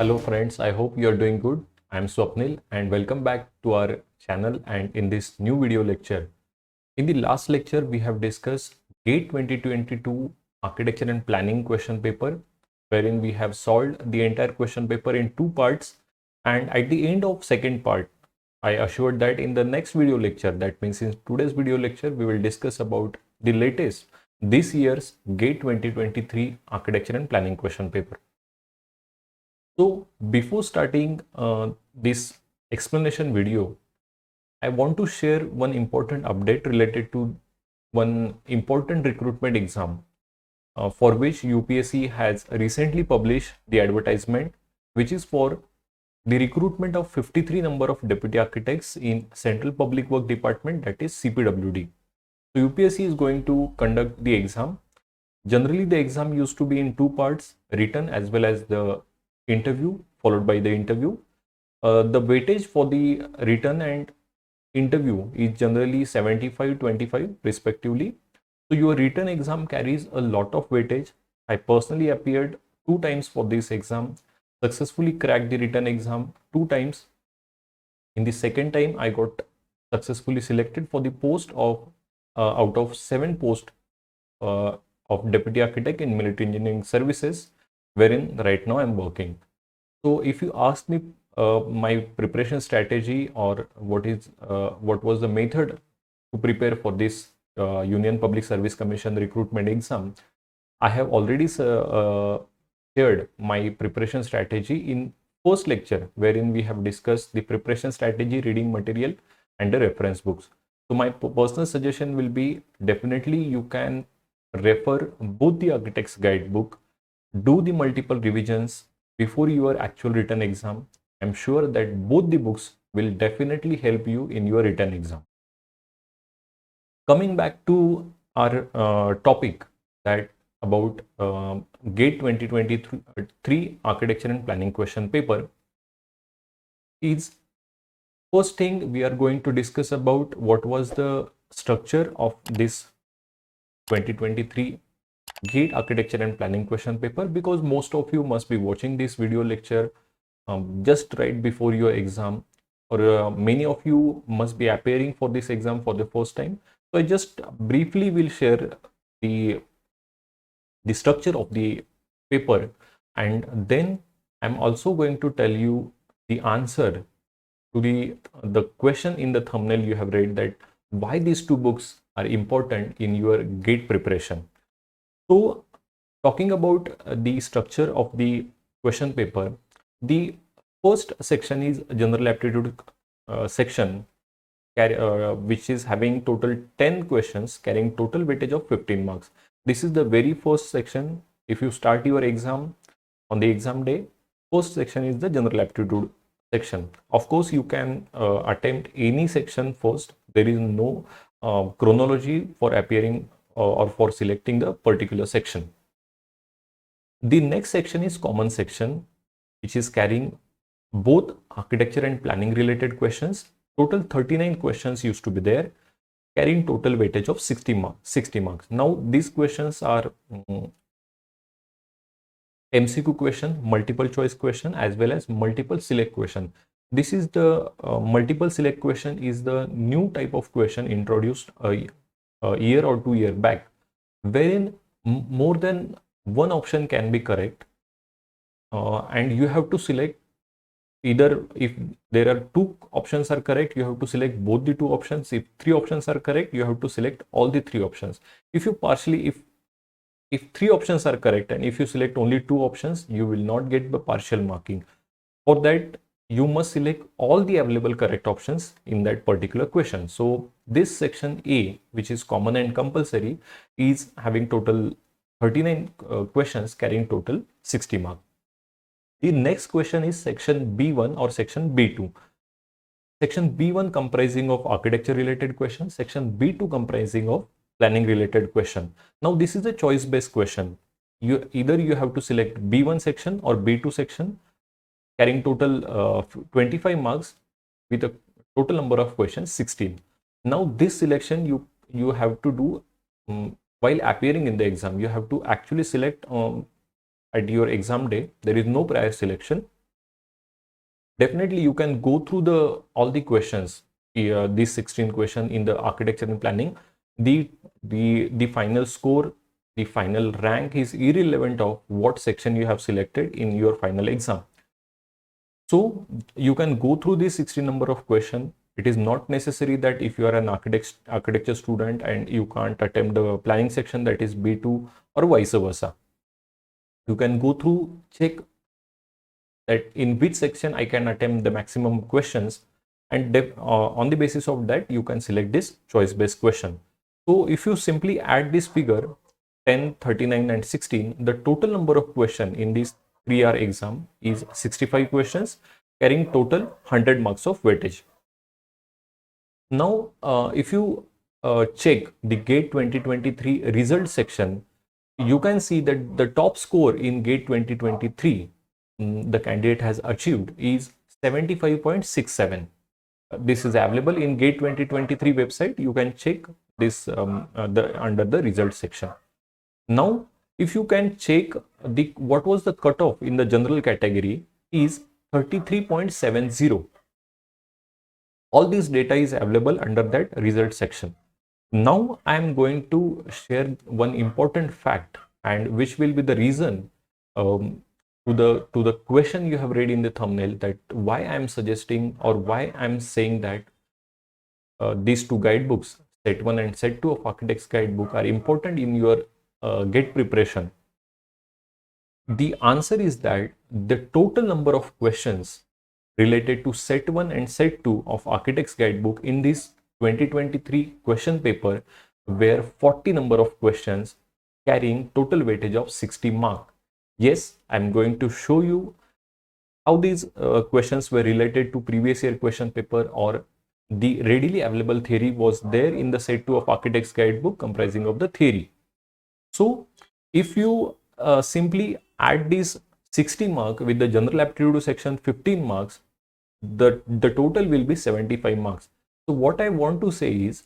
Hello friends, I hope you are doing good. I am Swapnil and welcome back to our channel and in this new video lecture. In the last lecture, we have discussed GATE 2022 Architecture and Planning question paper, wherein we have solved the entire question paper in two parts. And at the end of second part, I assured that in the next video lecture, that means in today's video lecture, we will discuss about the latest this year's GATE 2023 Architecture and Planning question paper. So before starting this explanation video, I want to share one important update related to one important recruitment exam for which UPSC has recently published the advertisement, which is for the recruitment of 53 number of deputy architects in Central Public Work Department, that is CPWD. So UPSC is going to conduct the exam. Generally, the exam used to be in two parts, written as well as the interview followed by the interview. The weightage for the written and interview is generally 75-25 respectively. So your written exam carries a lot of weightage. I personally appeared 2 times for this exam, successfully cracked the written exam 2 times. In the second time, I got successfully selected for the post of out of 7 posts of deputy architect in military engineering services, wherein right now I'm working. So if you ask me my preparation strategy or what was the method to prepare for this Union Public Service Commission recruitment exam, I have already shared my preparation strategy in first lecture, wherein we have discussed the preparation strategy, reading material and the reference books. So my personal suggestion will be, definitely you can refer both the architect's guidebook, do the multiple revisions before your actual written exam. I'm sure that both the books will definitely help you in your written exam. Coming back to our topic, that about GATE 2023 Architecture and Planning question paper, is first thing we are going to discuss about what was the structure of this 2023 GATE Architecture and Planning question paper, because most of you must be watching this video lecture just right before your exam, or many of you must be appearing for this exam for the first time. So I just briefly will share the structure of the paper, and then I'm also going to tell you the answer to the question in the thumbnail you have read, that why these two books are important in your GATE preparation. So talking about the structure of the question paper, the first section is general aptitude section, which is having total 10 questions carrying total weightage of 15 marks. This is the very first section. If you start your exam on the exam day, first section is the general aptitude section. Of course, you can attempt any section first. There is no chronology for appearing or for selecting the particular section. The next section is common section, which is carrying both architecture and planning related questions. Total 39 questions used to be there, carrying total weightage of 60 marks. Now these questions are MCQ question, multiple choice question, as well as multiple select question. This is the multiple select question is the new type of question introduced a year or 2 years back, wherein more than one option can be correct, and you have to select either, if there are 2 options are correct, you have to select both the 2 options. If 3 options are correct, you have to select all the 3 options. If you partially, if 3 options are correct and if you select only 2 options, you will not get the partial marking. For that, you must select all the available correct options in that particular question. So this section A, which is common and compulsory, is having total 39 questions carrying total 60 marks. The next question is section B1 or section B2. Section B1 comprising of architecture related questions, section B2 comprising of planning related question. Now this is a choice based question. Either you have to select B1 section or B2 section, carrying total 25 marks with a total number of questions 16. Now this selection you have to do while appearing in the exam. You have to actually select at your exam day. There is no prior selection. definitely you can go through all the questions, these 16 questions in the architecture and planning. The final score, the final rank is irrelevant of what section you have selected in your final exam. So you can go through this 16 number of question. It is not necessary that if you are an architecture student and you can't attempt the planning section, that is B2 or vice versa. You can go through, check that in which section I can attempt the maximum questions, and on the basis of that you can select this choice based question. So if you simply add this figure 10, 39 and 16, the total number of questions in this 3-hour exam is 65 questions, carrying total 100 marks of weightage. Now if you check the GATE 2023 result section, you can see that the top score in GATE 2023 the candidate has achieved is 75.67. This is available in GATE 2023 website. You can check this under the result section. Now, if you can check what was the cutoff in the general category is 33.70. All this data is available under that result section. Now I am going to share one important fact, and which will be the reason to the question you have read in the thumbnail, that why I am suggesting or why I am saying that these two guidebooks, set 1 and set 2 of Architect's Guidebook, are important in your GATE preparation. The answer is that the total number of questions related to set 1 and set 2 of Architect's Guidebook in this 2023 question paper were 40 number of questions carrying total weightage of 60 mark. Yes, I'm going to show you how these questions were related to previous year question paper, or the readily available theory was there in the set 2 of Architect's Guidebook comprising of the theory. So if you simply add this 60 mark with the general aptitude section 15 marks, the total will be 75 marks. So what I want to say is,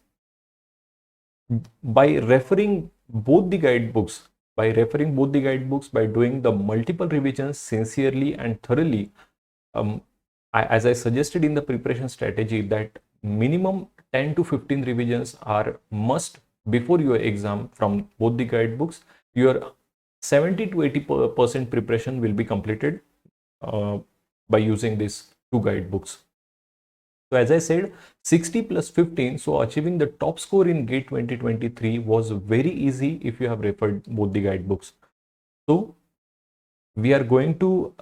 by referring both the guidebooks, by doing the multiple revisions sincerely and thoroughly, as I suggested in the preparation strategy, that minimum 10 to 15 revisions are must before your exam from both the guidebooks. Your 70 to 80% preparation will be completed by using these two guidebooks. So as I said, 60 plus 15, so achieving the top score in GATE 2023 was very easy if you have referred both the guidebooks. So we are going to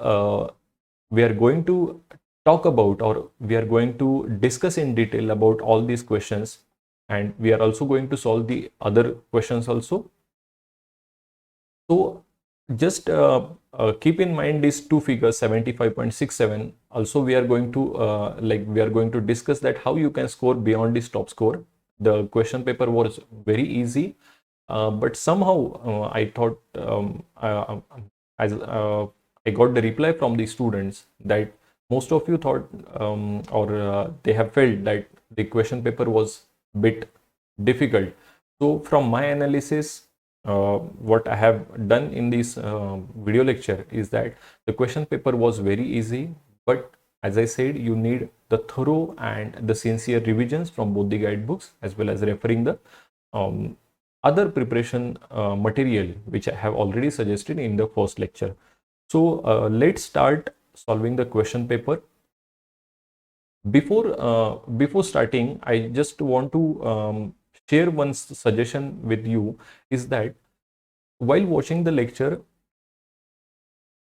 talk about, or we are going to discuss in detail about all these questions, and we are also going to solve the other questions also. So just keep in mind these two figures, 75.67. Also we are going to discuss that how you can score beyond this top score. The question paper was very easy, but somehow I thought as I got the reply from the students that most of you thought they have felt that the question paper was bit difficult. So from my analysis, what I have done in this video lecture is that the question paper was very easy, but as I said, you need the thorough and the sincere revisions from both the guidebooks, as well as referring the other preparation material which I have already suggested in the first lecture. So let's start solving the question paper. Before starting, I just want to share one suggestion with you, is that while watching the lecture,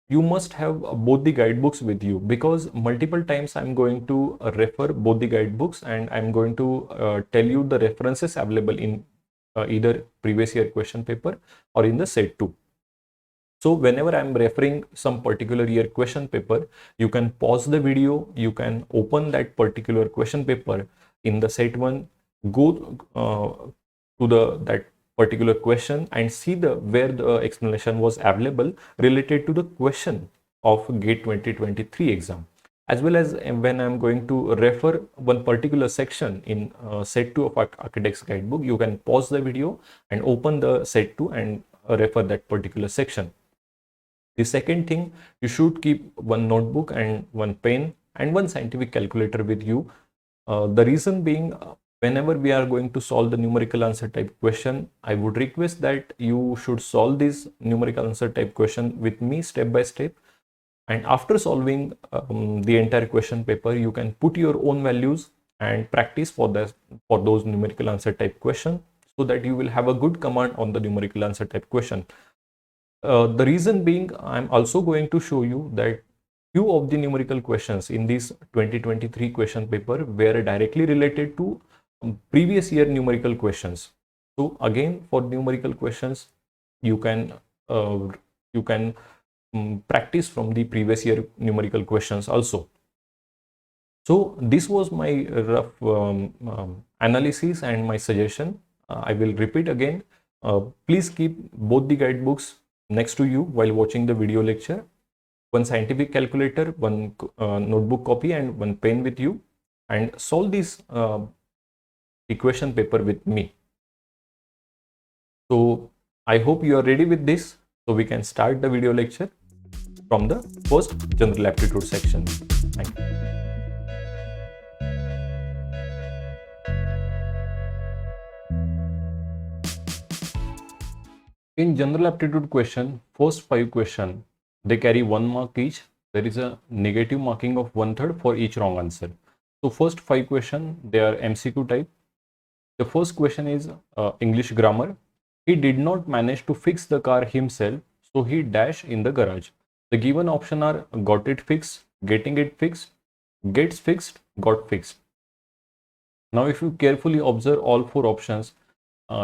you must have both the guidebooks with you, because multiple times I'm going to refer both the guidebooks, and I'm going to tell you the references available in either previous year question paper or in the set 2. So whenever I'm referring some particular year question paper, you can pause the video, you can open that particular question paper in the set 1, go to that particular question and see where the explanation was available related to the question of GATE 2023 exam, as well as when I'm going to refer one particular section in set 2 of Architect's Guidebook, you can pause the video and open the set 2 and refer that particular section. The second thing, you should keep one notebook and one pen and one scientific calculator with you. The reason being, whenever we are going to solve the numerical answer type question, I would request that you should solve this numerical answer type question with me step by step. And after solving the entire question paper, you can put your own values and practice for those numerical answer type question, so that you will have a good command on the numerical answer type question. The reason being, I'm also going to show you that few of the numerical questions in this 2023 question paper were directly related to previous year numerical questions. So again, for numerical questions, you can practice from the previous year numerical questions also. So this was my rough analysis and my suggestion. I will repeat again. Please keep both the guidebooks next to you while watching the video lecture. One scientific calculator, one notebook copy, and one pen with you, and solve this equation paper with me. So I hope you are ready with this, so we can start the video lecture from the first general aptitude section. Thank you. In general aptitude question, first 5 questions, they carry 1 mark each. There is a negative marking of 1/3 for each wrong answer. So first 5 questions, they are MCQ type. The first question is English grammar. He did not manage to fix the car himself, so he dash in the garage. The given option are got it fixed, getting it fixed, gets fixed, got fixed. Now if you carefully observe all 4 options,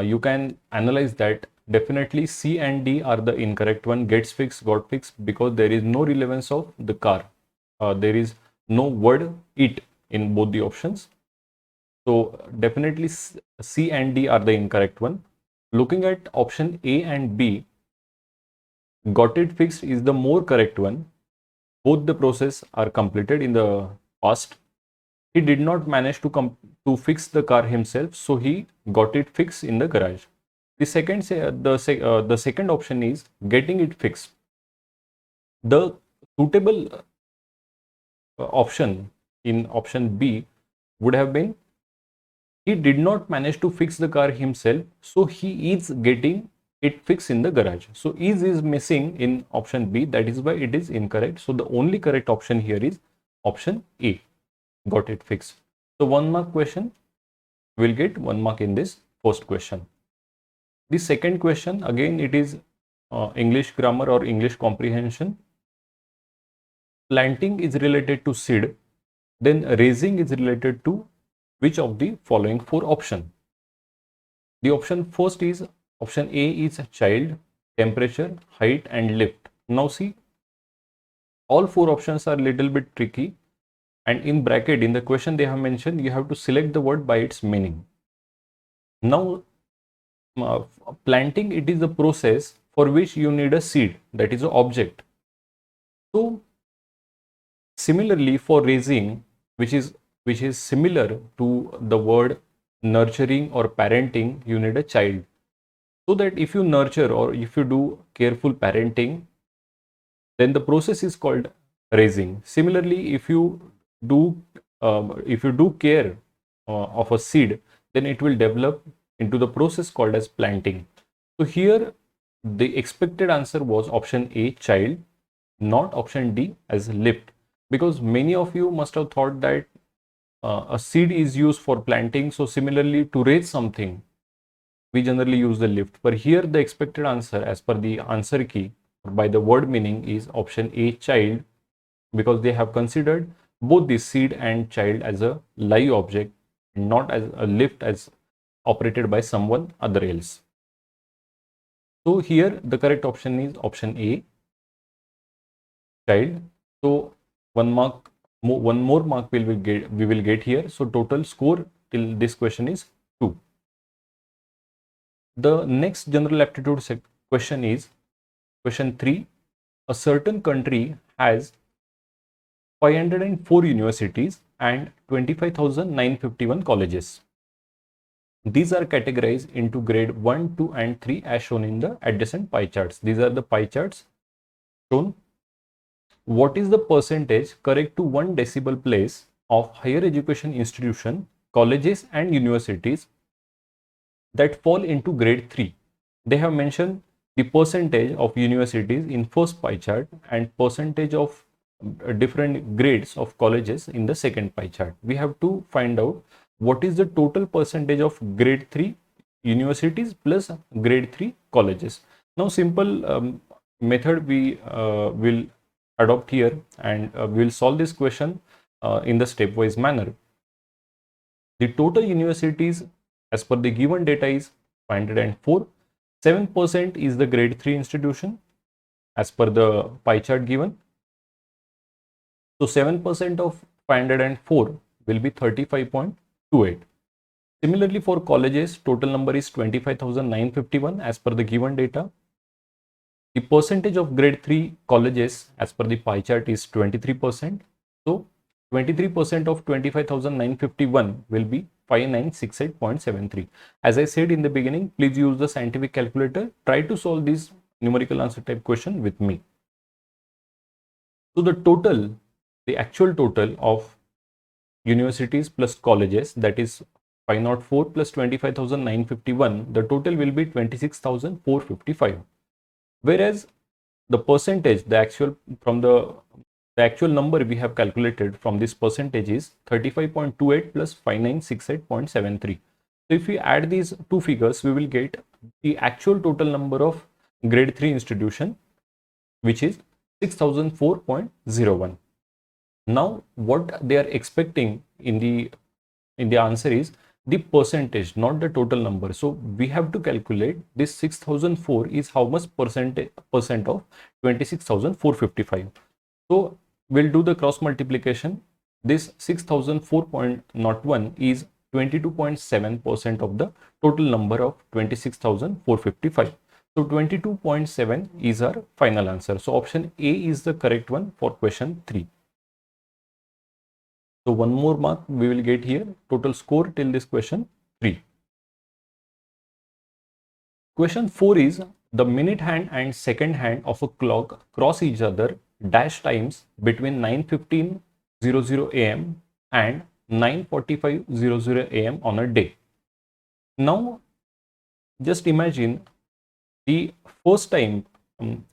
you can analyze that definitely C and D are the incorrect one, gets fixed, got fixed, because there is no relevance of the car. There is no word it in both the options. So definitely C and D are the incorrect one. Looking at option A and B, got it fixed is the more correct one. Both the process are completed in the past. He did not manage to fix the car himself, so he got it fixed in the garage. The second option is getting it fixed. The suitable option in option B would have been he did not manage to fix the car himself, so he is getting it fixed in the garage. So is missing in option B, that is why it is incorrect. So the only correct option here is option A, got it fixed. So 1 mark question will get 1 mark in this first question. The second question, again it is English grammar or English comprehension. Planting is related to seed, then raising is related to which of the following 4 options? The option first is option A is child, temperature, height and lift. Now see, all 4 options are little bit tricky, and in bracket in the question they have mentioned you have to select the word by its meaning. Now planting, it is a process for which you need a seed, that is an object. So similarly for raising, which is similar to the word nurturing or parenting, you need a child. So that if you nurture or if you do careful parenting, then the process is called raising. Similarly, if you do care of a seed, then it will develop into the process called as planting. So here the expected answer was option A, child, not option D as lift, because many of you must have thought that a seed is used for planting. So similarly, to raise something, we generally use the lift. But here the expected answer as per the answer key by the word meaning is option A, child, because they have considered both the seed and child as a live object, not as a lift as operated by someone other else. So here the correct option is option A, child. So 1 mark, one more mark we will get here. So total score till this question is 2. The next general aptitude question is question 3. A certain country has 504 universities and 25,951 colleges. These are categorized into grade 1, 2 and 3 as shown in the adjacent pie charts. These are the pie charts shown what is the percentage correct to 1 decimal place of higher education institution, colleges and universities that fall into grade 3? They have mentioned the percentage of universities in first pie chart and percentage of different grades of colleges in the second pie chart. We have to find out what is the total percentage of grade 3 universities plus grade 3 colleges. Now simple method we will adopt here, and we will solve this question in the stepwise manner. The total universities as per the given data is 504. 7% is the grade 3 institution as per the pie chart given. So 7% of 504 will be 35.28. Similarly, for colleges, total number is 25,951 as per the given data. The percentage of grade 3 colleges as per the pie chart is 23%. So 23% of 25,951 will be 5968.73. As I said in the beginning, please use the scientific calculator. Try to solve this numerical answer type question with me. So the actual total of universities plus colleges, that is 504 plus 25,951, the total will be 26,455. Whereas the percentage, the actual number we have calculated from this percentage is 35.28 plus 5968.73. So if we add these two figures, we will get the actual total number of grade 3 institution, which is 6004.01. Now what they are expecting in the answer is the percentage, not the total number. So we have to calculate this 6004 is how much percent of 26,455. So we'll do the cross multiplication. This 6004.01 is 22.7% of the total number of 26,455. So 22.7 is our final answer. So option A is the correct one for question 3. So one more mark we will get here. Total score till this question 3. Question 4 is the minute hand and second hand of a clock cross each other dash times between 9:15:00 am and 9:45:00 am on a day. Now just imagine the first time,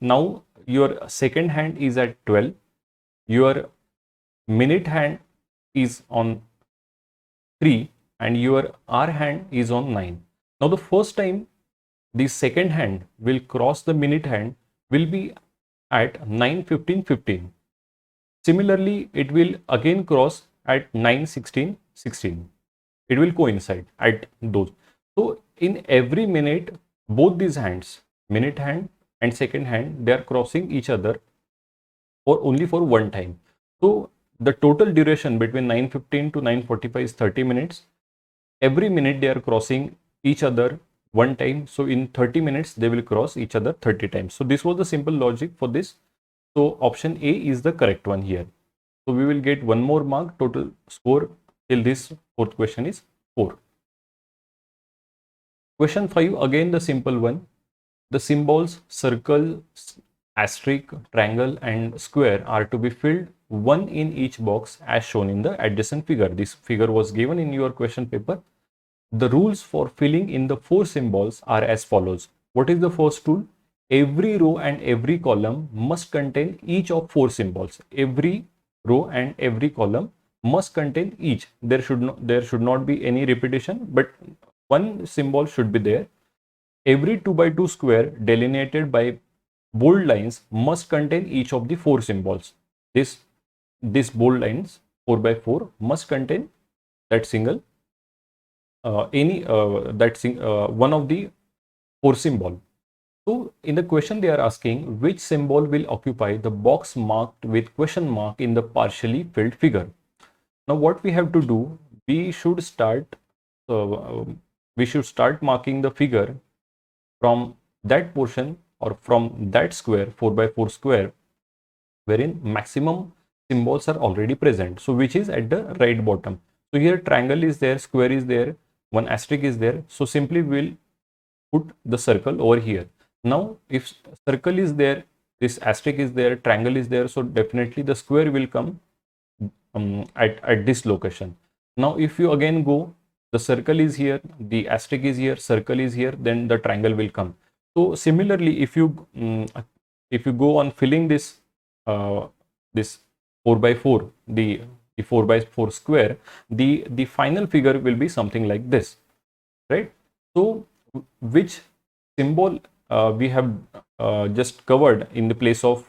now your second hand is at 12, your minute hand is on 3 and your hour hand is on 9. Now the first time the second hand will cross the minute hand will be at 9:15:15. Similarly, it will again cross at 9:16:16. It will coincide at those. So in every minute, both these hands, minute hand and second hand, they are crossing each other only for one time. So the total duration between 9:15 to 9:45 is 30 minutes. Every minute they are crossing each other one time. So in 30 minutes, they will cross each other 30 times. So this was the simple logic for this. So option A is the correct one here. So we will get one more mark. Total score till this fourth question is 4. Question 5, again the simple one. The symbols circle, asterisk, triangle and square are to be filled one in each box as shown in the adjacent figure. This figure was given in your question paper. The rules for filling in the 4 symbols are as follows. What is the first rule? Every row and every column must contain each of 4 symbols. Every row and every column must contain each. There should not be any repetition, but one symbol should be there. Every 2x2 square delineated by bold lines must contain each of the 4 symbols. This bold lines 4x4 must contain that single one of the 4 symbol. So in the question they are asking which symbol will occupy the box marked with question mark in the partially filled figure. Now what we have to do, we should start marking the figure from that portion or from that square, 4x4 square, wherein maximum symbols are already present. So which is at the right bottom. So here triangle is there, square is there, one asterisk is there. So simply we'll put the circle over here. Now if circle is there this asterisk is there, triangle is there, so definitely the square will come at this location. Now if you again go, the circle is here, the asterisk is here, circle is here, then the triangle will come. So similarly, if you go on filling this this 4 by 4, the 4 by 4 square, the final figure will be something like this, right? So which symbol we have just covered in the place of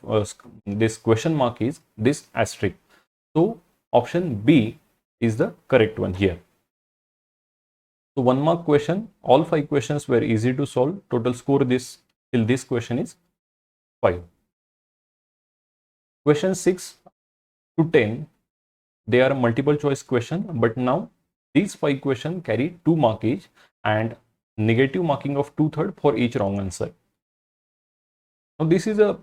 this question mark is this asterisk. So option B is the correct one here. So 1 mark question, all 5 questions were easy to solve. Total score this till this question is 5. Question 6 to 10, they are multiple choice question, but now these 5 questions carry 2 mark each and negative marking of 2/3 for each wrong answer. Now this is a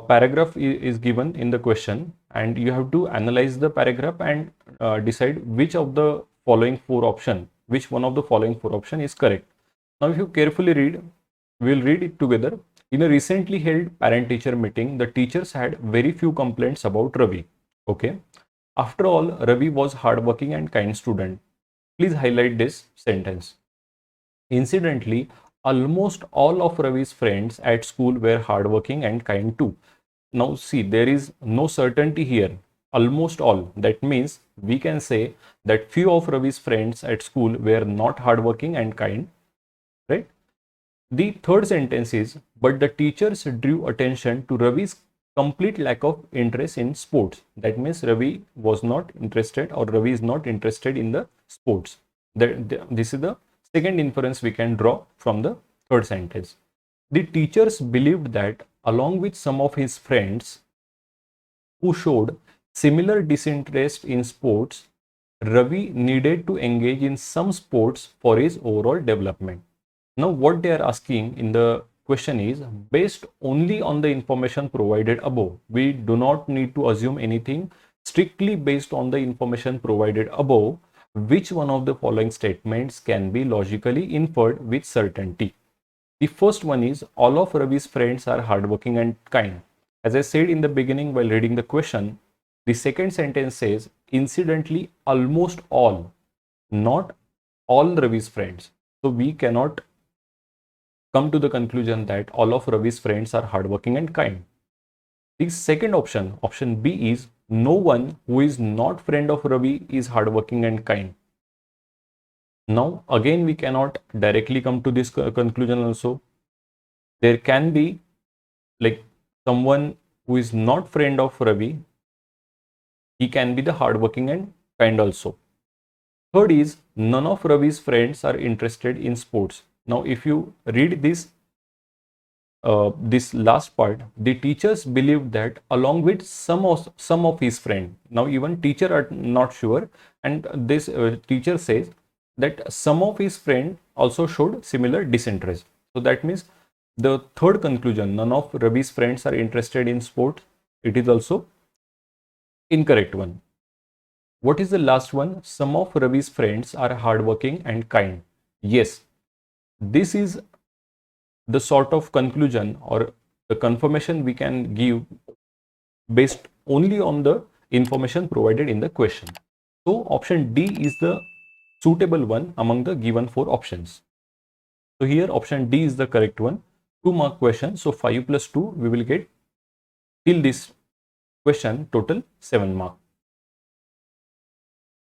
paragraph is given in the question, and you have to analyze the paragraph and decide which of the following 4 option, which one of the following 4 option is correct. Now if you carefully read, we will read it together. In a recently held parent-teacher meeting, the teachers had very few complaints about Ravi. Okay. After all, Ravi was hardworking and kind student. Please highlight this sentence. Incidentally, almost all of Ravi's friends at school were hardworking and kind too. Now see, there is no certainty here. Almost all. That means we can say that few of Ravi's friends at school were not hardworking and kind, right? The third sentence is, but the teachers drew attention to Ravi's complete lack of interest in sports. That means Ravi was not interested, or Ravi is not interested in the sports. This is the second inference we can draw from the third sentence. The teachers believed that along with some of his friends who showed similar disinterest in sports, Ravi needed to engage in some sports for his overall development. Now what they are asking in the question is, based only on the information provided above, we do not need to assume anything, strictly based on the information provided above, which one of the following statements can be logically inferred with certainty? The first one is, all of Ravi's friends are hardworking and kind. As I said in the beginning while reading the question, the second sentence says, incidentally, almost all, not all Ravi's friends. So we cannot come to the conclusion that all of Ravi's friends are hardworking and kind. The second option, option B, is no one who is not friend of Ravi is hardworking and kind. Now again we cannot directly come to this conclusion also. There can be like someone who is not friend of Ravi, he can be the hardworking and kind also. Third is, none of Ravi's friends are interested in sports. Now if you read this this last part, the teachers believed that along with some of his friends, now even teacher are not sure, and this teacher says that some of his friends also showed similar disinterest. So that means the third conclusion, none of Ravi's friends are interested in sport, it is also incorrect one. What is the last one? Some of Ravi's friends are hardworking and kind. Yes, this is the sort of conclusion or the confirmation we can give based only on the information provided in the question. So option D is the suitable one among the given 4 options. So here option D is the correct one. 2 mark question. So 5 plus 2 we will get till this question total 7 mark.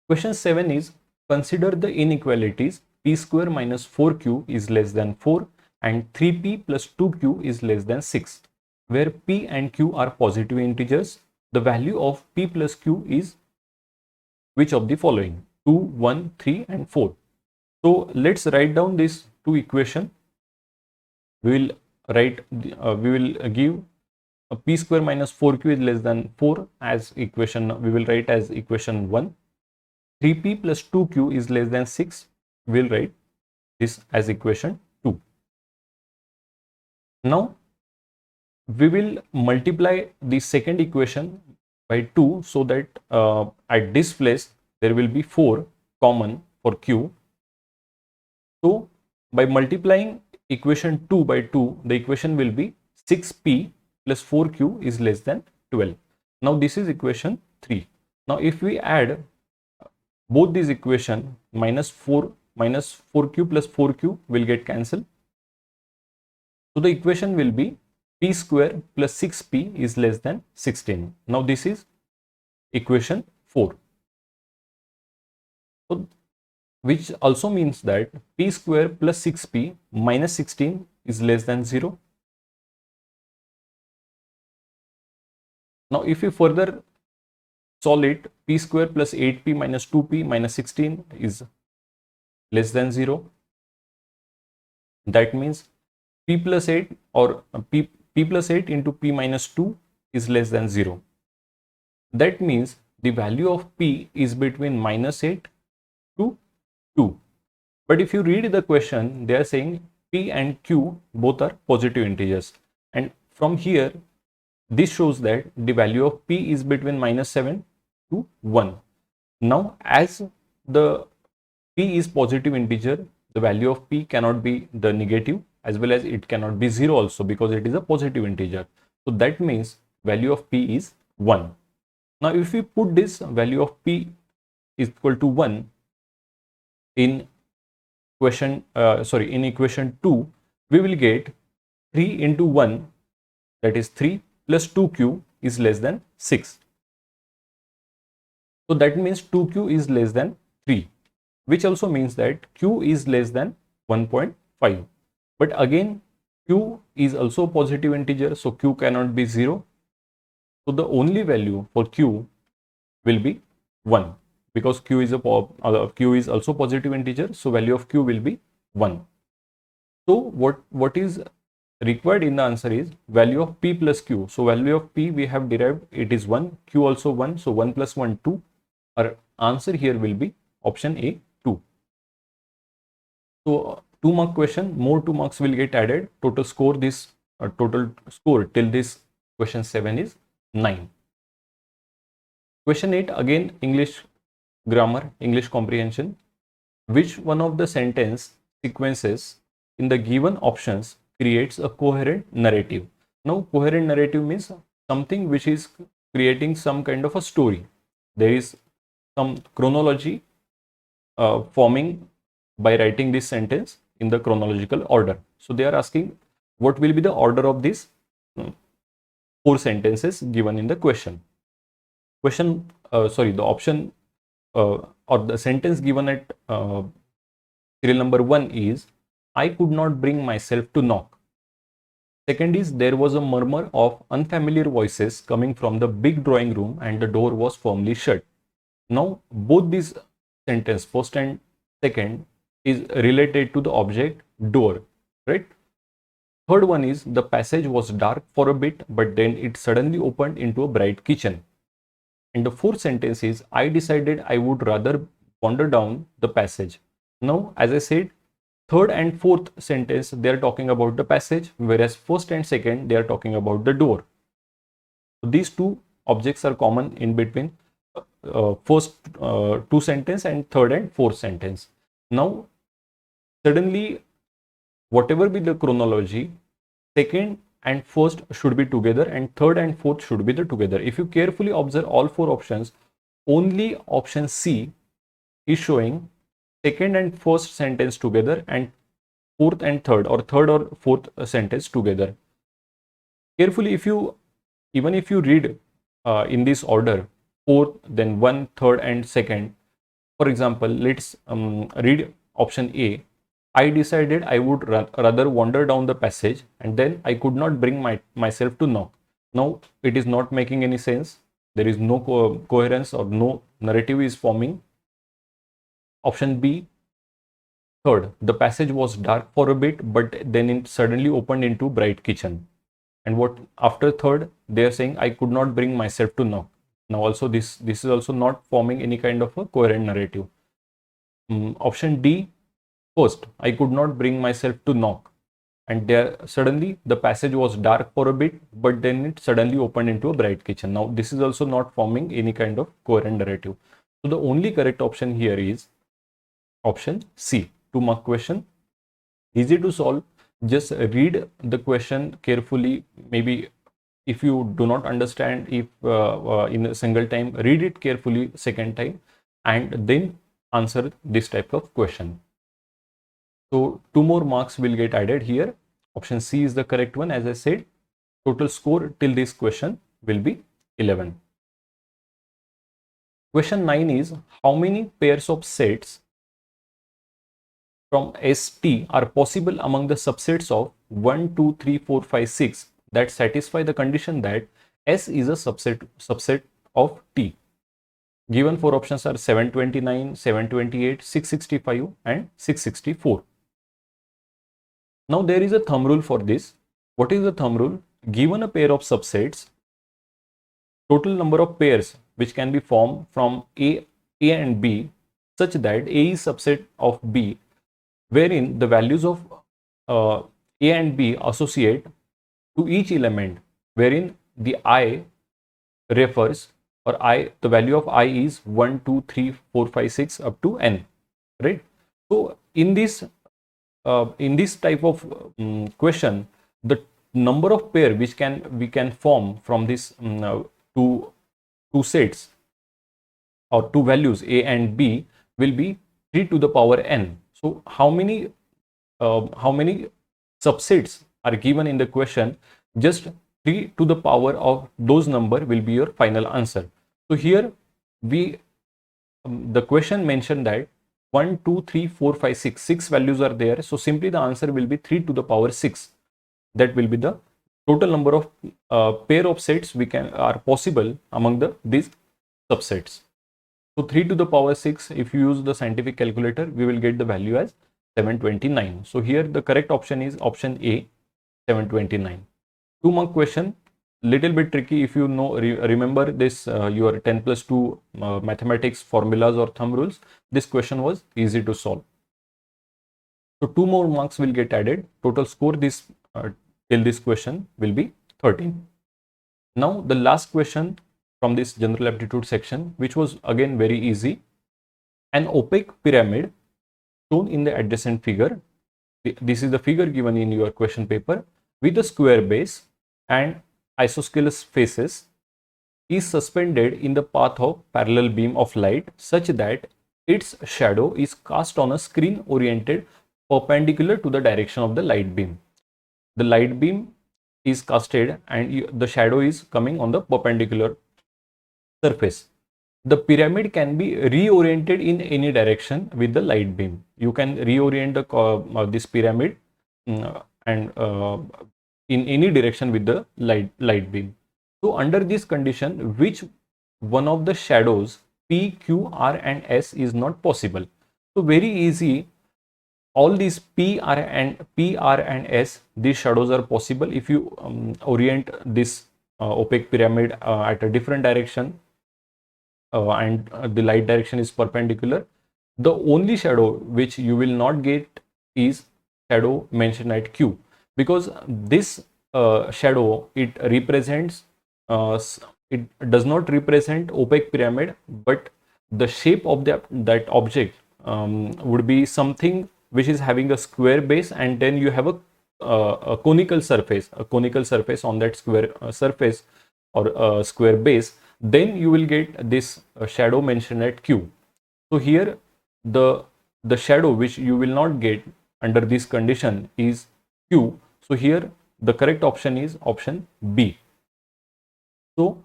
Question 7 is, consider the inequalities p square minus 4q is less than 4 and 3p plus 2q is less than 6. Where p and q are positive integers, the value of p plus q is which of the following? 2, 1, 3 and 4. So let's write down these 2 equations. We will write, we will give a p square minus 4q is less than 4 as equation, we will write as equation 1. 3p plus 2q is less than 6, we will write this as equation 2. Now we will multiply the second equation by 2 so that at this place there will be 4 common for q. So by multiplying equation 2 by 2, the equation will be 6p plus 4q is less than 12. Now this is equation 3. Now if we add both these equation, minus 4q plus 4q will get cancelled. So the equation will be p square plus 6p is less than 16. Now this is equation 4. So which also means that p square plus 6p minus 16 is less than 0. Now if we further solve it, p square plus 8p minus 2p minus 16 is less than 0. That means p plus 8 or p plus 8 into p minus 2 is less than 0. That means the value of p is between minus 8 to 2. But if you read the question, they are saying p and q both are positive integers. And from here, this shows that the value of p is between minus 7 to 1. Now, as the p is positive integer, the value of p cannot be the negative, as well as it cannot be 0 also, because it is a positive integer. So that means value of p is 1. Now if we put this value of p is equal to 1 in equation in equation 2, we will get 3 into 1, that is 3, plus 2q is less than 6. So that means 2q is less than 3, which also means that q is less than 1.5. But again, q is also positive integer, so q cannot be 0. So the only value for q will be 1, because q is also positive integer, so value of q will be 1. So what is required in the answer is value of p plus q. So value of p we have derived, it is 1, q also 1, so 1 plus 1 2. Our answer here will be option A, 2. So 2 mark question, more 2 marks will get added. Total score till this question 7 is 9. Question 8, again English grammar, English comprehension. Which one of the sentence sequences in the given options creates a coherent narrative? Now coherent narrative means something which is creating some kind of a story. There is some chronology forming by writing this sentence in the chronological order. So they are asking what will be the order of these 4 sentences given in the question. The option or the sentence given at serial number 1 is, I could not bring myself to knock. Second is, there was a murmur of unfamiliar voices coming from the big drawing room and the door was firmly shut. Now both these sentences, first and second, is related to the object door, right? Third one is, the passage was dark for a bit, but then it suddenly opened into a bright kitchen. And the fourth sentence is, I decided I would rather wander down the passage. Now, as I said, third and fourth sentence, they are talking about the passage, whereas first and second, they are talking about the door. So these two objects are common in between first 2 sentence and third and fourth sentence. Now, suddenly, whatever be the chronology, second and first should be together and third and fourth should be together. If you carefully observe all 4 options, only option C is showing second and first sentence together and fourth and third or fourth sentence together. Carefully, even if you read in this order, fourth, then 1, third and second. For example, let's read option A. I decided I would rather wander down the passage and then I could not bring myself to knock. Now it is not making any sense. There is no coherence or no narrative is forming. Option B, third, the passage was dark for a bit, but then it suddenly opened into bright kitchen. And what after third, they are saying I could not bring myself to knock. Now also this is also not forming any kind of a coherent narrative. Option D, first, I could not bring myself to knock, and there suddenly the passage was dark for a bit, but then it suddenly opened into a bright kitchen. Now this is also not forming any kind of coherent narrative. So the only correct option here is option C, 2 mark question. Easy to solve. Just read the question carefully. Maybe if you do not understand, if in a single time, read it carefully second time and then answer this type of question. So 2 more marks will get added here. Option C is the correct one. As I said, total score till this question will be 11. Question 9 is, how many pairs of sets from ST are possible among the subsets of 1, 2, 3, 4, 5, 6 that satisfy the condition that S is a subset of T? Given four options are 729, 728, 665 and 664. Now there is a thumb rule for this. What is the thumb rule? Given a pair of subsets, total number of pairs which can be formed from A and B such that A is subset of B, wherein the values of A and B associate to each element, wherein the I refers, or the value of I is 1, 2, 3, 4, 5, 6 up to N, right? So in this type of question, the number of pair which we can form from this two sets or two values A and B will be 3 to the power N. So how many subsets are given in the question? Just 3 to the power of those number will be your final answer. So here the question mentioned that 1, 2, 3, 4, 5, 6. 6 values are there. So simply the answer will be 3 to the power 6. That will be the total number of pair of sets are possible among these subsets. So 3 to the power 6, if you use the scientific calculator, we will get the value as 729. So here the correct option is option A, 729. 2 mark question, little bit tricky. If you know, remember this your 10 plus 2 mathematics formulas or thumb rules, this question was easy to solve. So 2 more marks will get added. Total score till this question will be 13. Now the last question from this general aptitude section, which was again very easy. An opaque pyramid shown in the adjacent figure. This is the figure given in your question paper, with a square base and isosceles faces is suspended in the path of parallel beam of light such that its shadow is cast on a screen oriented perpendicular to the direction of the light beam. The light beam is casted and the shadow is coming on the perpendicular surface. The pyramid can be reoriented in any direction with the light beam. You can reorient this pyramid and in any direction with the light beam. So under this condition, which one of the shadows P, Q, R and S is not possible? So very easy. All these P, R and S, these shadows are possible if you orient this opaque pyramid at a different direction and the light direction is perpendicular. The only shadow which you will not get is shadow mentioned at Q, because this shadow, it represents it does not represent opaque pyramid, but the shape of that object would be something which is having a square base, and then you have a conical surface on that square surface or square base. Then you will get this shadow mentioned at Q. So here the shadow which you will not get under this condition is Q. So here the correct option is option B. So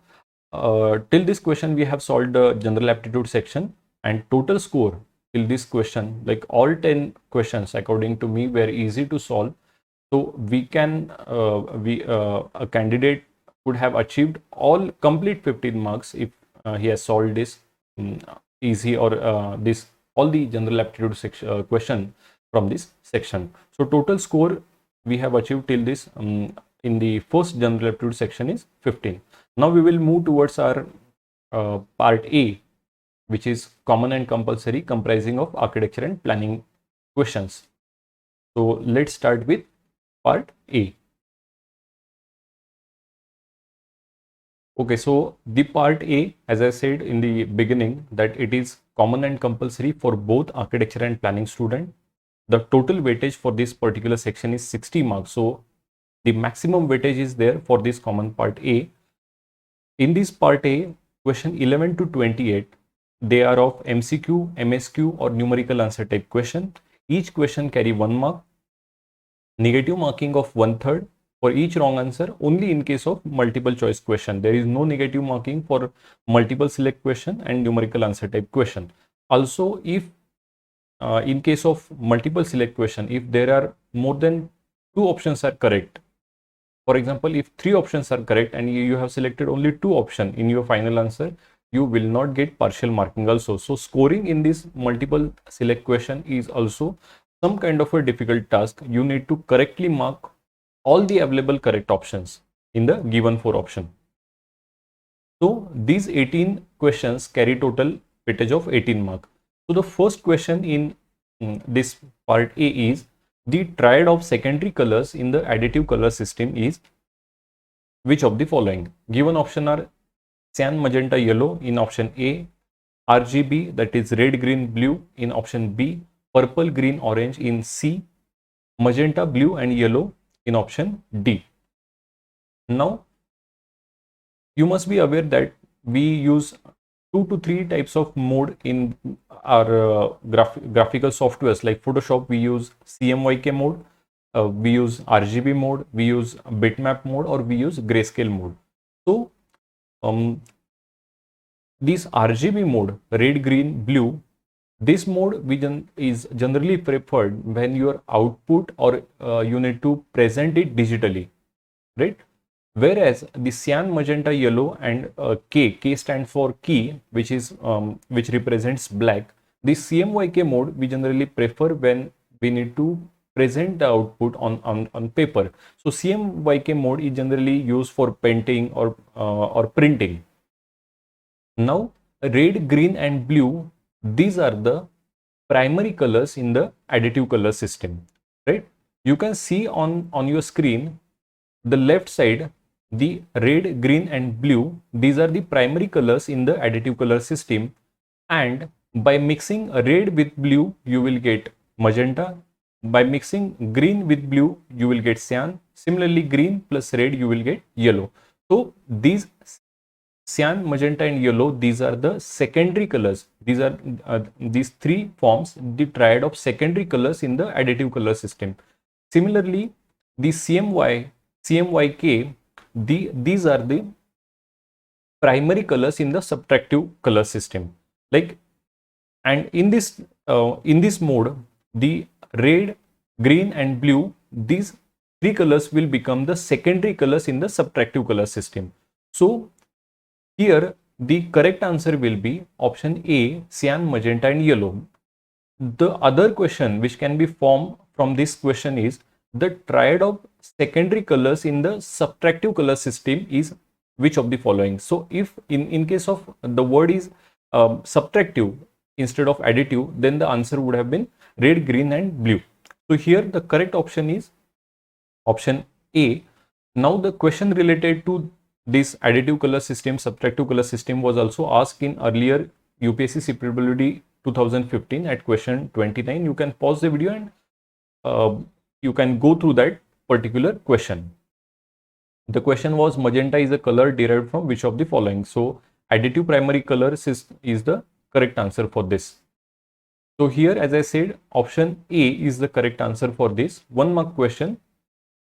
till this question we have solved the general aptitude section, and total score till this question, like all 10 questions according to me, were easy to solve. So we can a candidate would have achieved all complete 15 marks if he has solved this easy or all the general aptitude section question from this section. So total score we have achieved till this in the first general aptitude section is 15. Now we will move towards our part A, which is common and compulsory, comprising of architecture and planning questions. So let's start with part A. Okay, so the part A, as I said in the beginning, that it is common and compulsory for both architecture and planning student. The total weightage for this particular section is 60 marks. So The maximum weightage is there for this common part A. In this part A, question 11 to 28, they are of MCQ, MSQ or numerical answer type question. Each question carry 1 mark. Negative marking of 1/3 for each wrong answer only in case of multiple choice question. There is no negative marking for multiple select question and numerical answer type question. Also, if in case of multiple select question, if there are more than 2 options are correct, for example, if 3 options are correct and you have selected only 2 options in your final answer, you will not get partial marking also. So scoring in this multiple select question is also some kind of a difficult task. You need to correctly mark all the available correct options in the given 4 option. So these 18 questions carry total weightage of 18 mark. So the first question in this part A is the triad of secondary colors in the additive color system is which of the following? Given option are cyan, magenta, yellow in option A, RGB that is red, green, blue in option B, purple, green, orange in C, magenta, blue and yellow in option D. Now you must be aware that we use 2 to 3 types of mode in our graphical softwares. Like Photoshop, we use CMYK mode, we use RGB mode, we use bitmap mode, or we use grayscale mode. So this RGB mode, red, green, blue, this mode is generally preferred when your output or you need to present it digitally, right? Whereas the cyan, magenta, yellow and K stands for key, which is which represents black. This CMYK mode we generally prefer when we need to present the output on paper. So CMYK mode is generally used for painting or printing. Now red, green and blue, these are the primary colors in the additive color system, right? You can see on your screen the left side, the red, green and blue, these are the primary colors in the additive color system, and by mixing red with blue you will get magenta, by mixing green with blue you will get cyan, similarly green plus red you will get yellow. So these cyan, magenta and yellow, these are the secondary colors. These are these 3 forms the triad of secondary colors in the additive color system. Similarly, the CMYK, these are the primary colors in the subtractive color system. Like, and in this mode, the red, green and blue, these 3 colors will become the secondary colors in the subtractive color system. So here the correct answer will be option A, cyan, magenta and yellow. The other question which can be formed from this question is the triad of secondary colors in the subtractive color system is which of the following. So if in case of the word is subtractive instead of additive, then the answer would have been red, green and blue. So here the correct option is option A. Now the question related to this additive color system, subtractive color system was also asked in earlier UPSC CPWD 2015 at question 29. You can pause the video and you can go through that particular question. The question was magenta is a color derived from which of the following. So additive primary colors is the correct answer for this. So here, as I said, option A is the correct answer for this 1 mark question.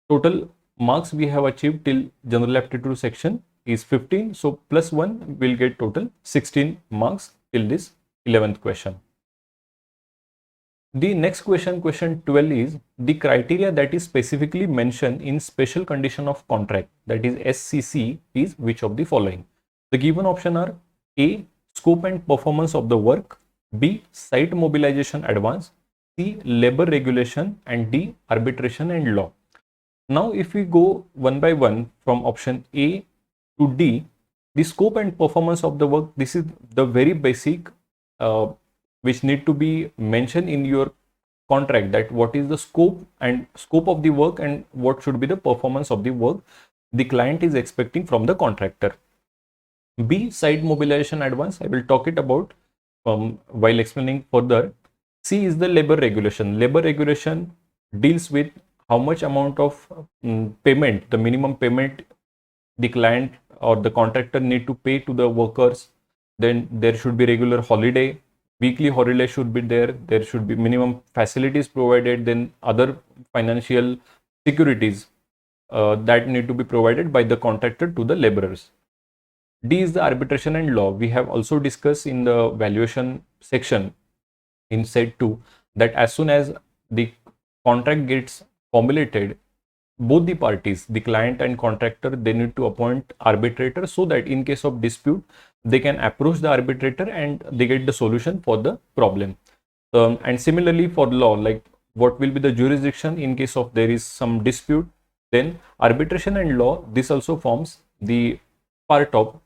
Total marks we have achieved till general aptitude section is 15. So plus 1 will get total 16 marks till this 11th question. The next question, question 12, is the criteria that is specifically mentioned in special condition of contract, that is SCC, is which of the following. The given option are A, scope and performance of the work, B, site mobilization advance, C, labor regulation and D, arbitration and law. Now if we go one by one from option A to D, the scope and performance of the work, this is the very basic which need to be mentioned in your contract, that what is the scope of the work and what should be the performance of the work the client is expecting from the contractor. B, site mobilization advance, I will talk it about while explaining further. C is the labor regulation. Labor regulation deals with how much amount of payment, the minimum payment the client or the contractor need to pay to the workers. Then there should be regular holiday, weekly holiday should be there. There should be minimum facilities provided. Then other financial securities that need to be provided by the contractor to the laborers. D is the arbitration and law. We have also discussed in the valuation section in set 2 that as soon as the contract gets formulated, both the parties, the client and contractor, they need to appoint arbitrator so that in case of dispute, they can approach the arbitrator and they get the solution for the problem. And similarly for law, like what will be the jurisdiction in case of there is some dispute, then arbitration and law, this also forms the part of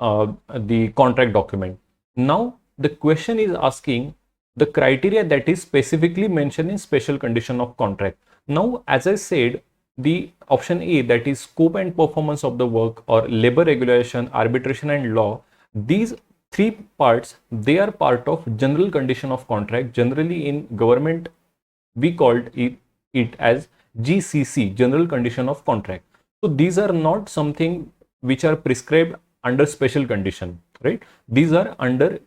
the contract document. Now the question is asking the criteria that is specifically mentioned in special condition of contract. Now, as I said, the option A, that is scope and performance of the work, or labor regulation, arbitration and law, these three parts, they are part of general condition of contract. Generally in government, we called it as GCC, general condition of contract. So these are not something which are prescribed under special condition, right? These are under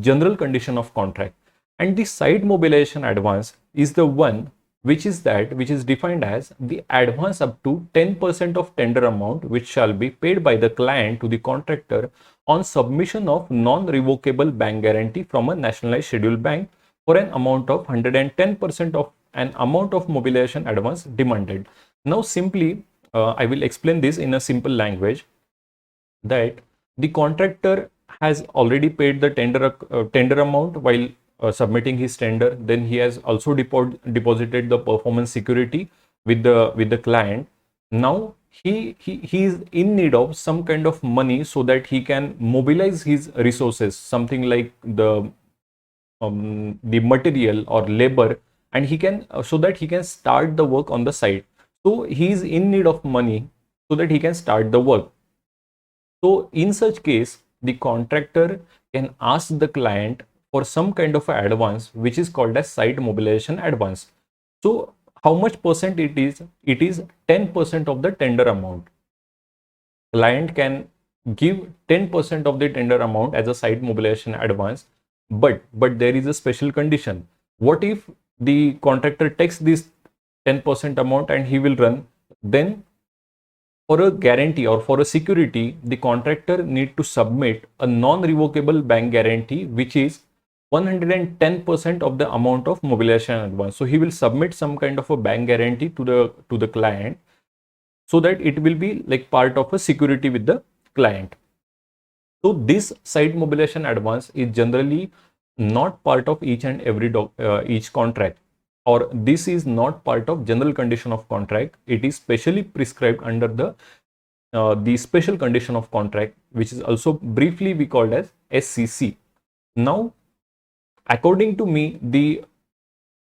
general condition of contract. And the site mobilization advance is the one which is defined as the advance up to 10% of tender amount which shall be paid by the client to the contractor on submission of non-revocable bank guarantee from a nationalized scheduled bank for an amount of 110% of an amount of mobilization advance demanded. Now simply I will explain this in a simple language, that the contractor has already paid the tender amount while submitting his tender. Then he has also deposited the performance security with the client. Now he is in need of some kind of money so that he can mobilize his resources, something like the material or labor, and he can so that he can start the work on the site. So he is in need of money so that he can start the work. So in such case, the contractor can ask the client for some kind of advance which is called as site mobilization advance. So how much percent it is? It is 10% of the tender amount. Client can give 10% of the tender amount as a site mobilization advance, but there is a special condition. What if the contractor takes this 10% amount and he will run? Then for a guarantee or for a security, the contractor need to submit a non-revocable bank guarantee which is 110% of the amount of mobilization advance. So he will submit some kind of a bank guarantee to the client so that it will be like part of a security with the client. So this site mobilization advance is generally not part of each and every each contract, or this is not part of general condition of contract. It is specially prescribed under the special condition of contract, which is also briefly we called as SCC. Now, according to me, the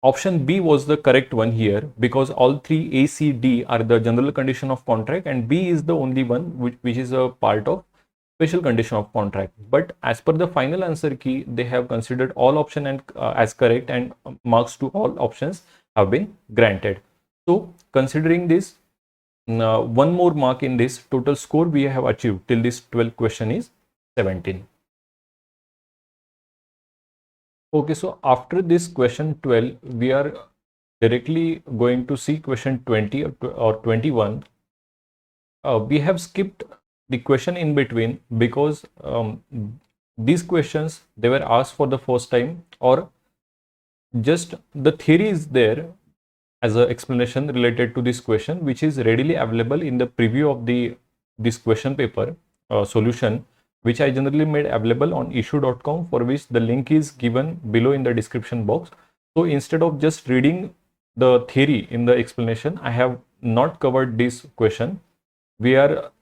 option B was the correct one here, because all three A, C, D are the general condition of contract and B is the only one which is a part of special condition of contract. But as per the final answer key, they have considered all option and as correct, and marks to all options have been granted. So considering this, one more mark in this, total score we have achieved till this 12th question is 17. Okay, so after this question 12, we are directly going to see question 20 or 21. We have skipped the question in between because these questions, they were asked for the first time, or just the theory is there as an explanation related to this question, which is readily available in the preview of this question paper solution, which I generally made available on issue.com, for which the link is given below in the description box. So instead of just reading the theory in the explanation, I have not covered this question. We are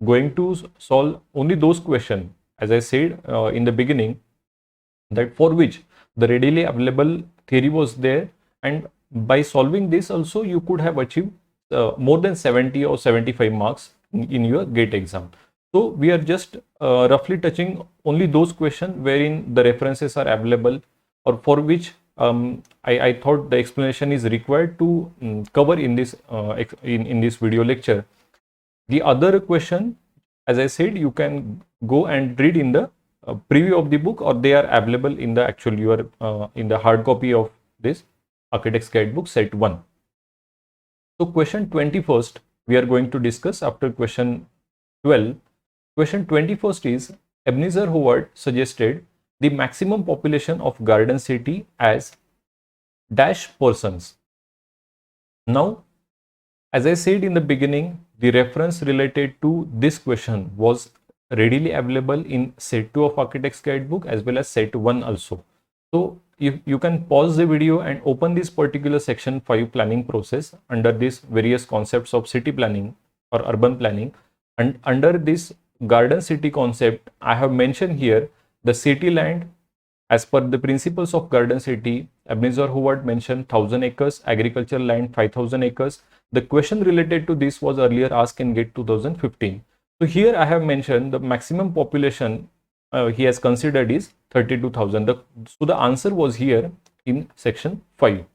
going to solve only those questions, as I said in the beginning, that for which the readily available theory was there, and by solving this also you could have achieved more than 70 or 75 marks in your GATE exam. So we are just roughly touching only those questions wherein the references are available, or for which I thought the explanation is required to cover in this in this video lecture. The other question, as I said, you can go and read in the preview of the book, or they are available in the actual in the hard copy of this Architect's Guidebook set 1. So question 21st we are going to discuss after question 12. Question 21st is, Ebenezer Howard suggested the maximum population of Garden City as dash persons. Now, as I said in the beginning, the reference related to this question was readily available in set 2 of Architect's Guidebook as well as set 1 also. So you can pause the video and open this particular section 5 planning process under this various concepts of city planning or urban planning, and under this garden city concept, I have mentioned here the city land as per the principles of garden city. Ebenezer Howard mentioned 1000 acres, agricultural land 5000 acres. The question related to this was earlier asked in GATE 2015. So here I have mentioned the maximum population he has considered is 32,000. So the answer was here in section 5.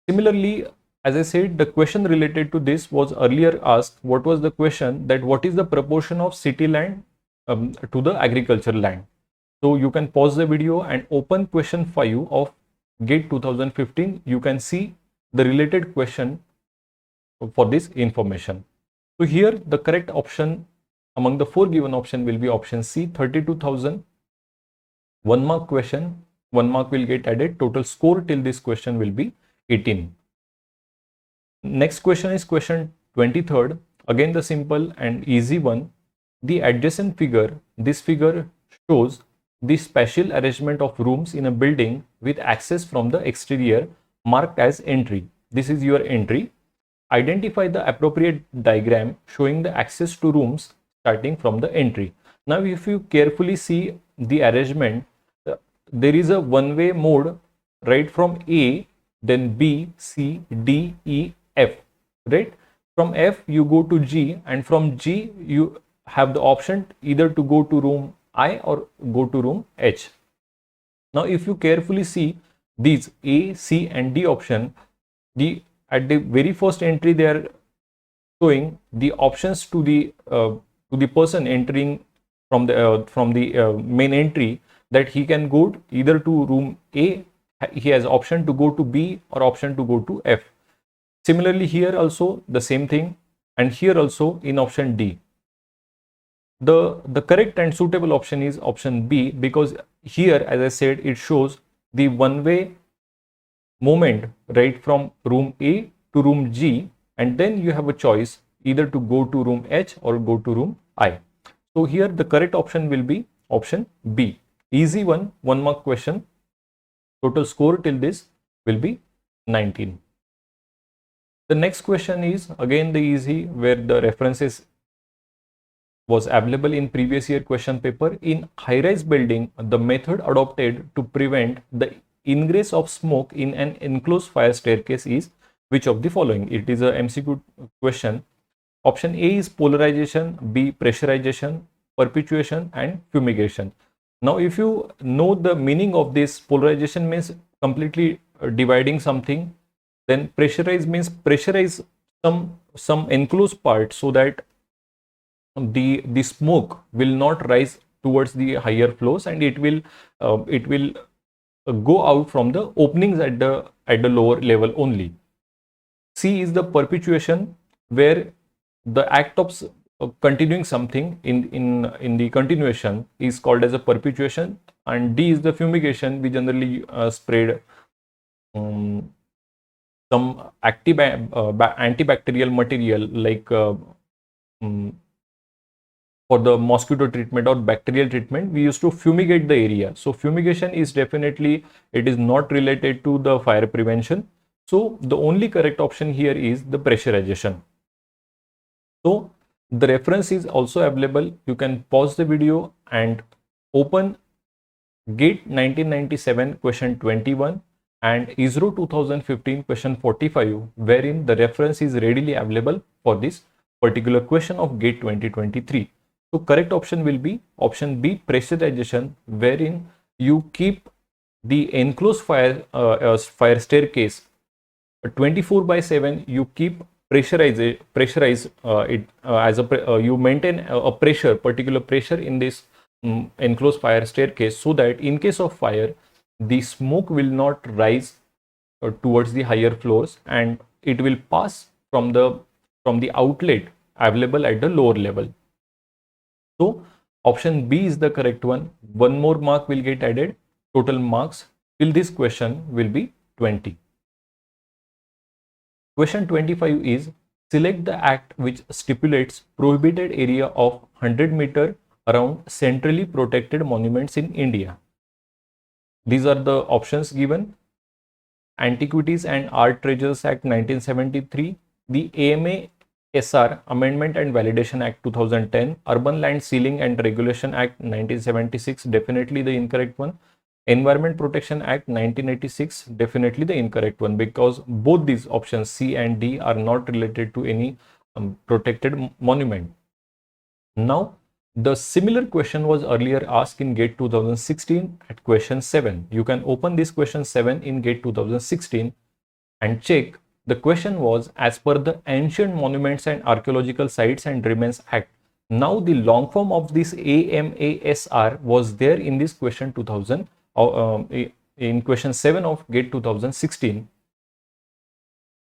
Similarly, as I said, the question related to this was earlier asked. What was the question? That what is the proportion of city land to the agricultural land? So you can pause the video and open question 5 of GATE 2015. You can see the related question for this information. So here the correct option among the 4 given option will be option C, 32,000. 1 mark question, 1 mark will get added. Total score till this question will be 18. Next question is question 23rd. Again the simple and easy one. The adjacent figure, this figure shows the spatial arrangement of rooms in a building with access from the exterior marked as entry. This is your entry. Identify the appropriate diagram showing the access to rooms starting from the entry. Now if you carefully see the arrangement, there is a one-way mode right from A, then B, C, D, E, F, right? From F you go to G, and from G you have the option either to go to room I or go to room H. Now if you carefully see these A, C and D option, at the very first entry they are showing the options to the person entering from the main entry, that he can go either to room A, he has option to go to B or option to go to F. Similarly here also the same thing, and here also in option D. The correct and suitable option is option B, because here, as I said, it shows the one-way movement right from room A to room G, and then you have a choice either to go to room H or go to room I. So here the correct option will be option B. Easy one, 1 mark question. Total score till this will be 19. The next question is again the easy, where the references was available in previous year question paper. In high-rise building, the method adopted to prevent the ingress of smoke in an enclosed fire staircase is which of the following? It is a MCQ question. Option A is polarization, B pressurization, perpetuation and fumigation. Now if you know the meaning of this, polarization means completely dividing something, then pressurize means pressurize some enclosed part so that the smoke will not rise towards the higher floors, and it will go out from the openings at the lower level only. C is the perpetuation, where the act of continuing something in the continuation is called as a perpetuation, and D is the fumigation. We generally sprayed some active antibacterial material like for the mosquito treatment or bacterial treatment, we used to fumigate the area. So fumigation is definitely, it is not related to the fire prevention. So the only correct option here is the pressurization. So the reference is also available. You can pause the video and open GATE 1997 question 21 and ISRO 2015 question 45, wherein the reference is readily available for this particular question of GATE 2023. So correct option will be option B, pressurization, wherein you keep the enclosed fire staircase 24/7, you keep pressurize it as you maintain a pressure, particular pressure in this enclosed fire staircase, so that in case of fire, the smoke will not rise towards the higher floors, and it will pass from the outlet available at the lower level. So option B is the correct one. One more mark will get added. Total marks till this question will be 20. Question 25 is, select the act which stipulates prohibited area of 100 meter around centrally protected monuments in India. These are the options given: Antiquities and Art Treasures Act 1973, the AMA SR Amendment and Validation Act 2010, Urban Land Sealing and Regulation Act 1976, definitely the incorrect one. Environment Protection Act 1986, definitely the incorrect one, because both these options C and D are not related to any protected monument. Now, the similar question was earlier asked in GATE 2016 at question 7. You can open this question 7 in GATE 2016 and check. The question was, as per the Ancient Monuments and Archaeological Sites and Remains Act. Now the long form of this AMASR was there in this question 2000 in question 7 of GATE 2016,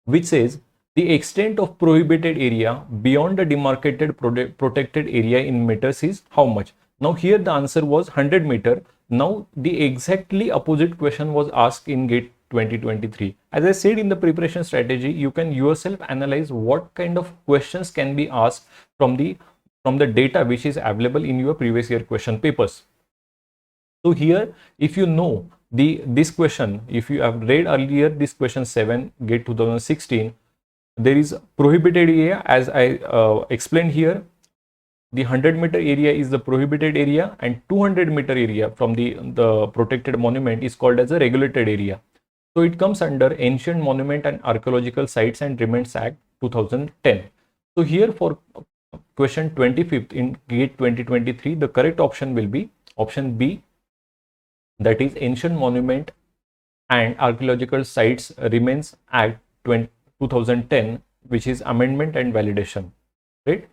which says the extent of prohibited area beyond the demarcated protected area in meters is how much. Now here the answer was 100 meter. Now the exactly opposite question was asked in GATE 2023. As I said in the preparation strategy, you can yourself analyze what kind of questions can be asked from the data which is available in your previous year question papers. So here, if you know this question, if you have read earlier this question 7 GATE 2016, there is prohibited area, as I explained here. The 100 meter area is the prohibited area, and 200 meter area from the protected monument is called as a regulated area. So it comes under Ancient Monument and Archaeological Sites and Remains Act 2010. So here for question 25th in GATE 2023, the correct option will be option B, that is Ancient Monument and Archaeological Sites Remains Act 2010, which is amendment and validation, right?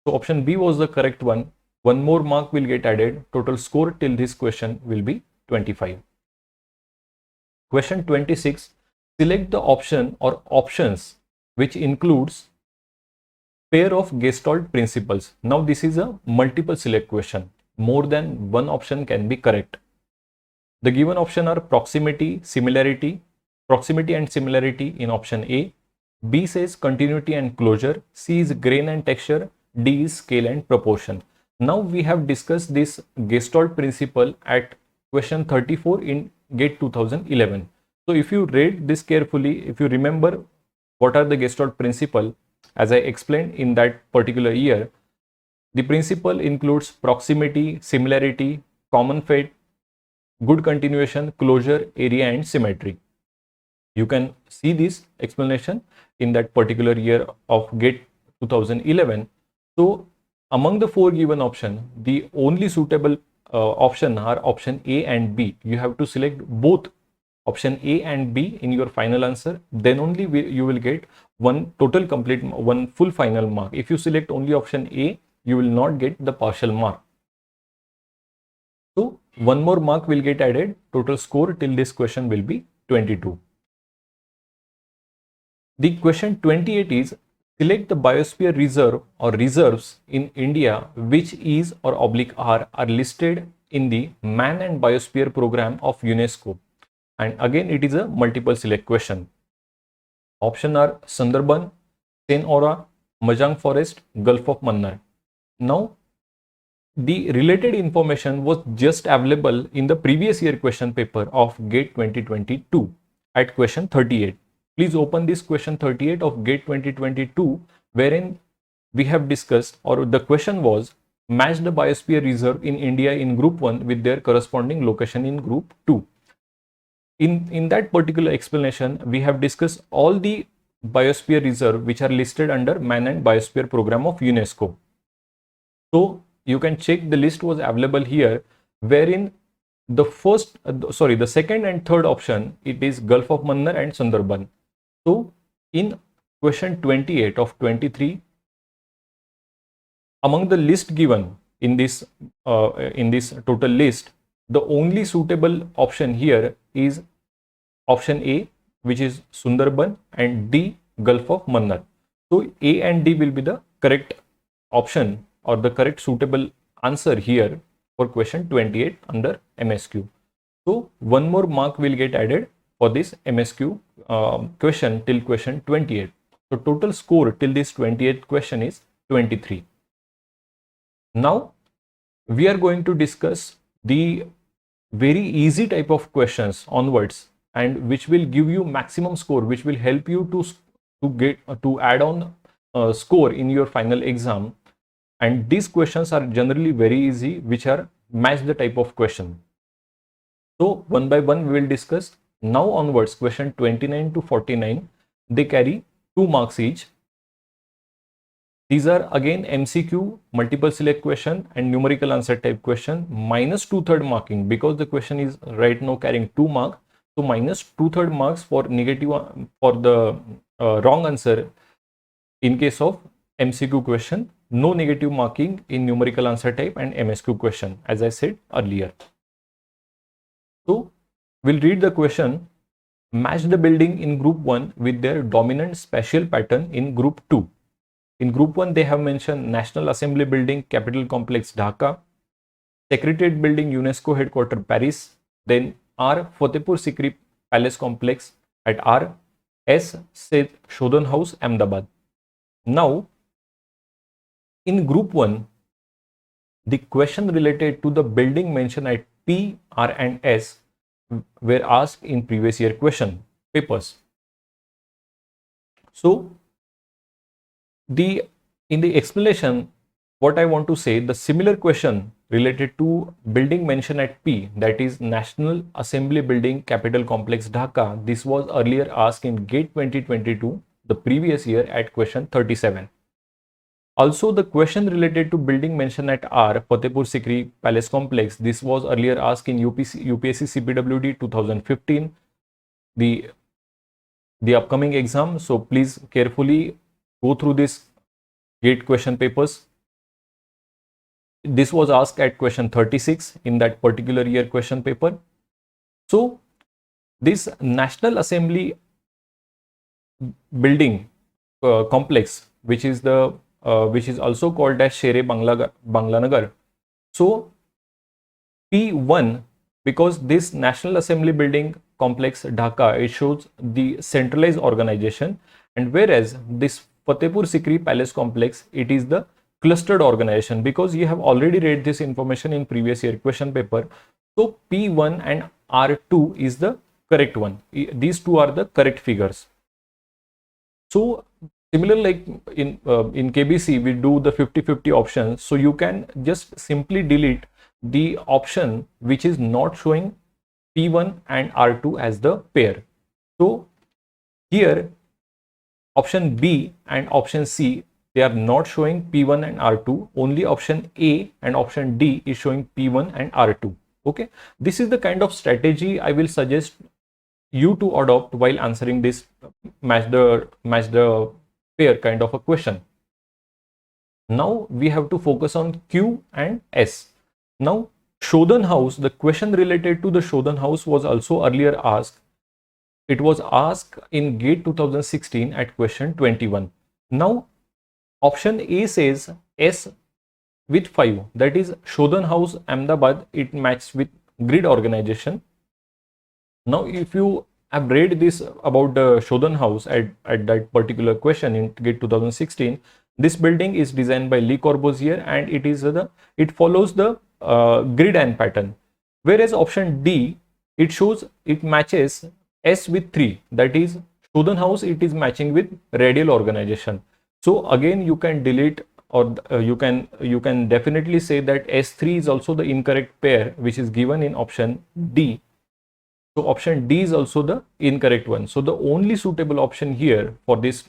So option B was the correct one. One more mark will get added. Total score till this question will be 25. Question 26, select the option or options which includes pair of Gestalt principles. Now this is a multiple select question. More than one option can be correct. The given option are proximity and similarity in option A. B says continuity and closure. C is grain and texture. D is scale and proportion. Now we have discussed this Gestalt principle at question 34 in GATE 2011. So if you read this carefully, if you remember what are the Gestalt principle, as I explained in that particular year, the principle includes proximity, similarity, common fate, good continuation, closure, area and symmetry. You can see this explanation in that particular year of GATE 2011. So among the four given options, the only suitable option are option A and B. You have to select both option A and B in your final answer. Then only you will get one full final mark. If you select only option A, you will not get the partial mark. So one more mark will get added. Total score till this question will be 22. The question 28 is, select the biosphere reserve or reserves in India which is or oblique are listed in the Man and Biosphere program of UNESCO. And again it is a multiple select question. Option are Sundarban, Senora, Majang Forest, Gulf of Mannar. Now the related information was just available in the previous year question paper of GATE 2022 at question 38. Please open this question 38 of GATE 2022, wherein we have discussed, or the question was, match the biosphere reserve in India in group 1 with their corresponding location in group 2. In that particular explanation, we have discussed all the biosphere reserve which are listed under Man and Biosphere program of UNESCO. So you can check, the list was available here, wherein the second and third option, it is Gulf of Mannar and Sundarban. So in question 28 of 23, among the list given in this total list, the only suitable option here is option A, which is Sundarban, and D, Gulf of Mannar. So A and D will be the correct option or the correct suitable answer here for question 28 under MSQ. So one more mark will get added for this MSQ question till question 28. So total score till this 28th question is 23. Now we are going to discuss the very easy type of questions onwards, and which will give you maximum score, which will help you to add on score in your final exam. And these questions are generally very easy, which are match the type of question. So one by one we will discuss. Now onwards, question 29 to 49, they carry 2 marks each. These are again MCQ, multiple select question and numerical answer type question, minus 2/3 marking, because the question is right now carrying 2 marks. So minus 2/3 marks for negative for the wrong answer in case of MCQ question. No negative marking in numerical answer type and MSQ question, as I said earlier. So we'll read the question. Match the building in group 1 with their dominant spatial pattern in group 2. In group 1, they have mentioned National Assembly Building, Capitol Complex, Dhaka, Secretariat Building, UNESCO Headquarters, Paris, then R, Fatehpur Sikri Palace Complex at R, S, Seth Shodhan House, Ahmedabad. Now, in group 1, the question related to the building mentioned at P, R and S were asked in previous year question papers. So, in the explanation, what I want to say, the similar question related to building mentioned at P, that is National Assembly Building, Capitol Complex, Dhaka, this was earlier asked in GATE 2022, the previous year, at question 37. Also, the question related to building mentioned at R, Fatehpur Sikri Palace Complex, this was earlier asked in UPSC CPWD 2015, the upcoming exam. So please carefully go through this GATE question papers. This was asked at question 36 in that particular year question paper. So this National Assembly Building complex, which is also called as Shere Banglanagar. So P1, because this National Assembly Building complex Dhaka, it shows the centralized organization, and whereas this Fatehpur Sikri Palace Complex, it is the clustered organization, because you have already read this information in previous year question paper. So P1 and R2 is the correct one. These two are the correct figures. So similar, like in KBC, we do the 50-50 options. So you can just simply delete the option which is not showing P1 and R2 as the pair. So here option B and option C, they are not showing P1 and R2. Only option A and option D is showing P1 and R2. Okay, this is the kind of strategy I will suggest you to adopt while answering this match the pair kind of a question. Now we have to focus on Q and S. Now Shodhan House, the question related to the Shodhan House was also earlier asked. It was asked in GATE 2016 at question 21. Now option A says S with 5, that is Shodhan House, Ahmedabad, it matches with grid organization. Now if you have read this about the Shodhan House at that particular question in GATE 2016, this building is designed by Le Corbusier and it follows the grid and pattern. Whereas option D, it shows it matches S with 3, that is Shodhan House, it is matching with radial organization. So again you can delete, or you can definitely say that S3 is also the incorrect pair which is given in option D. So option D is also the incorrect one. So the only suitable option here for this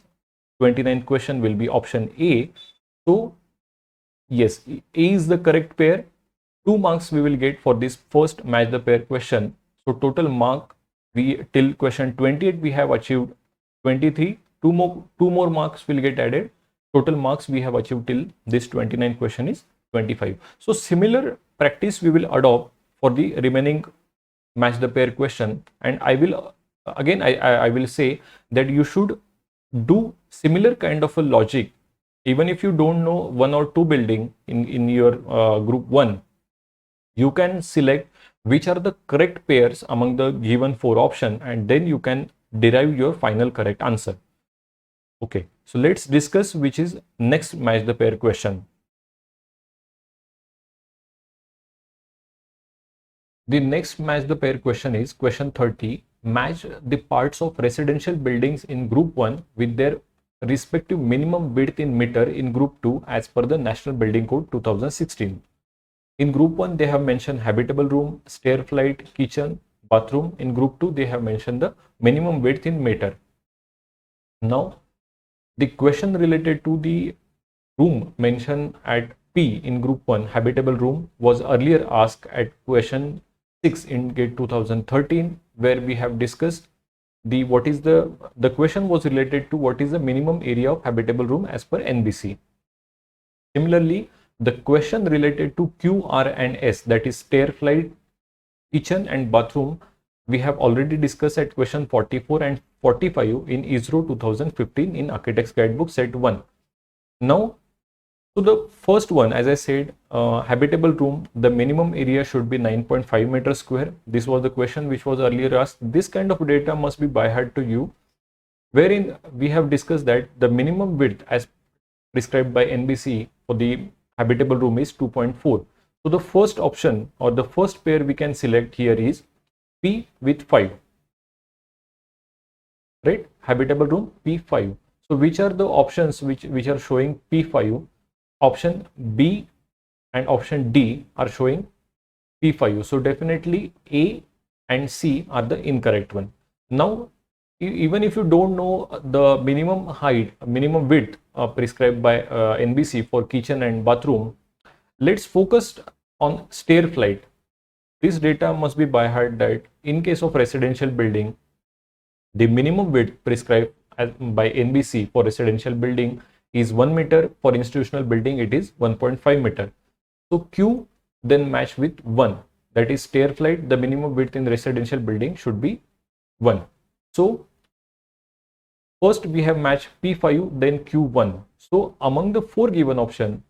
29th question will be option A. So yes, A is the correct pair. 2 marks we will get for this first match the pair question. So total mark, we till question 28 we have achieved 23. Two more marks will get added. Total marks we have achieved till this 29 question is 25. So similar practice we will adopt for the remaining match the pair question, and I will again I will say that you should do similar kind of a logic. Even if you don't know one or two building in your group 1, you can select which are the correct pairs among the given 4 options, and then you can derive your final correct answer. Okay, so let's discuss which is next match the pair question. The next match the pair question is question 30. Match the parts of residential buildings in group 1 with their respective minimum width in meter in group 2 as per the National Building Code 2016. In group 1 they have mentioned habitable room, stair flight, kitchen, bathroom. In group 2 they have mentioned the minimum width in meter. Now the question related to the room mentioned at P in group 1, habitable room, was earlier asked at question 6 in GATE 2013, where we have discussed the question was related to what is the minimum area of habitable room as per NBC. Similarly, the question related to Q, R and S, that is stair flight, kitchen and bathroom, we have already discussed at question 44 and 45 in ISRO 2015 in Architect's Guidebook set 1. Now, so the first one, as I said, habitable room, the minimum area should be 9.5 meters square. This was the question which was earlier asked. This kind of data must be by heart to you, wherein we have discussed that the minimum width as prescribed by NBC for the habitable room is 2.4. So the first option or the first pair we can select here is P with 5, right? Habitable room P5. So which are the options which are showing P5? Option B and option D are showing P5. So definitely A and C are the incorrect one. Now, even if you don't know the minimum height, minimum width prescribed by NBC for kitchen and bathroom, let's focus on stair flight. This data must be by heart that in case of residential building, the minimum width prescribed by NBC for residential building is 1 meter. For institutional building it is 1.5 meter. So Q then match with 1, that is stair flight, the minimum width in residential building should be 1. So first we have matched P5, then Q1. So among the 4 given option,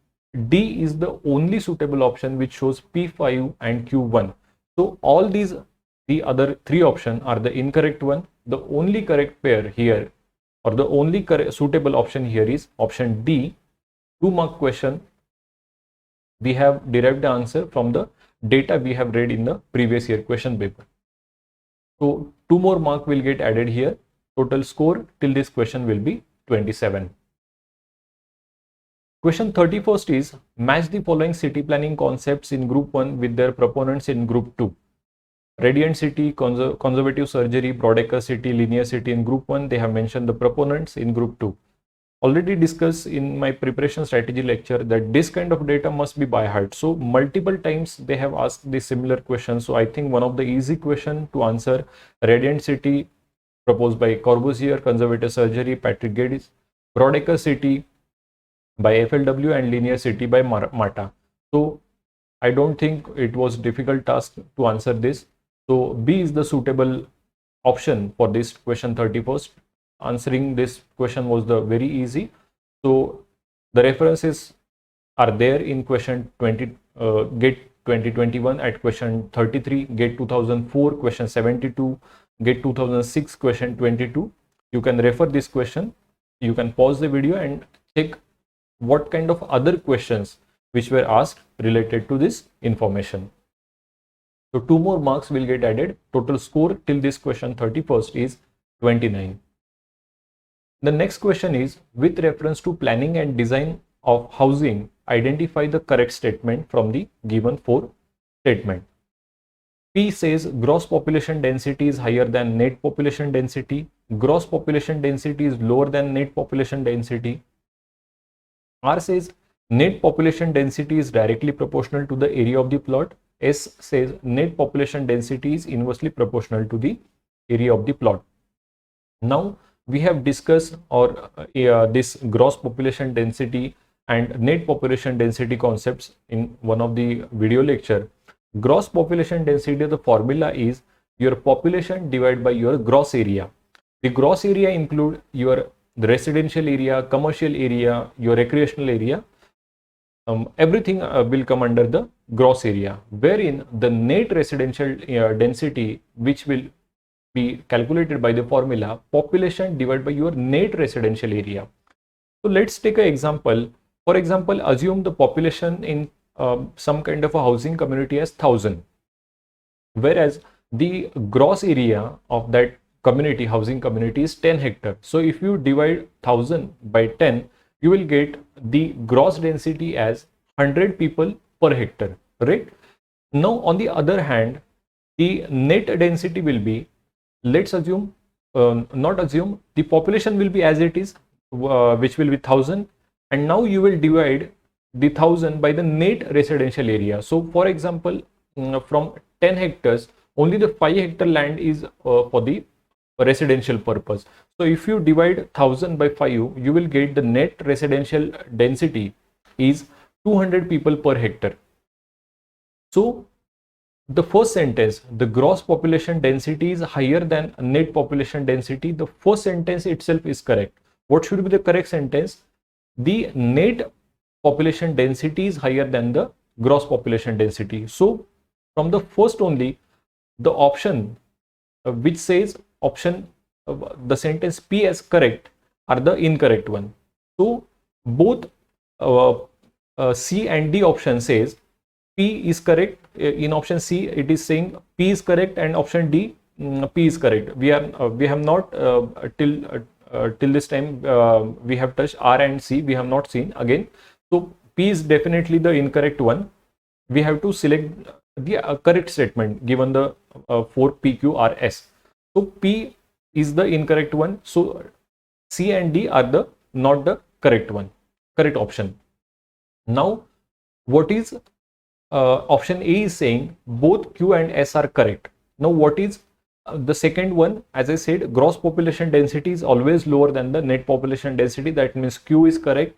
D is the only suitable option which shows P5 and Q1. So all the other 3 options are the incorrect one. The only correct pair here, or the only suitable option here, is option D. 2 mark question. We have derived the answer from the data we have read in the previous year question paper. So 2 more mark will get added here. Total score till this question will be 27. Question 31st is match the following city planning concepts in group 1 with their proponents in group 2. Radiant city, conservative surgery, broadacre city, linear city. In group 1 they have mentioned the proponents. In group 2, already discussed in my preparation strategy lecture that this kind of data must be by heart. So multiple times they have asked this similar question. So I think one of the easy question to answer: Radiant city proposed by Corbusier, conservative surgery Patrick Geddes, broadacre city by FLW, and linear city by Mata. So I don't think it was difficult task to answer this. So B is the suitable option for this question 31st. Answering this question was the very easy. So the references are there in question 20 GATE 2021 at question 33, GATE 2004 question 72, GATE 2006 question 22. You can refer this question. You can pause the video and check what kind of other questions which were asked related to this information. So 2 more marks will get added. Total score till this question 31st is 29. The next question is, with reference to planning and design of housing, identify the correct statement from the given 4 statement. P says gross population density is higher than net population density. Gross population density is lower than net population density. R says net population density is directly proportional to the area of the plot. S says net population density is inversely proportional to the area of the plot. Now we have discussed this gross population density and net population density concepts in one of the video lecture. Gross population density, the formula is your population divided by your gross area. The gross area include your residential area, commercial area, your recreational area. Everything will come under the gross area, wherein the net residential density, which will be calculated by the formula population divided by your net residential area. So let's take an example. For example, assume the population in some kind of a housing community as 1000, whereas the gross area of that community, housing community, is 10 hectares. So if you divide 1000 by 10, you will get the gross density as 100 people per hectare, right? Now on the other hand, the net density will be, let's assume, not assume, the population will be as it is, which will be 1000, and now you will divide the 1000 by the net residential area. So for example, from 10 hectares, only the 5 hectare land is for the residential purpose. So if you divide 1000 by 5, you will get the net residential density is 200 people per hectare. So the first sentence, the gross population density is higher than net population density, the first sentence itself is correct. What should be the correct sentence? The net population density is higher than the gross population density. So from the first only, the option which says option, the sentence P as correct are the incorrect one. So both C and D option says P is correct. In option C it is saying P is correct, and option D P is correct. We have not till this time we have touched R and C, we have not seen again. So P is definitely the incorrect one. We have to select the correct statement given the 4 PQRS. So P is the incorrect one. So C and D are the not the correct one, correct option. Now what is option A is saying both Q and S are correct. Now what is the second one? As I said, gross population density is always lower than the net population density. That means Q is correct.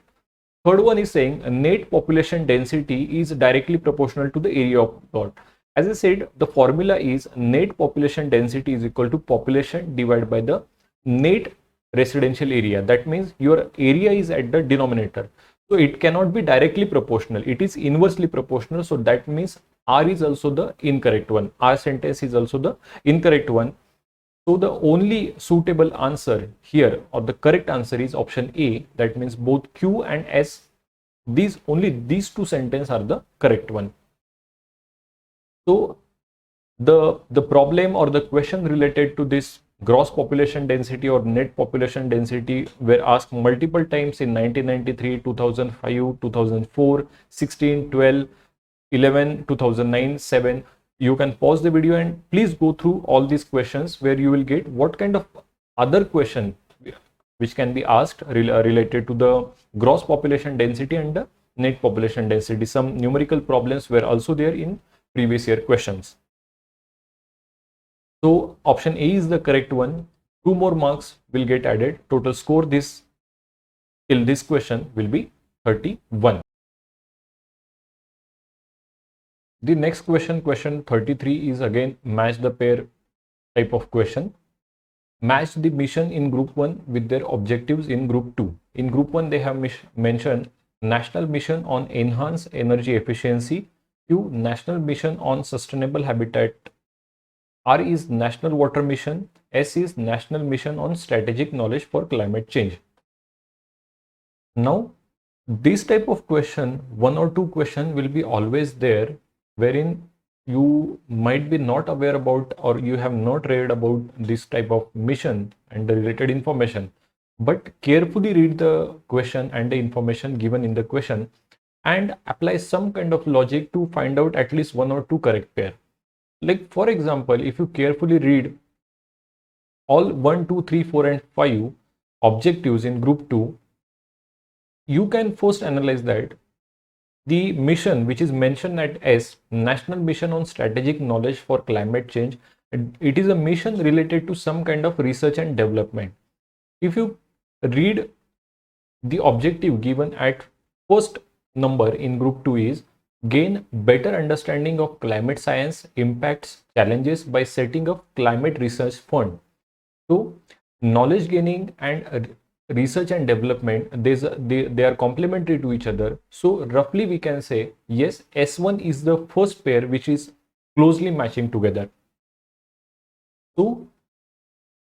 Third one is saying net population density is directly proportional to the area of plot. As I said, the formula is net population density is equal to population divided by the net residential area. That means your area is at the denominator. So it cannot be directly proportional. It is inversely proportional. So that means R is also the incorrect one. R sentence is also the incorrect one. So the only suitable answer here, or the correct answer, is option A. That means both Q and S, only these two sentences are the correct one. So the problem or the question related to this gross population density or net population density were asked multiple times in 1993, 2005, 2004, 16, 12, 11, 2009, 7. You can pause the video and please go through all these questions, where you will get what kind of other question which can be asked related to the gross population density and the net population density. Some numerical problems were also there in previous year questions. So option A is the correct one. 2 more marks will get added. Total score till this question will be 31. The next question, question 33, is again match the pair type of question. Match the mission in group 1 with their objectives in group 2. In group 1 they have mentioned National Mission on Enhanced Energy Efficiency, Q National Mission on Sustainable Habitat, R is National Water Mission, S is National Mission on Strategic Knowledge for Climate Change. Now this type of question, 1 or 2 question will be always there, wherein you might be not aware about, or you have not read about this type of mission and the related information, but carefully read the question and the information given in the question and apply some kind of logic to find out at least 1 or 2 correct pair. Like for example, if you carefully read all 1, 2, 3, 4 and 5 objectives in group 2, you can first analyze that the mission which is mentioned at S, National Mission on Strategic Knowledge for Climate Change, it is a mission related to some kind of research and development. If you read the objective given at first number in group 2 is gain better understanding of climate science impacts challenges by setting up climate research fund. So knowledge gaining and research and development, they are complementary to each other. So roughly we can say yes, S1 is the first pair which is closely matching together. So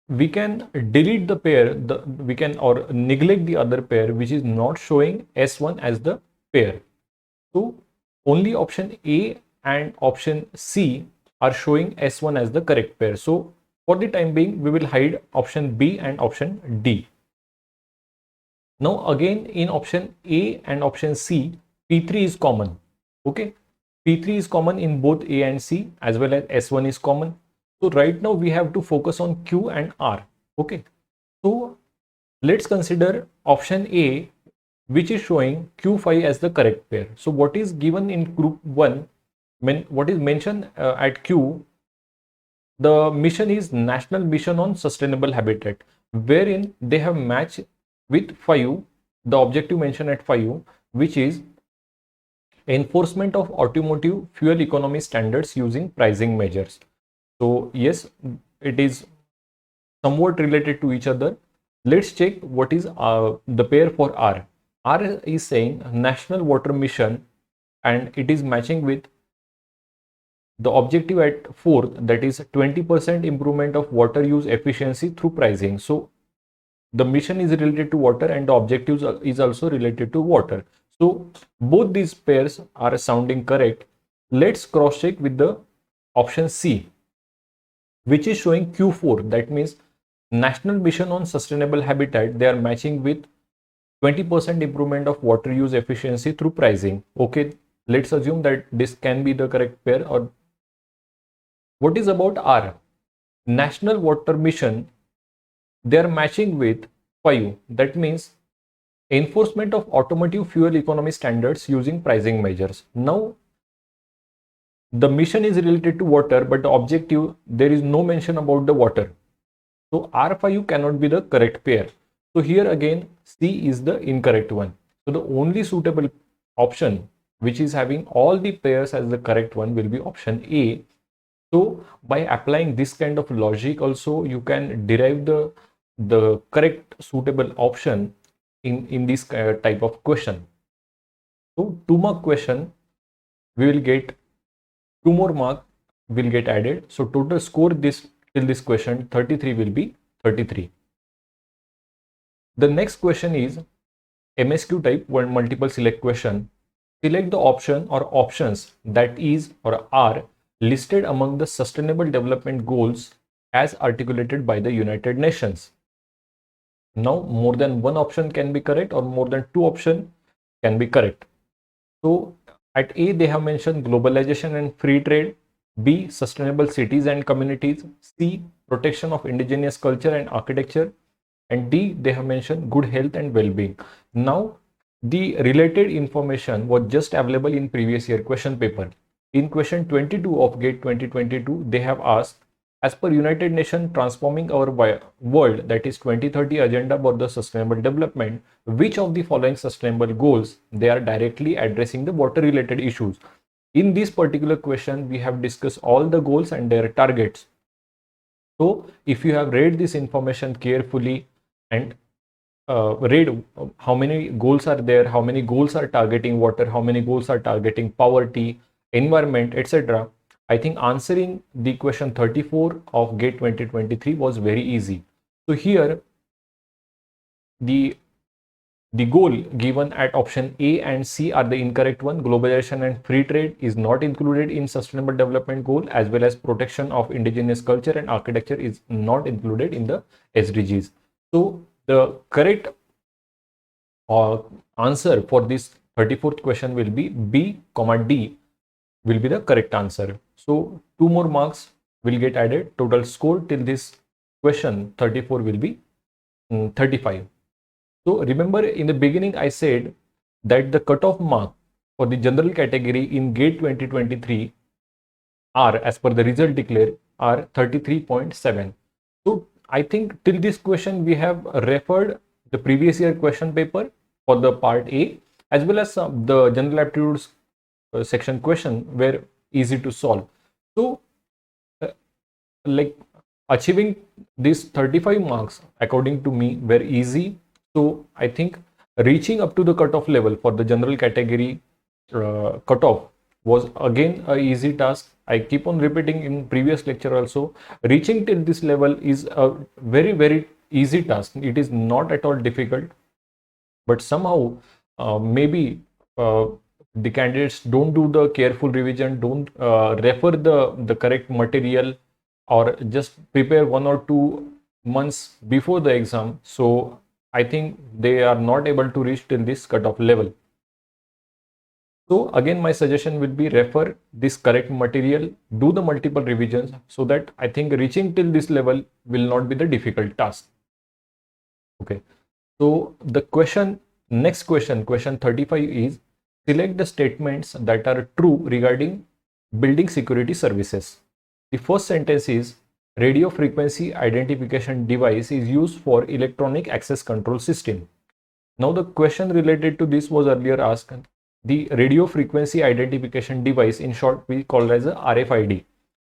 we can delete the pair, we can or neglect the other pair which is not showing S1 as the pair. So only option A and option C are showing S1 as the correct pair. So for the time being, we will hide option B and option D. Now again in option A and option C, P3 is common. Okay, P3 is common in both A and C, as well as S1 is common. So right now we have to focus on Q and R. Okay, so let's consider option A, which is showing Q5 as the correct pair. So what is given in group 1, what is mentioned at Q, the mission is National Mission on Sustainable Habitat, wherein they have matched with 5, the objective mentioned at 5, which is enforcement of automotive fuel economy standards using pricing measures. So yes, it is somewhat related to each other. Let's check what is the pair for R. R is saying National Water Mission, and it is matching with the objective at 4th, that is 20% improvement of water use efficiency through pricing. So the mission is related to water and the objectives is also related to water. So both these pairs are sounding correct. Let's cross check with the option C, which is showing Q4. That means National Mission on Sustainable Habitat, they are matching with 20% improvement of water use efficiency through pricing. Okay, let's assume that this can be the correct pair. Or what is about R? National Water Mission, they are matching with 5. That means enforcement of automotive fuel economy standards using pricing measures. Now the mission is related to water, but the objective, there is no mention about the water. So R5 cannot be the correct pair. So here again C is the incorrect one. So the only suitable option which is having all the pairs as the correct one will be option A. So by applying this kind of logic also, you can derive the correct suitable option in this type of question. So 2 mark question, we will get 2 more mark will get added. So total score this till this question 33 will be 33. The next question is MSQ type, one multiple select question. Select the option or options that is or are listed among the Sustainable Development Goals as articulated by the United Nations. Now more than one option can be correct or more than 2 options can be correct. So at A they have mentioned globalization and free trade, B sustainable cities and communities, C protection of indigenous culture and architecture, and D they have mentioned good health and well-being. Now the related information was just available in previous year question paper. In question 22 of GATE 2022, they have asked, as per United Nations Transforming Our World, that is 2030 Agenda for the Sustainable Development, which of the following sustainable goals they are directly addressing the water related issues? In this particular question, we have discussed all the goals and their targets. So if you have read this information carefully and read how many goals are there, how many goals are targeting water, how many goals are targeting poverty, environment, etc., I think answering the question 34 of GATE 2023 was very easy. So here the goal given at option A and C are the incorrect one. Globalization and free trade is not included in Sustainable Development Goal, as well as protection of indigenous culture and architecture is not included in the SDGs. So the correct answer for this 34th question will be B, D will be the correct answer. So 2 more marks will get added. Total score till this question 34 will be 35. So remember in the beginning I said that the cutoff mark for the general category in GATE 2023 are, as per the result declared, are 33.7. So I think till this question we have referred the previous year question paper for the part A, as well as the general aptitudes section question were easy to solve. So like achieving these 35 marks according to me were easy. So I think reaching up to the cutoff level for the general category cutoff was again a easy task. I keep on repeating in previous lecture also, reaching till this level is a very easy task. It is not at all difficult, but somehow maybe the candidates don't do the careful revision, don't refer the correct material, or just prepare 1 or 2 months before the exam. So I think they are not able to reach till this cutoff level. So again, my suggestion will be refer this correct material, do the multiple revisions, so that I think reaching till this level will not be the difficult task. Okay. So the next question 35 is, select the statements that are true regarding building security services. The first sentence is, radio frequency identification device is used for electronic access control system. Now the question related to this was earlier asked. The radio frequency identification device, in short we call as a RFID.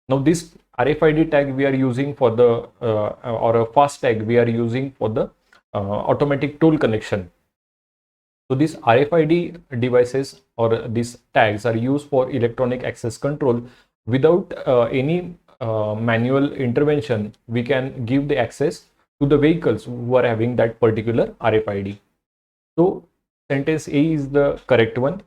Now this RFID tag we are using for the or a fast tag we are using for the automatic toll connection. So these RFID devices or these tags are used for electronic access control. Without any manual intervention, we can give the access to the vehicles who are having that particular RFID. So sentence A is the correct one.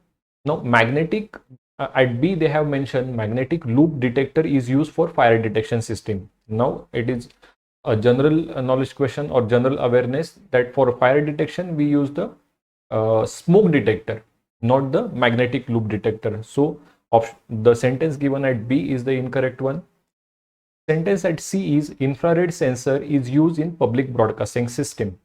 Now magnetic, at B they have mentioned magnetic loop detector is used for fire detection system. Now it is a general knowledge question or general awareness that for fire detection we use the smoke detector, not the magnetic loop detector. So the sentence given at B is the incorrect one. Sentence at C is, infrared sensor is used in public broadcasting system.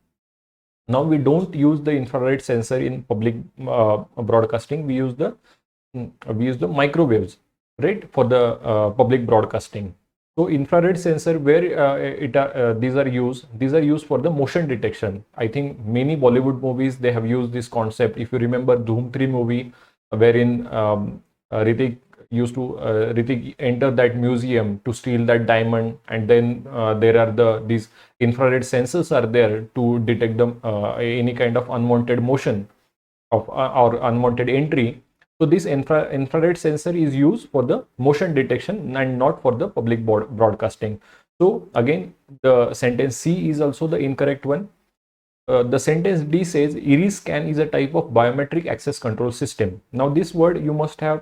Now we don't use the infrared sensor in public broadcasting. We use the microwaves, right, for the public broadcasting. So infrared sensor, where these are used for the motion detection. I think many Bollywood movies they have used this concept. If you remember Dhoom 3 movie, wherein Ritik enter that museum to steal that diamond, and then there are these infrared sensors are there to detect any kind of unwanted motion of or unwanted entry. So this infrared sensor is used for the motion detection and not for the public broadcasting. So again, the sentence C is also the incorrect one. The sentence D says, iris scan is a type of biometric access control system. Now this word you must have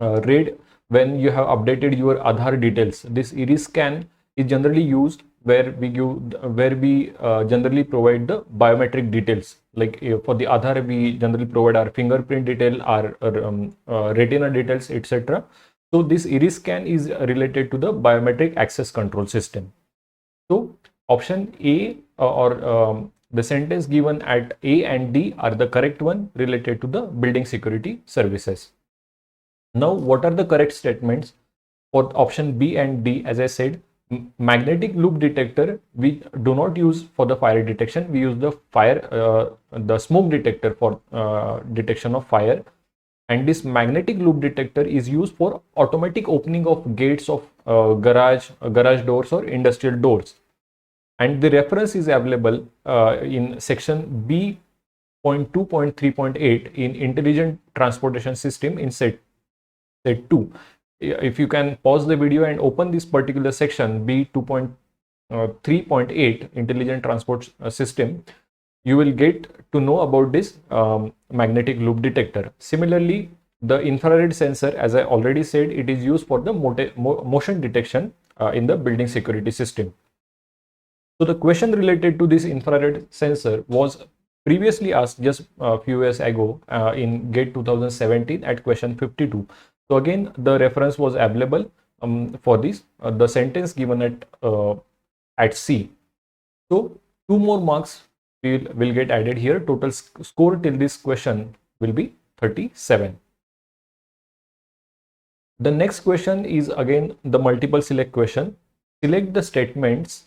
read when you have updated your Aadhaar details. This iris scan is generally used where we generally provide the biometric details. Like for the Aadhaar, we generally provide our fingerprint detail, our retina details, etc. So this iris scan is related to the biometric access control system. So option A or the sentence given at A and D are the correct one related to the building security services. Now, what are the correct statements for option B and D? As I said, magnetic loop detector we do not use for the fire detection. We use the smoke detector for detection of fire. And this magnetic loop detector is used for automatic opening of gates of garage doors or industrial doors. And the reference is available in section B.2.3.8 in Intelligent Transportation System in set 2. If you can pause the video and open this particular section B.2.3.8 Intelligent Transport System, you will get to know about this magnetic loop detector. Similarly, the infrared sensor, as I already said, it is used for the motion detection in the building security system. So the question related to this infrared sensor was previously asked just a few years ago in GATE 2017 at question 52. So again, the reference was available for this, the sentence given at C. So 2 more marks will get added here. Total score till this question will be 37. The next question is again the multiple select question. Select the statement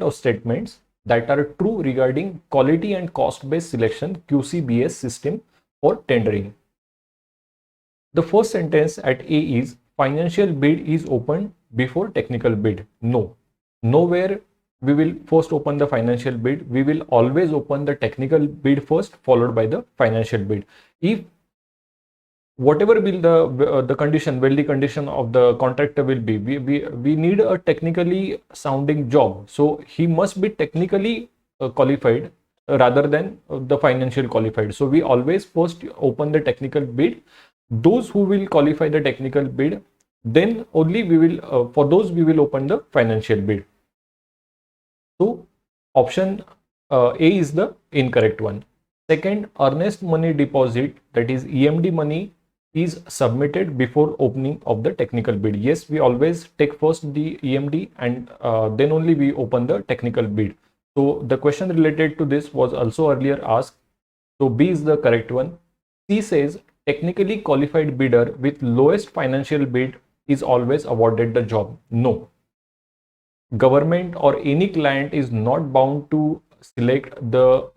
or statements that are true regarding quality and cost based selection QCBS system for tendering. The first sentence at A is financial bid is opened before technical bid. No, nowhere we will first open the financial bid. We will always open the technical bid first, followed by the financial bid. If whatever will the condition, wealthy condition of the contractor will be, we need a technically sounding job, so he must be technically qualified rather than the financial qualified. So we always first open the technical bid. Those who will qualify the technical bid, then only we will for those we will open the financial bid. So option A is the incorrect one. Second, earnest money deposit, that is EMD money, is submitted before opening of the technical bid. Yes, we always take first the EMD and then only we open the technical bid. So the question related to this was also earlier asked. So B is the correct one. C says technically qualified bidder with lowest financial bid is always awarded the job. No. Government or any client is not bound to select the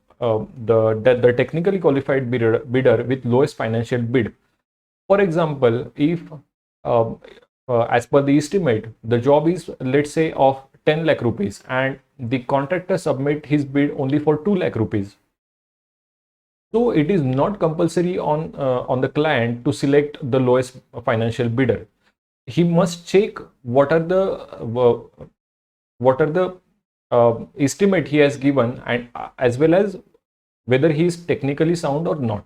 technically qualified bidder with lowest financial bid. For example, if as per the estimate, the job is, let's say, of 10 lakh rupees and the contractor submit his bid only for 2 lakh rupees. So it is not compulsory on the client to select the lowest financial bidder. He must check what are the estimate he has given, and as well as whether he is technically sound or not.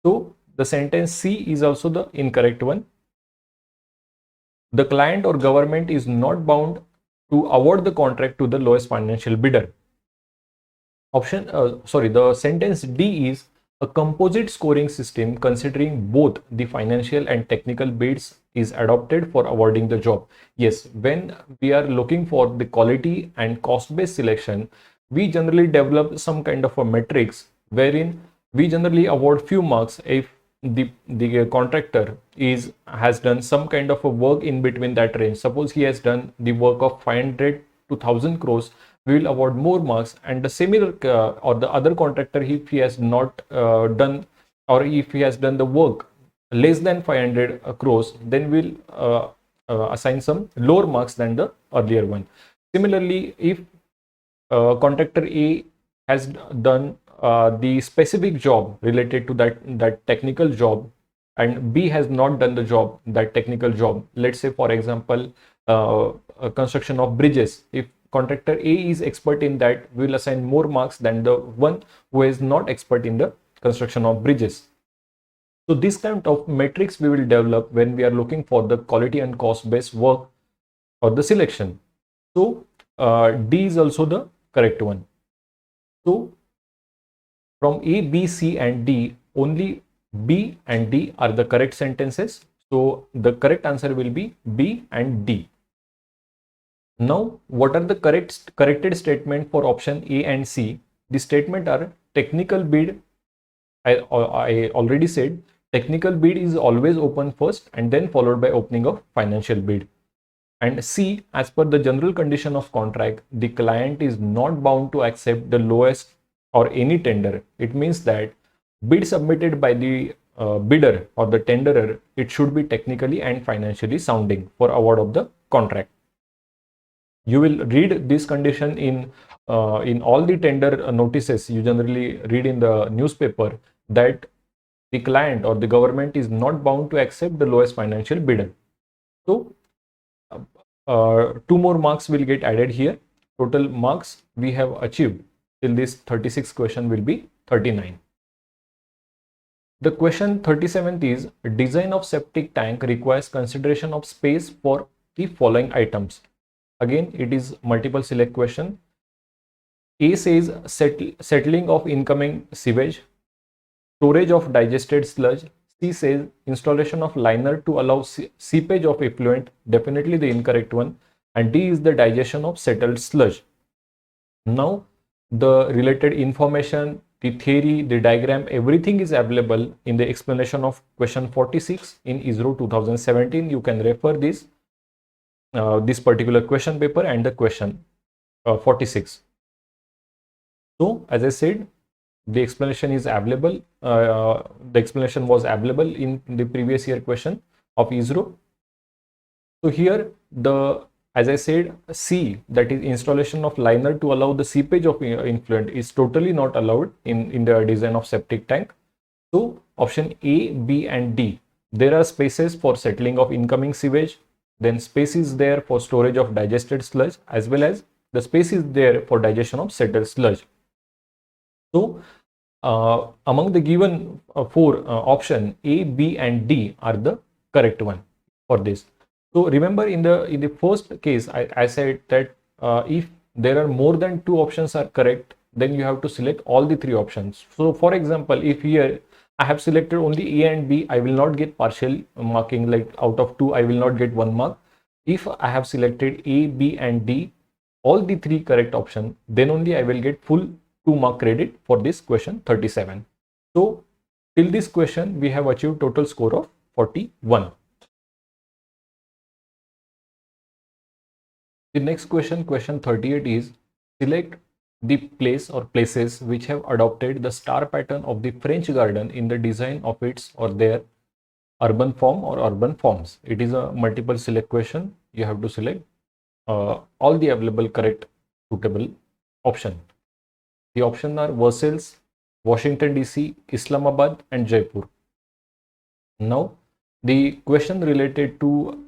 So the sentence C is also the incorrect one. The client or government is not bound to award the contract to the lowest financial bidder. The sentence D is a composite scoring system considering both the financial and technical bids is adopted for awarding the job. Yes, when we are looking for the quality and cost based selection, we generally develop some kind of a matrix wherein we generally award few marks if the contractor has done some kind of a work in between that range. Suppose he has done the work of 500 to 1000 crores, we will award more marks, and the similar or the other contractor, if he has not done, or if he has done the work less than 500 crores, then we'll assign some lower marks than the earlier one. Similarly, if contractor A has done the specific job related to that technical job, and B has not done the job, that technical job, let's say for example construction of bridges, if contractor A is expert in that, we will assign more marks than the one who is not expert in the construction of bridges. So this kind of matrix we will develop when we are looking for the quality and cost based work or the selection. So D is also the correct one. So from A, B, C and D, only B and D are the correct sentences. So the correct answer will be B and D. Now, what are the corrected statement for option A and C? The statement are technical bid. I already said technical bid is always open first and then followed by opening of financial bid. And C, as per the general condition of contract, the client is not bound to accept the lowest or any tender. It means that bid submitted by the bidder or the tenderer, it should be technically and financially sounding for award of the contract. You will read this condition in all the tender notices. You generally read in the newspaper that the client or the government is not bound to accept the lowest financial bidder. So 2 more marks will get added here. Total marks we have achieved till this 36 question will be 39. The question 37th is design of septic tank requires consideration of space for the following items. Again, it is multiple select question. A says settling of incoming sewage, storage of digested sludge. C says installation of liner to allow seepage of effluent, definitely the incorrect one. And D is the digestion of settled sludge. Now, the related information the theory, the diagram, everything is available in the explanation of question 46 in ISRO 2017. You can refer this particular question paper and the question 46. So as I said, the explanation is available. The explanation was available in the previous year question of ISRO. So here as I said, C, that is installation of liner to allow the seepage of influent, is totally not allowed in the design of septic tank. So option A, B and D, there are spaces for settling of incoming sewage, then space is there for storage of digested sludge, as well as the space is there for digestion of settled sludge. So among the given four option, A, B and D are the correct one for this. So remember, in the first case, I said that if there are more than two options are correct, then you have to select all the three options. So for example, if here I have selected only A and B, I will not get partial marking, like out of 2 I will not get 1 mark. If I have selected A, B and D, all the three correct option, then only I will get full 2 mark credit for this question 37. So till this question we have achieved total score of 41. The next question, question 38, is select the place or places which have adopted the star pattern of the French garden in the design of its or their urban form or urban forms. It is a multiple select question. You have to select all the available correct suitable option. The options are Versailles, Washington DC, Islamabad and Jaipur. Now the question related to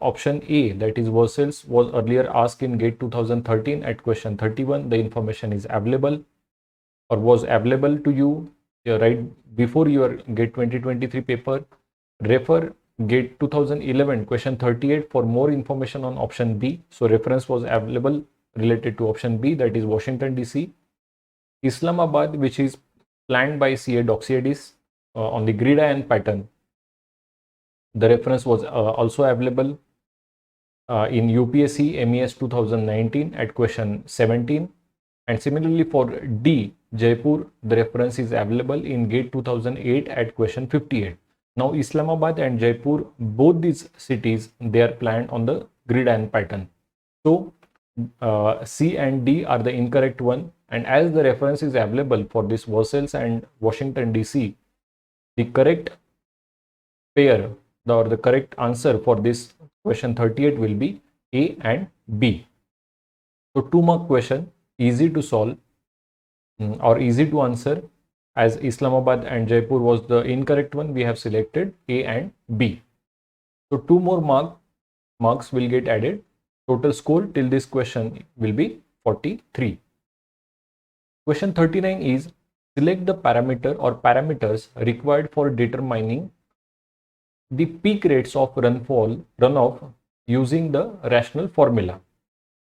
option A, that is Versailles, was earlier asked in GATE 2013 at question 31. The information is available or was available to you right before your GATE 2023 paper. Refer GATE 2011 question 38 for more information on option B. So reference was available related to option B, that is Washington DC. Islamabad, which is planned by CA Doxiadis on the gridiron pattern. The reference was also available in UPSC MES 2019 at question 17. And similarly for D, Jaipur, the reference is available in GATE 2008 at question 58. Now Islamabad and Jaipur, both these cities, they are planned on the gridiron pattern. So C and D are the incorrect one. And as the reference is available for this Versailles and Washington DC, the correct pair or the correct answer for this question 38 will be A and B. So 2 mark question, easy to solve or easy to answer. As Islamabad and Jaipur was the incorrect one, we have selected A and B. So 2 more marks will get added. Total score till this question will be 43. Question 39 is select the parameter or parameters required for determining the peak rates of runoff using the rational formula.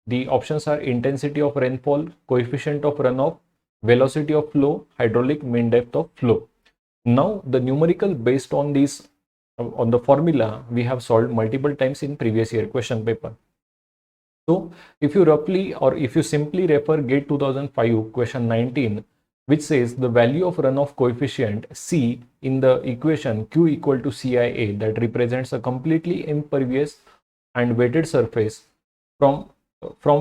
The options are intensity of rainfall, coefficient of runoff, velocity of flow, hydraulic mean depth of flow. Now the numerical based on this on the formula we have solved multiple times in previous year question paper. So if you roughly or if you simply refer GATE 2005 question 19, which says the value of runoff coefficient C in the equation Q equal to CIA, that represents a completely impervious and wetted surface from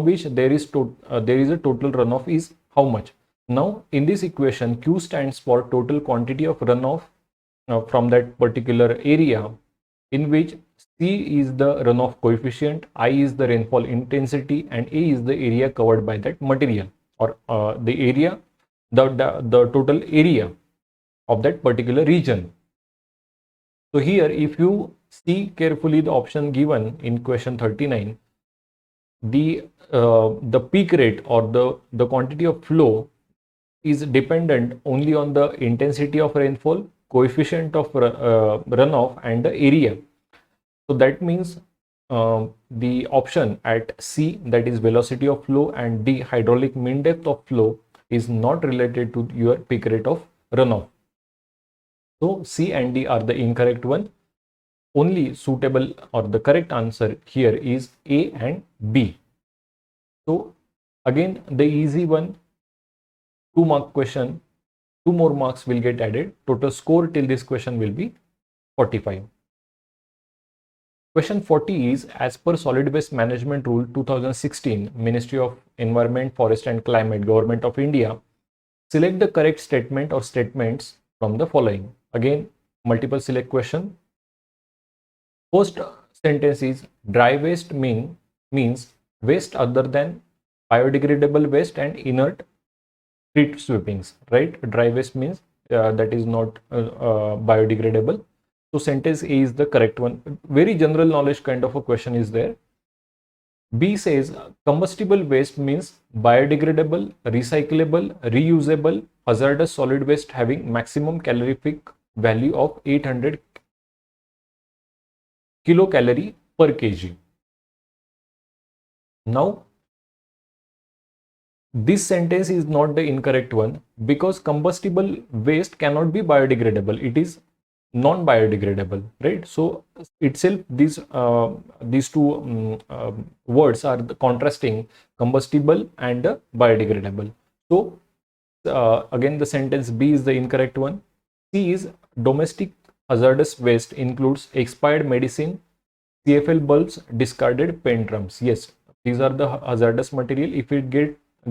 which there is a total runoff, is how much? Now in this equation, Q stands for total quantity of runoff from that particular area, in which C is the runoff coefficient, I is the rainfall intensity, and A is the area covered by that material, or the area, the total area of that particular region. So here if you see carefully the option given in question 39, the peak rate or the quantity of flow is dependent only on the intensity of rainfall, coefficient of runoff and the area. So that means the option at C, that is velocity of flow, and D, hydraulic mean depth of flow, is not related to your peak rate of runoff. So C and D are the incorrect one. Only suitable or the correct answer here is A and B. So again the easy one, 2 mark question, 2 more marks will get added. Total score till this question will be 45. Question 40 is, as per Solid Waste Management Rule 2016, Ministry of Environment, Forest and Climate, Government of India, select the correct statement or statements from the following. Again, multiple select question. First sentence is, dry waste means waste other than biodegradable waste and inert street sweepings, right? Dry waste means that is not biodegradable. So sentence A is the correct one. Very general knowledge kind of a question is there. B says combustible waste means biodegradable, recyclable, reusable, hazardous solid waste having maximum calorific value of 800 kilocalorie per kg. Now, this sentence is not the incorrect one because combustible waste cannot be biodegradable. It is non-biodegradable, right? So itself these two words are contrasting, combustible and biodegradable. So again the sentence B is the incorrect one. C is domestic hazardous waste includes expired medicine, CFL bulbs, discarded paint drums. Yes, these are the hazardous material. If it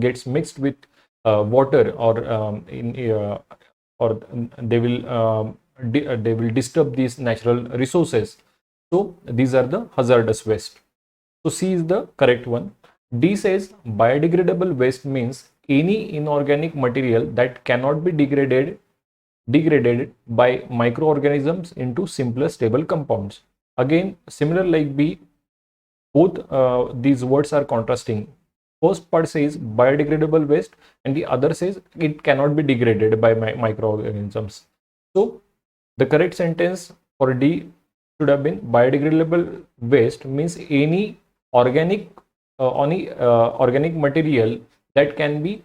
gets mixed with water or they will disturb these natural resources. So these are the hazardous waste. So C is the correct one. D says biodegradable waste means any inorganic material that cannot be degraded by microorganisms into simpler stable compounds. Again, similar like B, both these words are contrasting. First part says biodegradable waste and the other says it cannot be degraded by microorganisms. So the correct sentence for D should have been biodegradable waste means any organic material that can be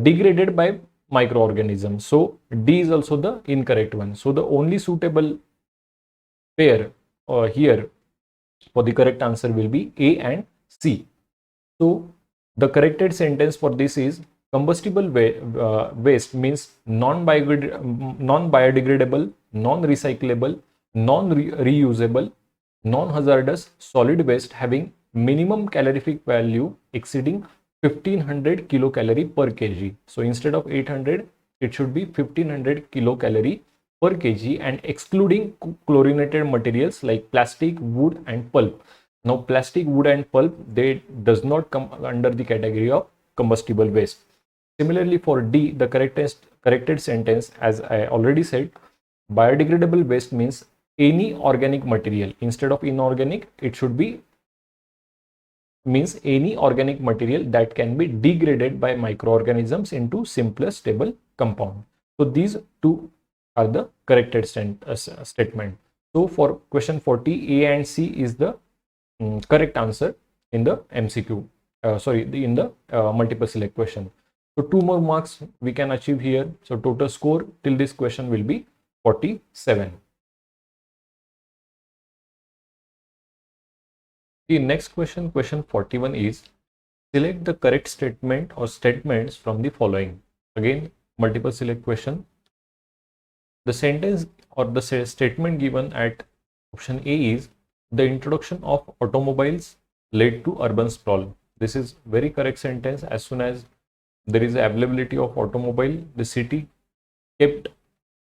degraded by microorganisms. So D is also the incorrect one. So the only suitable pair here for the correct answer will be A and C. So the corrected sentence for this is combustible waste means non-biodegradable, non-recyclable, non-reusable, non-hazardous solid waste having minimum calorific value exceeding 1500 kilocalorie per kg. So instead of 800, it should be 1500 kilocalorie per kg and excluding chlorinated materials like plastic, wood and pulp. Now plastic, wood and pulp, they does not come under the category of combustible waste. Similarly for D, the corrected sentence, as I already said, biodegradable waste means any organic material. Instead of inorganic, it should be means any organic material that can be degraded by microorganisms into simpler stable compound. So these two are the corrected statement. So for question 40, A and C is the correct answer in the MCQ, in the multiple select question. So 2 more marks we can achieve here. So total score till this question will be 47. The next question, question 41 is, select the correct statement or statements from the following. Again, multiple select question. The sentence or the statement given at option A is, the introduction of automobiles led to urban sprawl. This is very correct sentence. As soon as there is availability of automobile, the city kept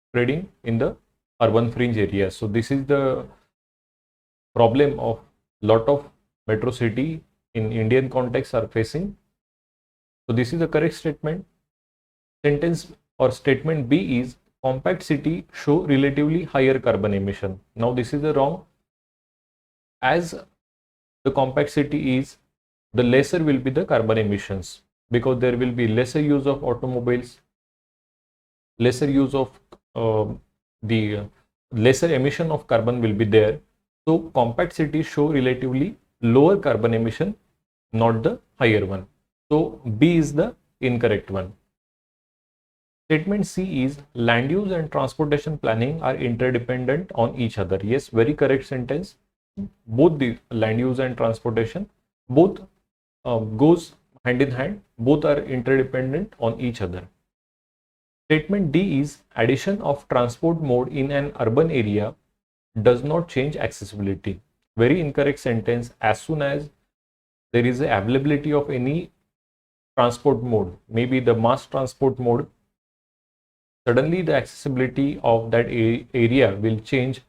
spreading in the urban fringe areas. So this is the problem of lot of metro city in Indian context are facing. So this is the correct statement. Sentence or statement B is, compact city show relatively higher carbon emission. Now this is the wrong. As the compact city is, the lesser will be the carbon emissions because there will be lesser use of automobiles, lesser use of the lesser emission of carbon will be there. So compact cities show relatively lower carbon emission, not the higher one. So B is the incorrect one. Statement C is, land use and transportation planning are interdependent on each other. Yes, very correct sentence. Both the land use and transportation, both goes hand in hand, both are interdependent on each other. Statement D is addition of transport mode in an urban area does not change accessibility. Very incorrect sentence. As soon as there is a availability of any transport mode, maybe the mass transport mode, suddenly the accessibility of that area will change.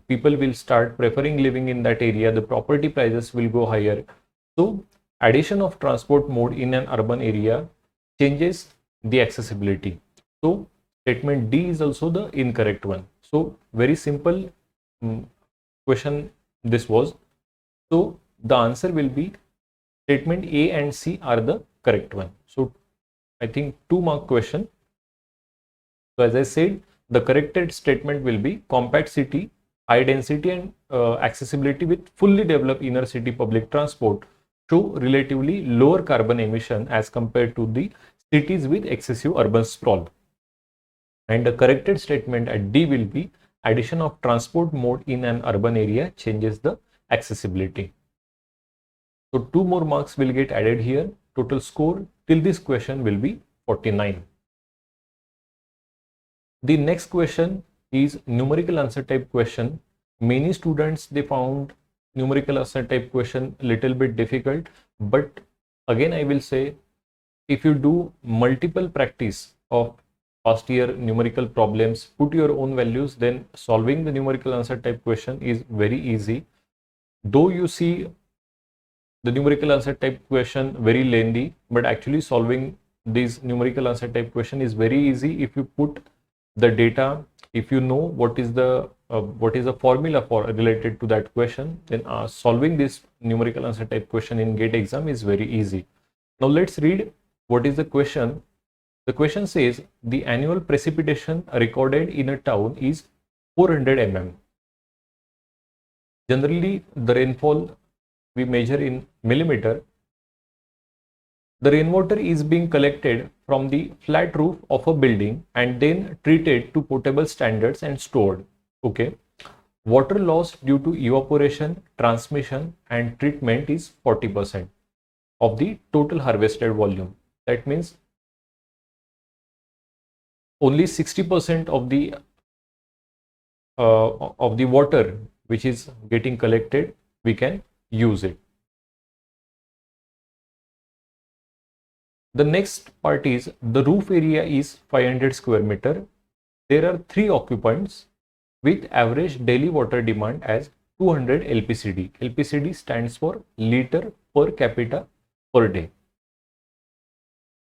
People will start preferring living in that area. The property prices will go higher. So addition of transport mode in an urban area changes the accessibility. So statement D is also the incorrect one. So very simple question this was. So the answer will be statement A and C are the correct one. So I think 2-mark question. So as I said, the corrected statement will be compact city, high density and accessibility with fully developed inner city public transport show relatively lower carbon emission as compared to the cities with excessive urban sprawl. And the corrected statement at D will be addition of transport mode in an urban area changes the accessibility. So 2 more marks will get added here. Total score till this question will be 49. The next question is numerical answer type question. Many students, they found numerical answer type question little bit difficult, but again I will say, if you do multiple practice of past year numerical problems, put your own values, then solving the numerical answer type question is very easy. Though you see the numerical answer type question very lengthy, but actually solving this numerical answer type question is very easy if you put the data. If you know what is the formula for related to that question, then solving this numerical answer type question in GATE exam is very easy. Now let's read what is the question. The question says the annual precipitation recorded in a town is 400 mm. Generally the rainfall we measure in millimeter. The rainwater is being collected from the flat roof of a building and then treated to potable standards and stored. Okay. Water loss due to evaporation, transmission and treatment is 40% of the total harvested volume. That means only 60% of the water which is getting collected, we can use it. The next part is the roof area is 500 square meter. There are 3 occupants with average daily water demand as 200 LPCD. LPCD stands for liter per capita per day.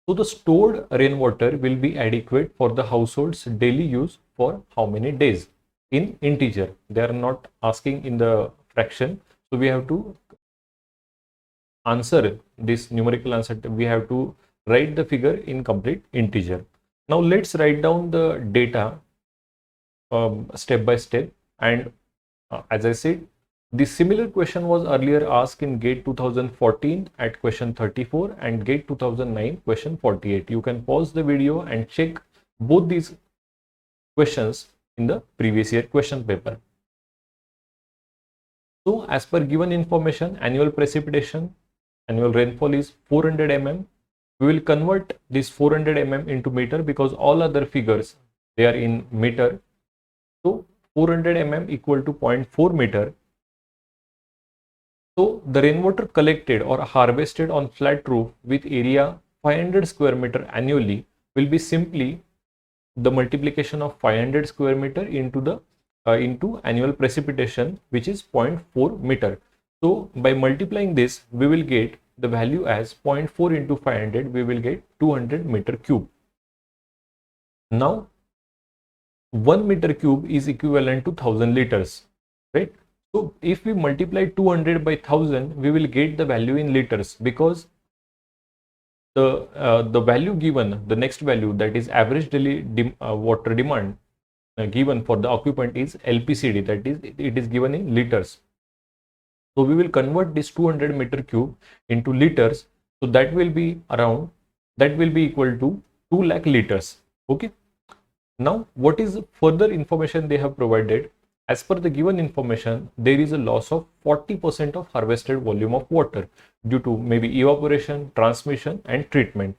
So the stored rainwater will be adequate for the household's daily use for how many days? In integer. They are not asking in the fraction. So we have to answer this numerical answer. We have to write the figure in complete integer. Now let's write down the data step by step. And as I said, the similar question was earlier asked in GATE 2014 at question 34 and GATE 2009 question 48. You can pause the video and check both these questions in the previous year question paper. So as per given information, annual precipitation, annual rainfall is 400 mm. We will convert this 400 mm into meter because all other figures, they are in meter. So 400 mm equal to 0.4 meter. So the rainwater collected or harvested on flat roof with area 500 square meter annually will be simply the multiplication of 500 square meter into the into annual precipitation, which is 0.4 meter. So by multiplying this, we will get the value as 0.4 into 500, we will get 200 meter cube. Now 1 meter cube is equivalent to 1000 liters, right? So if we multiply 200 by 1000, we will get the value in liters, because the value given, the next value, that is average daily water demand given for the occupant is LPCD, that is it is given in liters. So we will convert this 200 meter cube into liters. So that will be equal to 2 lakh liters. Okay. Now what is further information they have provided? As per the given information, there is a loss of 40% of harvested volume of water due to maybe evaporation, transmission and treatment.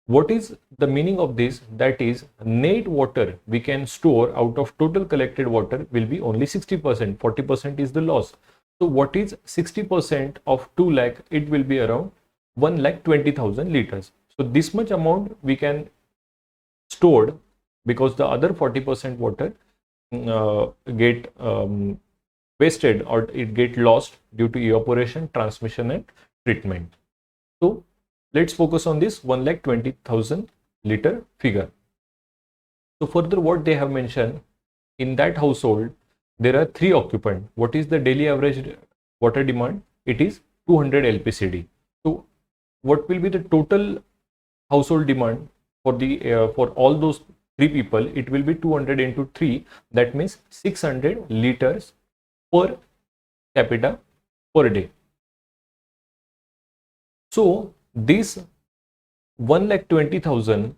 What is the meaning of this? That is, net water we can store out of total collected water will be only 60%. 40% is the loss. So what is 60% of 2 lakh? It will be around 1,20,000 liters. So this much amount we can stored, because the other 40% water get wasted, or it get lost due to evaporation, transmission and treatment. So let's focus on this 1,20,000 liter figure. So further, what they have mentioned, in that household there are 3 occupants. What is the daily average water demand? It is 200 LPCD. So what will be the total household demand for the for all those 3 people? It will be 200 into 3, that means 600 liters per capita per day. So this 1,20,000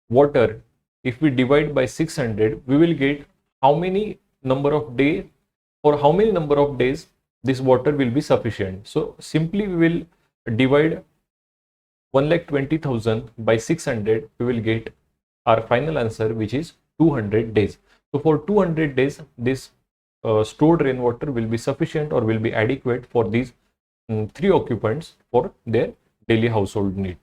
water, if we divide by 600, we will get how many number of days, or how many number of days this water will be sufficient. So simply we will divide 1,20,000 by 600, we will get our final answer, which is 200 days. So for 200 days, this stored rainwater will be sufficient, or will be adequate for these 3 occupants for their daily household need.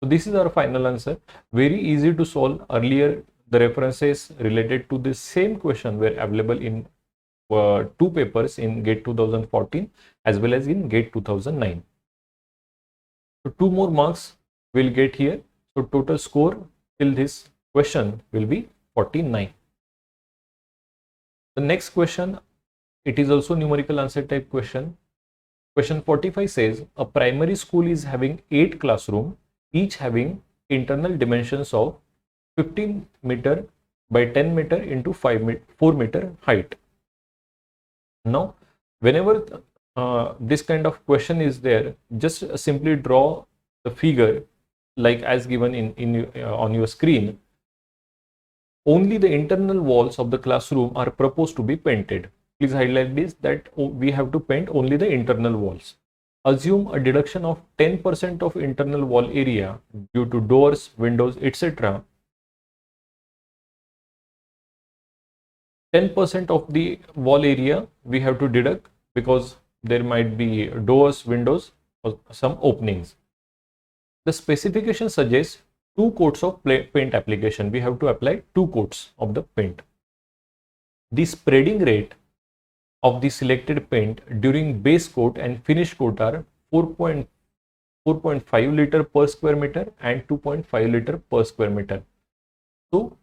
So this is our final answer. Very easy to solve. Earlier, the references related to the same question were available in 2 papers in GATE 2014 as well as in GATE 2009. So 2 more marks we'll get here. So total score till this question will be 49. The next question, it is also numerical answer type question. Question 45 says a primary school is having 8 classrooms, each having internal dimensions of 15 meter by 10 meter into 4 meter height. Now, whenever this kind of question is there, just simply draw the figure like as given on your screen. Only the internal walls of the classroom are proposed to be painted. Please highlight this, that we have to paint only the internal walls. Assume a deduction of 10% of internal wall area due to doors, windows, etc. 10% of the wall area we have to deduct, because there might be doors, windows, or some openings. The specification suggests 2 coats of paint application. We have to apply 2 coats of the paint. The spreading rate of the selected paint during base coat and finish coat are 4.5 liter per square meter and 2.5 liter per square meter. So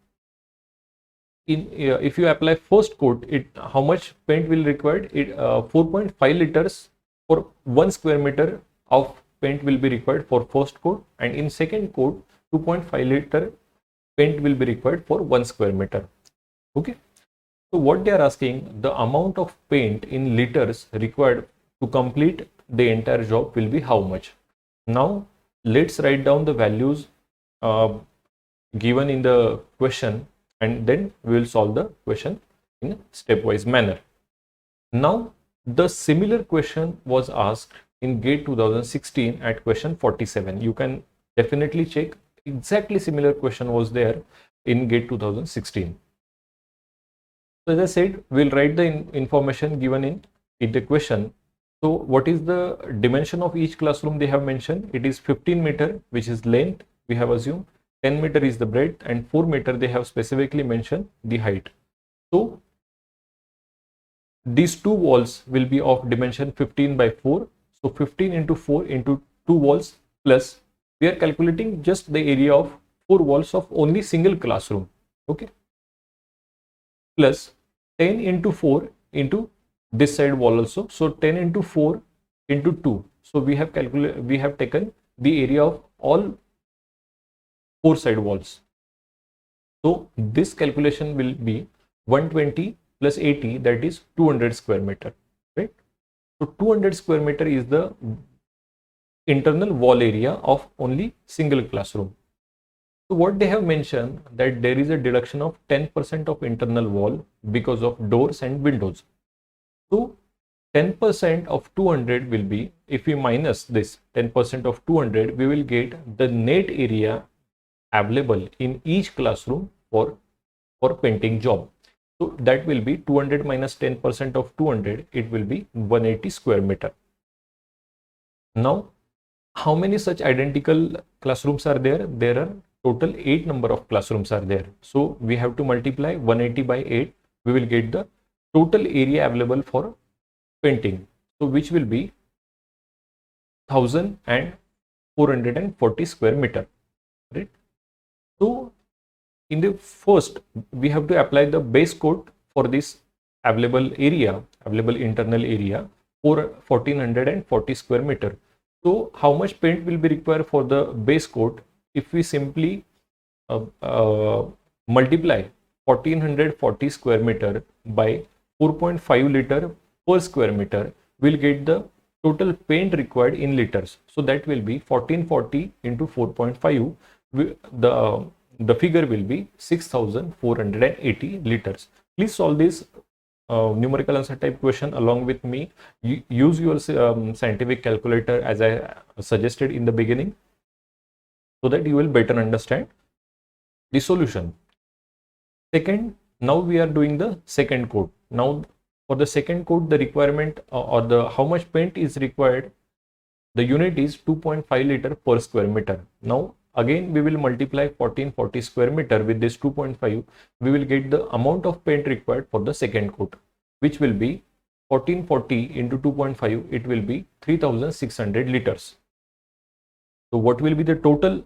if you apply first coat, how much paint will required? 4.5 liters for 1 square meter of paint will be required for first coat, and in second coat 2.5 liter paint will be required for 1 square meter. Okay. So what they are asking, the amount of paint in liters required to complete the entire job will be how much? Now let's write down the values given in the question, and then we will solve the question in a stepwise manner. Now the similar question was asked in GATE 2016 at question 47. You can definitely check, exactly similar question was there in GATE 2016. So as I said, we'll write the information given in the question. So what is the dimension of each classroom they have mentioned? It is 15 meter, which is length, we have assumed. 10 meter is the breadth, and 4 meter they have specifically mentioned the height. So these 2 walls will be of dimension 15 by 4. So 15 into 4 into 2 walls, plus we are calculating just the area of 4 walls of only single classroom. Okay. Plus 10 into 4 into this side wall also. So 10 into 4 into 2. So we have taken the area of all 4 side walls. So this calculation will be 120 plus 80, that is 200 square meter, right? So 200 square meter is the internal wall area of only single classroom. So what they have mentioned, that there is a deduction of 10% of internal wall because of doors and windows. So 10% of 200 will be, if we minus this 10% of 200, we will get the net area available in each classroom for painting job. So that will be 200 minus 10% of 200, it will be 180 square meter. Now, how many such identical classrooms are there? There are total 8 number of classrooms are there. So we have to multiply 180 by 8. We will get the total area available for painting. So which will be 1440 square meter, right? So in the first, we have to apply the base coat for this available area, available internal area for 1440 square meter. So how much paint will be required for the base coat? If we simply multiply 1440 square meter by 4.5 liter per square meter, we'll get the total paint required in liters. So that will be 1440 into 4.5. The figure will be 6480 liters. Please solve this numerical answer type question along with me. Use your scientific calculator as I suggested in the beginning, so that you will better understand the solution. Second, now we are doing the second coat. Now for the second coat, the requirement or the how much paint is required, the unit is 2.5 liter per square meter. Now again we will multiply 1440 square meter with this 2.5. We will get the amount of paint required for the second coat, which will be 1440 into 2.5. It will be 3600 liters. So what will be the total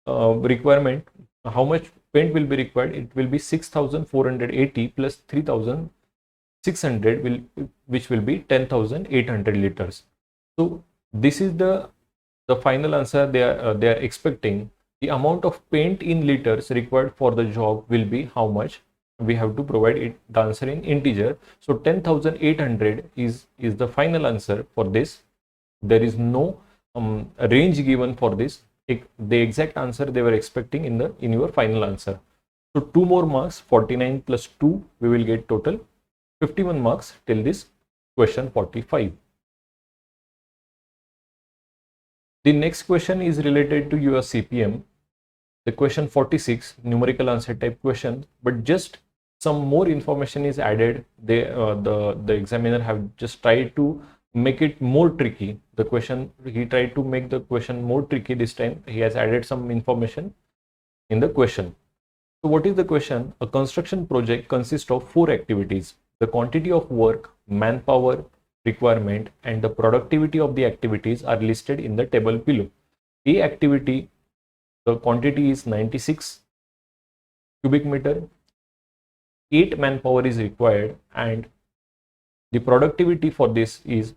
requirement? How much paint will be required? It will be 6480 plus 3600 which will be 10800 liters. So this is the final answer they are expecting. The amount of paint in liters required for the job will be how much? We have to provide it the answer in integer. So 10800 is the final answer for this. There is no range given for this. The exact answer they were expecting in your final answer. So 2 more marks, 49 plus 2, we will get total 51 marks till this question 45. The next question is related to your CPM. The question 46, numerical answer type question, but just some more information is added. The examiner have just tried to make it more tricky. The question, he tried to make the question more tricky this time. He has added some information in the question. So what is the question? A construction project consists of 4 activities. The quantity of work, manpower requirement, and the productivity of the activities are listed in the table below. A activity, the quantity is 96 cubic meter, 8 manpower is required, and the productivity for this is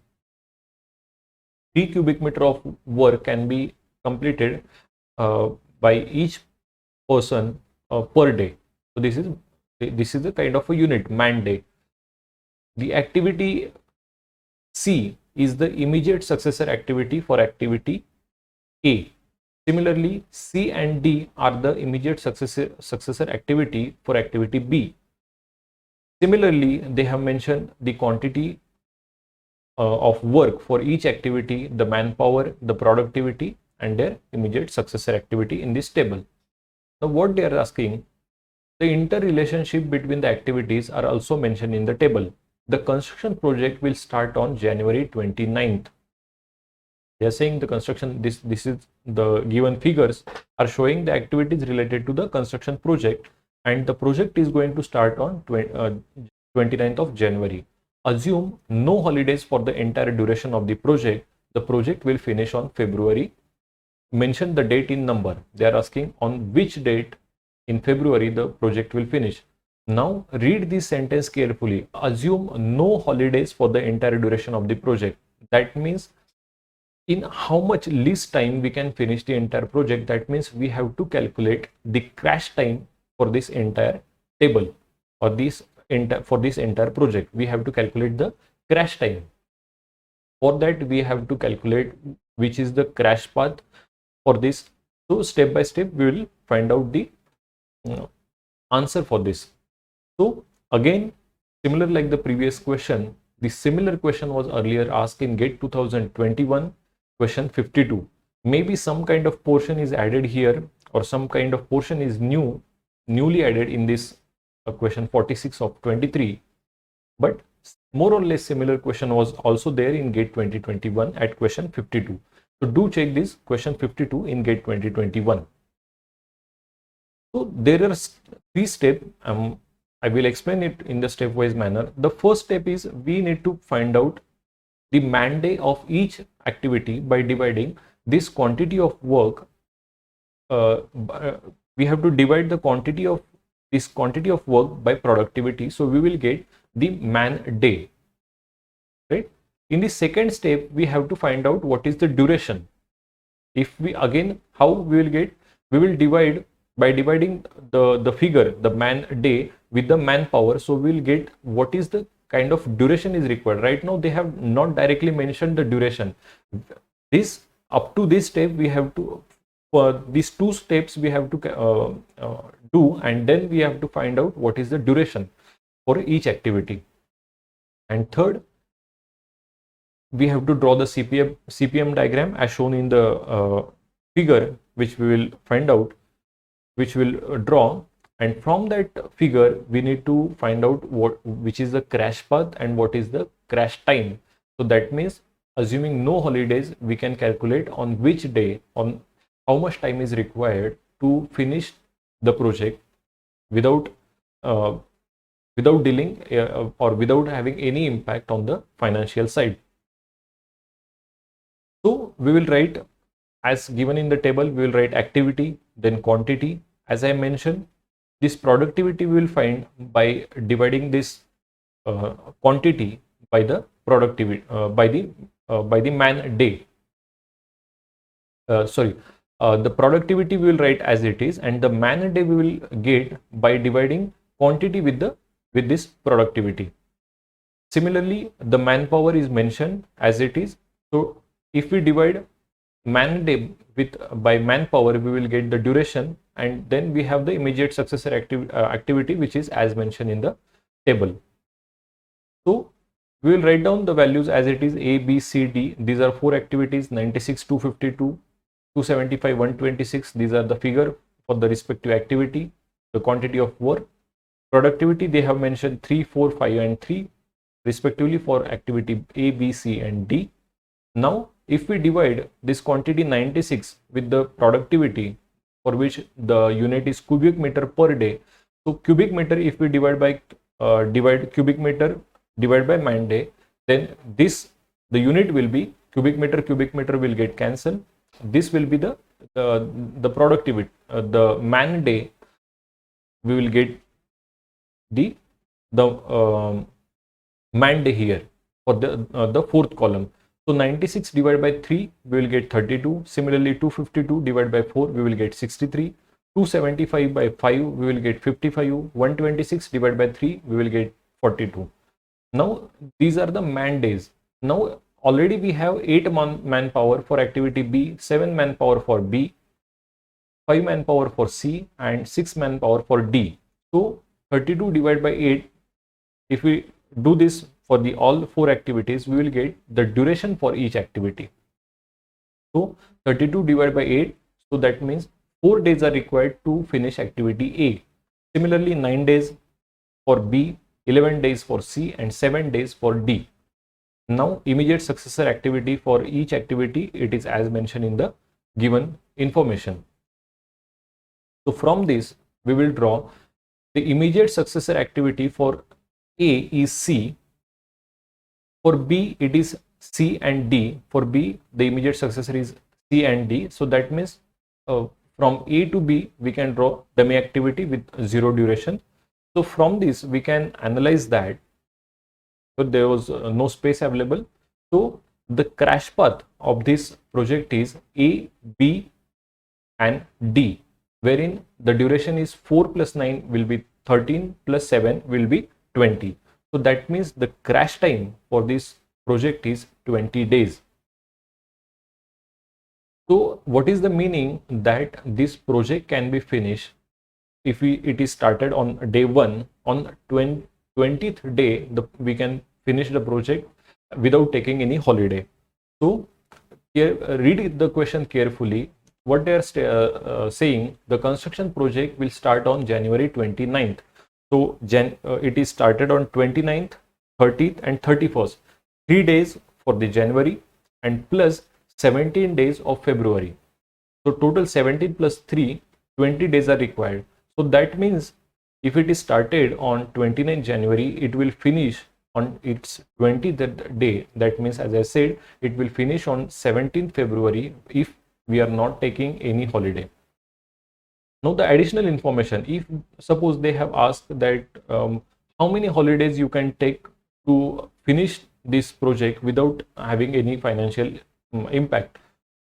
3 cubic meter of work can be completed by each person per day. So this is a kind of a unit, man day. The activity C is the immediate successor activity for activity A. Similarly, C and D are the immediate successor activity for activity B. Similarly, they have mentioned the quantity of work for each activity, the manpower, the productivity, and their immediate successor activity in this table. Now, what they are asking, the interrelationship between the activities are also mentioned in the table. The construction project will start on January 29th. They are saying the construction, this is the given figures are showing the activities related to the construction project, and the project is going to start on 29th of January. Assume no holidays for the entire duration of the project. The project will finish on February. Mention the date in number. They are asking on which date in February the project will finish. Now read this sentence carefully. Assume no holidays for the entire duration of the project. That means in how much least time we can finish the entire project. That means we have to calculate the crash time for this entire table or for this entire project. We have to calculate the crash time. For that we have to calculate which is the crash path for this. So step by step we will find out the answer for this. So again, similar like the previous question, The similar question was earlier asked in GATE 2021, question 52. Maybe some kind of portion is added here, or some kind of portion is newly added in this question 46 of 23. But more or less similar question was also there in GATE 2021 at question 52. So do check this question 52 in GATE 2021. So there are 3 steps. I will explain it in the stepwise manner. The first step is we need to find out the man day of each activity by dividing this quantity of work. We have to divide the quantity of work by productivity. So we will get the man day, right? In the second step, we have to find out what is the duration. If we again, how we will get? We will divide by dividing the figure, the man day, with the manpower. So we will get what is the kind of duration is required. Right now they have not directly mentioned the duration. This up to this step we have to, for these 2 steps we have to do, and then we have to find out what is the duration for each activity. And third, we have to draw the CPM diagram as shown in the figure, which we will find out, which will draw, and from that figure we need to find out which is the crash path and what is the crash time. So that means, assuming no holidays, we can calculate on which day, on how much time is required to finish the project without dealing or without having any impact on the financial side. So we will write as given in the table. We will write activity, then quantity. As I mentioned, this productivity we will find by dividing this quantity by the productivity by the man day. The productivity we will write as it is, and the man day we will get by dividing quantity with this productivity. Similarly, the manpower is mentioned as it is. So if we divide man day by manpower, we will get the duration, and then we have the immediate successor activity, which is as mentioned in the table. So we will write down the values as it is: A, B, C, D. These are 4 activities: 96, 252, 275, 126. These are the figure for the respective activity. The quantity of work. Productivity, they have mentioned 3, 4, 5 and 3 respectively for activity A, B, C and D. Now if we divide this quantity 96 with the productivity, for which the unit is cubic meter per day. So cubic meter, if we divide cubic meter divided by man day, then the unit will be cubic meter will get cancelled. This will be the productivity, the man day. We will get the man day here for the 4th column. So 96 divided by 3, we will get 32. Similarly, 252 divided by 4, we will get 63. 275 by 5, we will get 55. 126 divided by 3, we will get 42. Now these are the man days. Now already we have 8 manpower for activity B, 7 manpower for B, 5 manpower for C and 6 manpower for D. So 32 divided by 8, if we do this for all 4 activities, we will get the duration for each activity. So 32 divided by 8, so that means 4 days are required to finish activity A. Similarly, 9 days for B, 11 days for C and 7 days for D. Now immediate successor activity for each activity, it is as mentioned in the given information. So from this we will draw the immediate successor activity. For A is C, for B it is C and D. For B the immediate successor is C and D. So that means from A to B we can draw dummy activity with 0 duration. So from this we can analyze that. So there was no space available. So the crash path of this project is A, B and D, wherein the duration is 4 plus 9 will be 13 plus 7 will be 20. So that means the crash time for this project is 20 days. So what is the meaning that this project can be finished if it is started on day 1, on 20th day we can finish the project without taking any holiday. So here, read the question carefully. What they are saying, the construction project will start on January 29th. So it is started on 29th, 30th and 31st. 3 days for the January and plus 17 days of February. So total 17 plus 3, 20 days are required. So that means if it is started on 29th January, it will finish on its 20th day. That means, as I said, it will finish on 17th February if we are not taking any holiday. Now the additional information, if suppose they have asked that how many holidays you can take to finish this project without having any financial impact.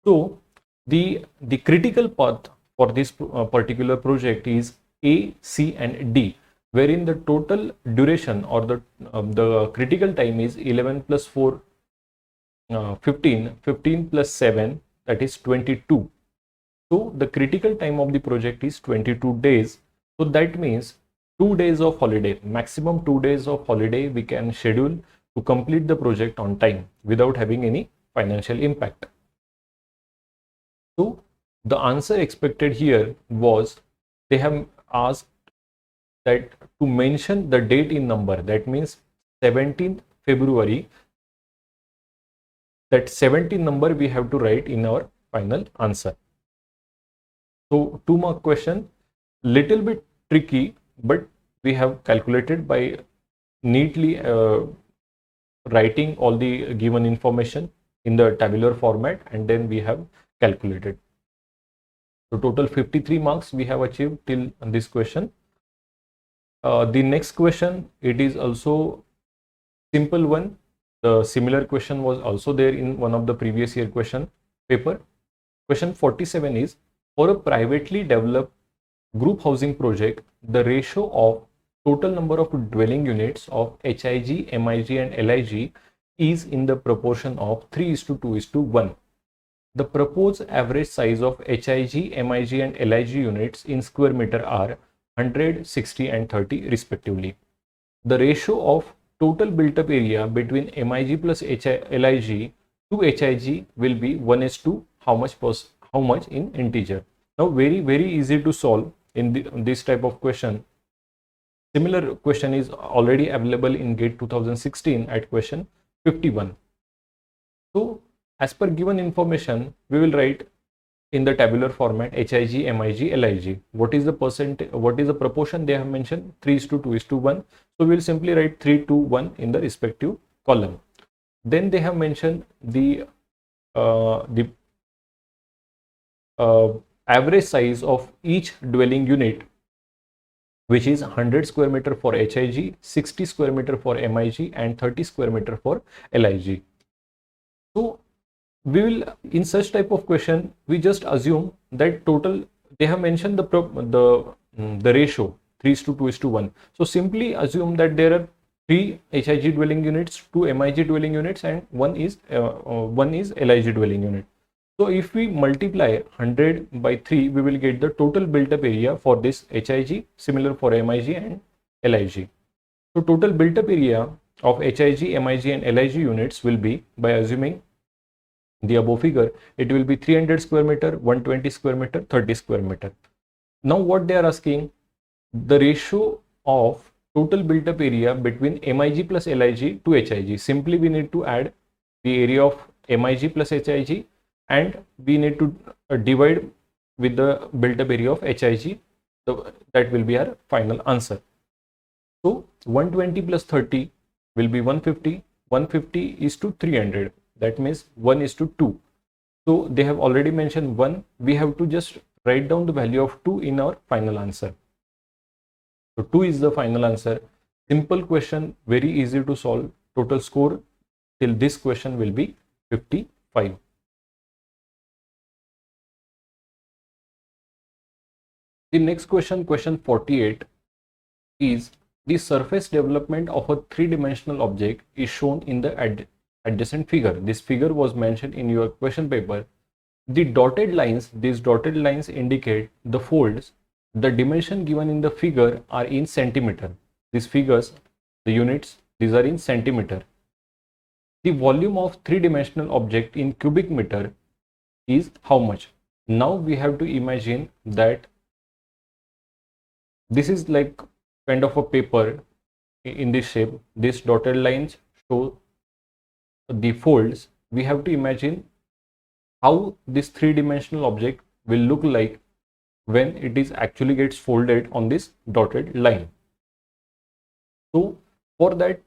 So the critical path for this particular project is A, C and D, wherein the total duration or the critical time is 11 plus 4, 15, 15 plus 7, that is 22. So the critical time of the project is 22 days. So that means 2 days of holiday, maximum 2 days of holiday we can schedule to complete the project on time without having any financial impact. So the answer expected here was, they have asked that to mention the date in number, that means 17th February. That 17 number we have to write in our final answer. So 2 mark question, little bit tricky, but we have calculated by neatly writing all the given information in the tabular format, and then we have calculated. So total 53 marks we have achieved till this question. The next question, it is also simple one. The similar question was also there in one of the previous year question paper. Question 47 is, for a privately developed group housing project, the ratio of total number of dwelling units of HIG, MIG and LIG is in the proportion of 3:2:1. The proposed average size of HIG, MIG and LIG units in square meter are 100, 60 and 30 respectively. The ratio of total built up area between MIG plus LIG to HIG will be 1:2, how much in integer. Now very easy to solve in this type of question. Similar question is already available in GATE 2016 at question 51. So as per given information, we will write in the tabular format HIG, MIG, LIG. What is the proportion they have mentioned? 3:2:1. So we will simply write 3:2:1 in the respective column. Then they have mentioned the average size of each dwelling unit, which is 100 square meter for HIG, 60 square meter for MIG and 30 square meter for LIG. So we will, in such type of question, we just assume that total, they have mentioned the ratio 3:2:1. So simply assume that there are 3 HIG dwelling units, 2 MIG dwelling units and one is LIG dwelling unit. So if we multiply 100 by 3, we will get the total built up area for this HIG, similar for MIG and LIG. So total built up area of HIG, MIG and LIG units will be, by assuming the above figure, it will be 300 square meter, 120 square meter, 30 square meter. Now what they are asking, the ratio of total built up area between MIG plus LIG to HIG. Simply we need to add the area of MIG plus HIG and we need to divide with the built up area of HIG. So that will be our final answer. So 120 plus 30 will be 150. 150 is to 300. That means 1:2. So they have already mentioned 1. We have to just write down the value of 2 in our final answer. So 2 is the final answer. Simple question, very easy to solve. Total score till this question will be 55. The next question, question 48, is the surface development of a 3-dimensional object is shown in the adjacent figure. This figure was mentioned in your question paper. The dotted lines, these dotted lines indicate the folds. The dimension given in the figure are in centimeter. These figures, the units, these are in centimeter. the volume of three-dimensional object in cubic meter is how much? Now we have to imagine that this is like kind of a paper in this shape. These dotted lines show the folds. We have to imagine how this three-dimensional object will look like when it is actually gets folded on this dotted line. So for that,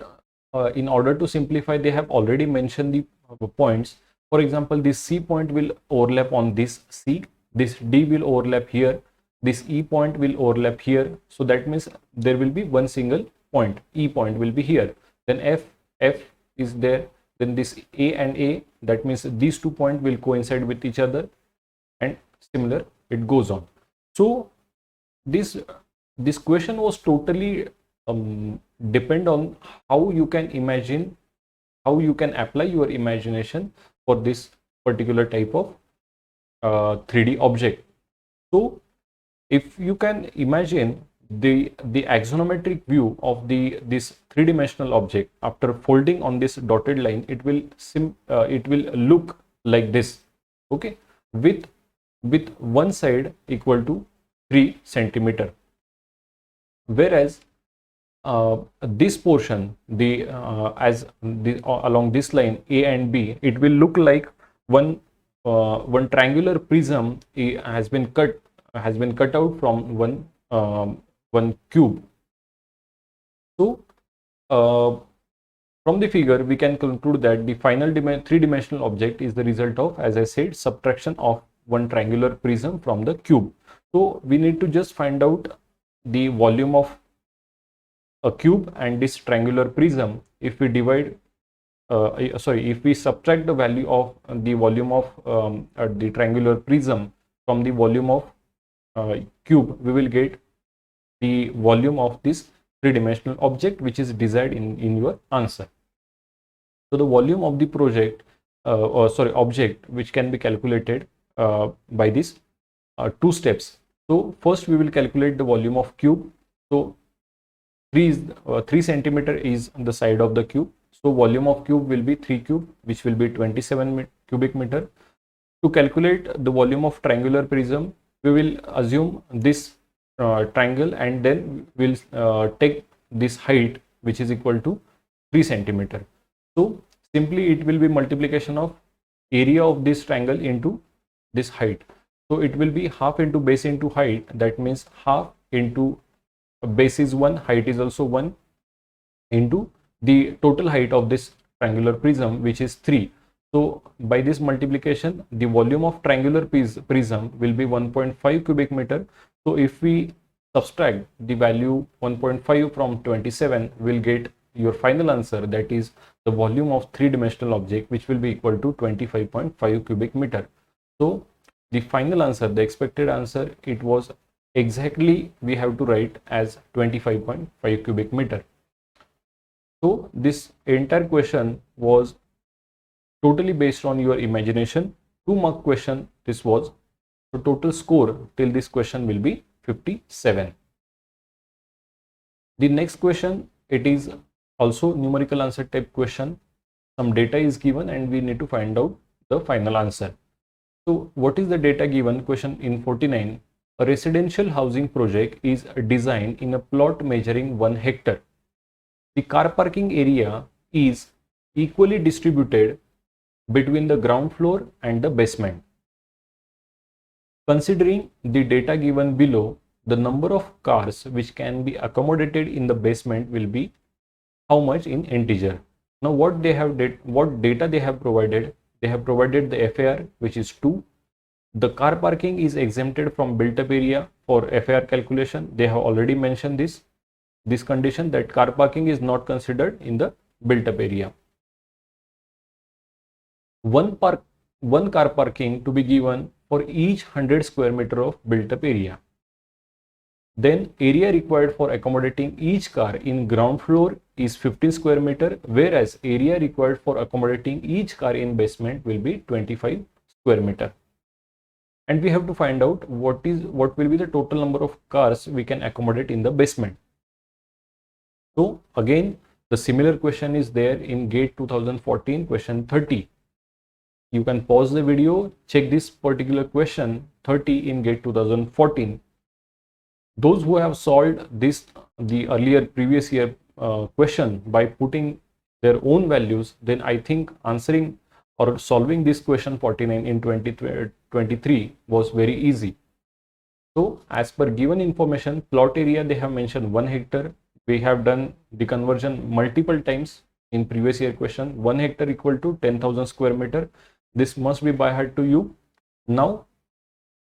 in order to simplify, they have already mentioned the points. For example, this C point will overlap on this C, this D will overlap here, this E point will overlap here. So that means there will be one single point, E point will be here. Then F is there. Then this A and A, that means these 2 points will coincide with each other, and similar it goes on. So this question was totally depend on how you can imagine, how you can apply your imagination for this particular type of 3D object. So if you can imagine the axonometric view of this three-dimensional object after folding on this dotted line, it will look like this, okay, with one side equal to 3 centimeter, whereas this portion, along this line A and B, it will look like one triangular prism has been cut out from one cube. So from the figure we can conclude that the final three-dimensional object is the result of, as I said, subtraction of one triangular prism from the cube. So we need to just find out the volume of a cube and this triangular prism. If we divide if we subtract the value of the volume of the triangular prism from the volume of cube, we will get the volume of this three-dimensional object, which is desired in your answer. So the volume of the object, which can be calculated by these 2 steps. So first we will calculate the volume of cube. So 3 centimeter is the side of the cube. So volume of cube will be 3 cube, which will be 27 cubic meter. To calculate the volume of triangular prism, we will assume this triangle, and then we'll take this height, which is equal to 3 centimeter. So simply it will be multiplication of area of this triangle into this height. So it will be half into base into height. That means half into base is 1, height is also 1, into the total height of this triangular prism, which is 3. So by this multiplication, the volume of triangular prism will be 1.5 cubic meter. So if we subtract the value 1.5 from 27, we'll get your final answer, that is the volume of three-dimensional object, which will be equal to 25.5 cubic meter. So the final answer, the expected answer, it was exactly, we have to write as 25.5 cubic meter. So this entire question was totally based on your imagination. 2-mark question this was. So total score till this question will be 57. The next question, it is also numerical answer type question. Some data is given and we need to find out the final answer. So what is the data given? Question in 49. A residential housing project is designed in a plot measuring 1 hectare. The car parking area is equally distributed between the ground floor and the basement. Considering the data given below, the number of cars which can be accommodated in the basement will be how much in integer. Now what data they have provided? They have provided the FAR, which is 2. The car parking is exempted from built up area for FAR calculation. They have already mentioned this condition, that car parking is not considered in the built up area. One car parking to be given for each 100 square meter of built up area. Then area required for accommodating each car in ground floor is 15 square meter, whereas area required for accommodating each car in basement will be 25 square meter. And we have to find out what will be the total number of cars we can accommodate in the basement. So again, The similar question is there in GATE 2014 question 30. You can pause the video, check this particular question 30 in GATE 2014. Those who have solved this, the earlier previous year question by putting their own values, then I think answering or solving this question 49 in 2023 was very easy. So as per given information, plot area they have mentioned 1 hectare. We have done the conversion multiple times in previous year question. 1 hectare equal to 10,000 square meter. This must be by heart to you. Now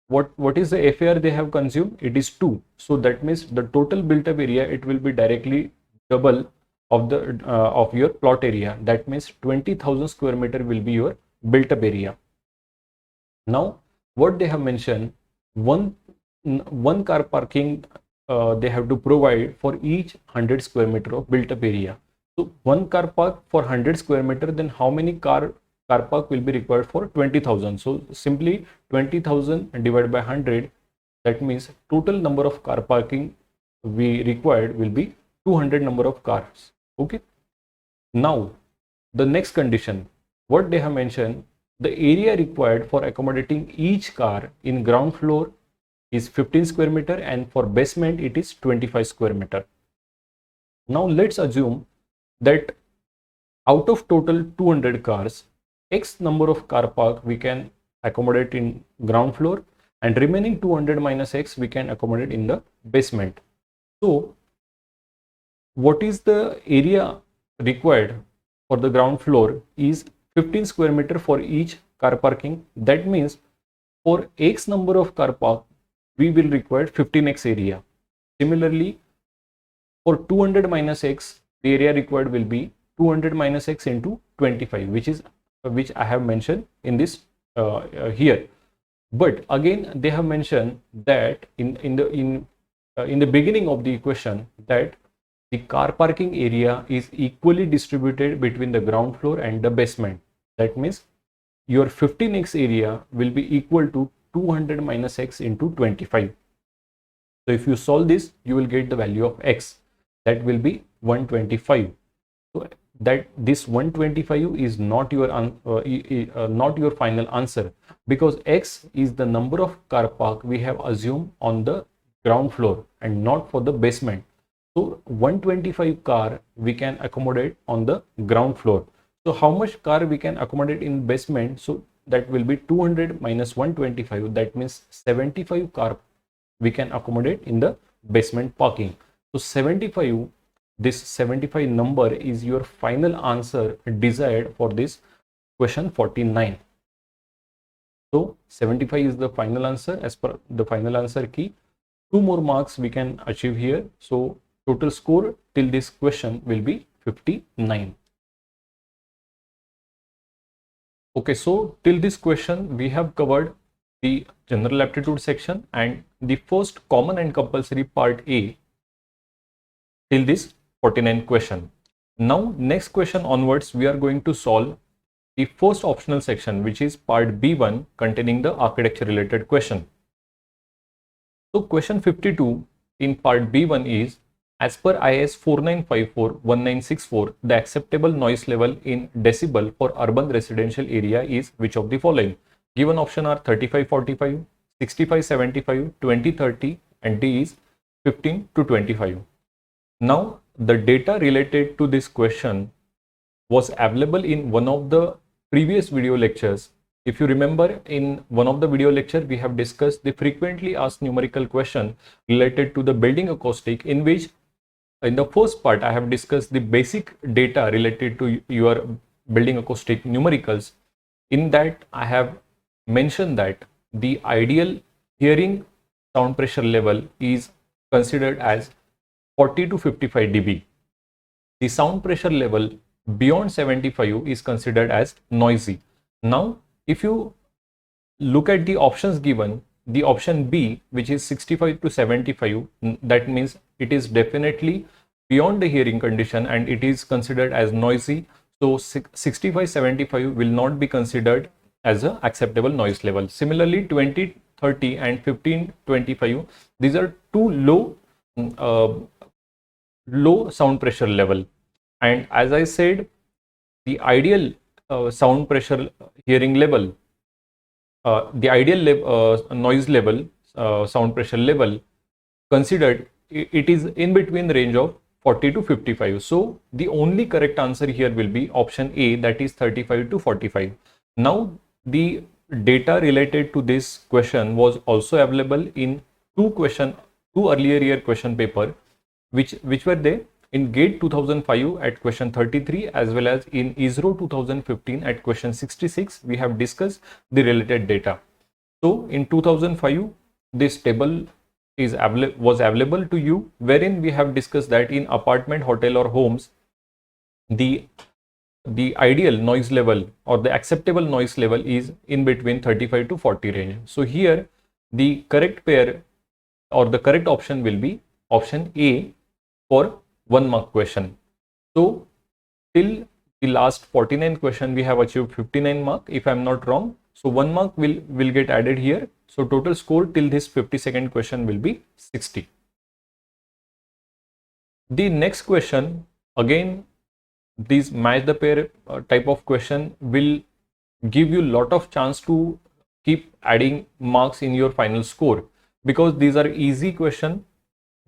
what is the FAR they have consumed? It is 2. So that means the total built up area, it will be directly double of the of your plot area. That means 20,000 square meter will be your built up area. Now what they have mentioned, one car parking they have to provide for each 100 square meter of built up area. So one car park for 100 square meter, then how many car park will be required for 20,000? So simply 20,000 divided by 100, that means total number of car parking we required will be 200 number of cars. Okay. Now the next condition, what they have mentioned, the area required for accommodating each car in ground floor is 15 square meter and for basement it is 25 square meter. Now let's assume that out of total 200 cars, X number of car park we can accommodate in ground floor and remaining 200 minus X we can accommodate in the basement. So what is the area required for the ground floor is 15 square meter for each car parking. That means for X number of car park we will require 15x area. Similarly, for 200 minus X, the area required will be 200 minus X into 25, which I have mentioned in this here. But again, they have mentioned that in the beginning of the equation that the car parking area is equally distributed between the ground floor and the basement. That means your 15x area will be equal to 200 minus X into 25. So if you solve this, you will get the value of X. That will be 125. So that this 125 is not your final answer, because X is the number of car park we have assumed on the ground floor and not for the basement. So 125 car we can accommodate on the ground floor. So how much car we can accommodate in basement? So that will be 200 minus 125. That means 75 car we can accommodate in the basement parking. So 75, this 75 number is your final answer desired for this question 49. So 75 is the final answer as per the final answer key. 2 more marks we can achieve here. So total score till this question will be 59. Okay, so till this question we have covered the general aptitude section and the first common and compulsory part A till this 49 question. Now next question onwards we are going to solve the first optional section, which is part B1 containing the architecture related question. So question 52 in part B1 is, as per IS 4954-1964, the acceptable noise level in decibel for urban residential area is which of the following? Given option are 35-45, 65-75, 20-30 and D is 15-25. Now the data related to this question was available in one of the previous video lectures. If you remember, in one of the video lecture we have discussed the frequently asked numerical question related to the building acoustic, in which in the first part I have discussed the basic data related to your building acoustic numericals. In that I have mentioned that the ideal hearing sound pressure level is considered as 40 to 55 dB. The sound pressure level beyond 75 is considered as noisy. Now if you look at the options given, the option B, which is 65 to 75, that means it is definitely beyond the hearing condition and it is considered as noisy. So 65-75 will not be considered as an acceptable noise level. Similarly, 20-30 and 15-25, these are too low sound pressure level. And as I said, the ideal sound pressure hearing level, the ideal noise level, sound pressure level considered, it is in between the range of 40 to 55. So the only correct answer here will be option A, that is 35 to 45. Now the data related to this question was also available in two earlier year question paper, which were they in GATE 2005 at question 33 as well as in ISRO 2015 at question 66. We have discussed the related data. So in 2005 this table was available to you, wherein we have discussed that in apartment, hotel or homes, the ideal noise level or the acceptable noise level is in between 35 to 40 range. So here the correct pair or the correct option will be option A for 1 mark question. So till the last 49 question we have achieved 59 mark if I am not wrong. So 1 mark will get added here. So total score till this 52nd question will be 60. The next question, again these match the pair type of question will give you lot of chance to keep adding marks in your final score, because these are easy question.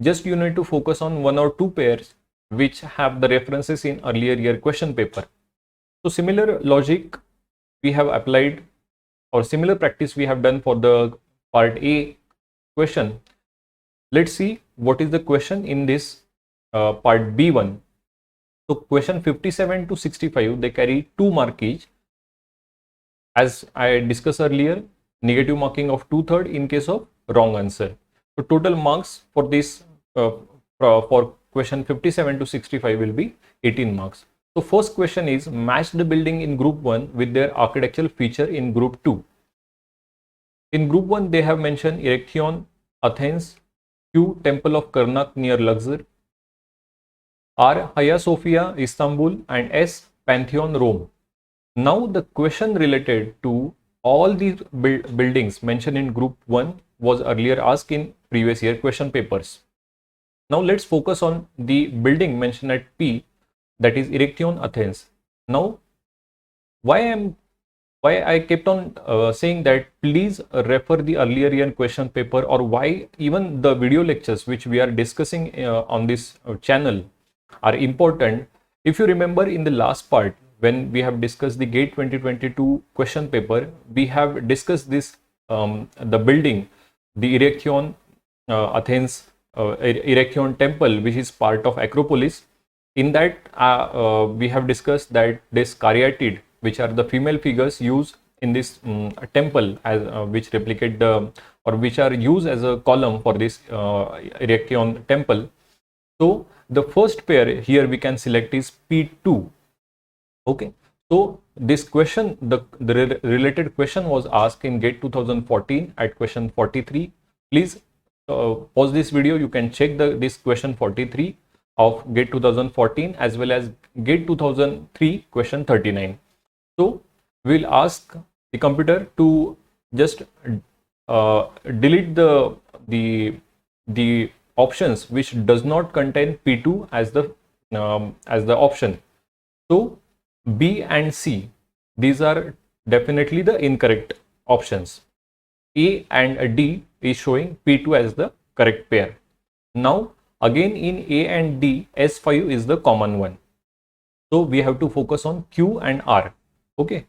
Just you need to focus on 1 or 2 pairs which have the references in earlier year question paper. So similar logic we have applied, or similar practice we have done for the part A question. Let's see what is the question in this part B1. So question 57 to 65, they carry 2 mark each. As I discussed earlier, negative marking of 2/3 in case of wrong answer. So total marks for this for question 57 to 65 will be 18 marks. So first question is, match the building in group 1 with their architectural feature in group 2. In group 1 they have mentioned Erection, Athens, Q, Temple of Karnak near Luxor, R, Hagia Sophia, Istanbul, and S, Pantheon, Rome. Now the question related to all these buildings mentioned in group 1 was earlier asked in previous year question papers. Now let's focus on the building mentioned at P, that is Erection, Athens. Now why I kept on saying that please refer the earlier year question paper, or why even the video lectures which we are discussing on this channel are important. If you remember in the last part when we have discussed the GATE 2022 question paper, we have discussed this the building, the Erection Athens Erection temple, which is part of Acropolis. In that we have discussed that this caryatid, which are the female figures used in this temple as which replicate the, or which are used as a column for this Erection temple. So the first pair here we can select is P2. Okay, so this question, the related question was asked in GATE 2014 at question 43. Please pause this video, you can check this question 43 of GATE 2014 as well as GATE 2003 question 39. So we'll ask the computer to just delete the options which does not contain P2 as the option. So B and C, these are definitely the incorrect options. A and D is showing P2 as the correct pair. Now again in A and D, S5 is the common one. So we have to focus on Q and R. Okay.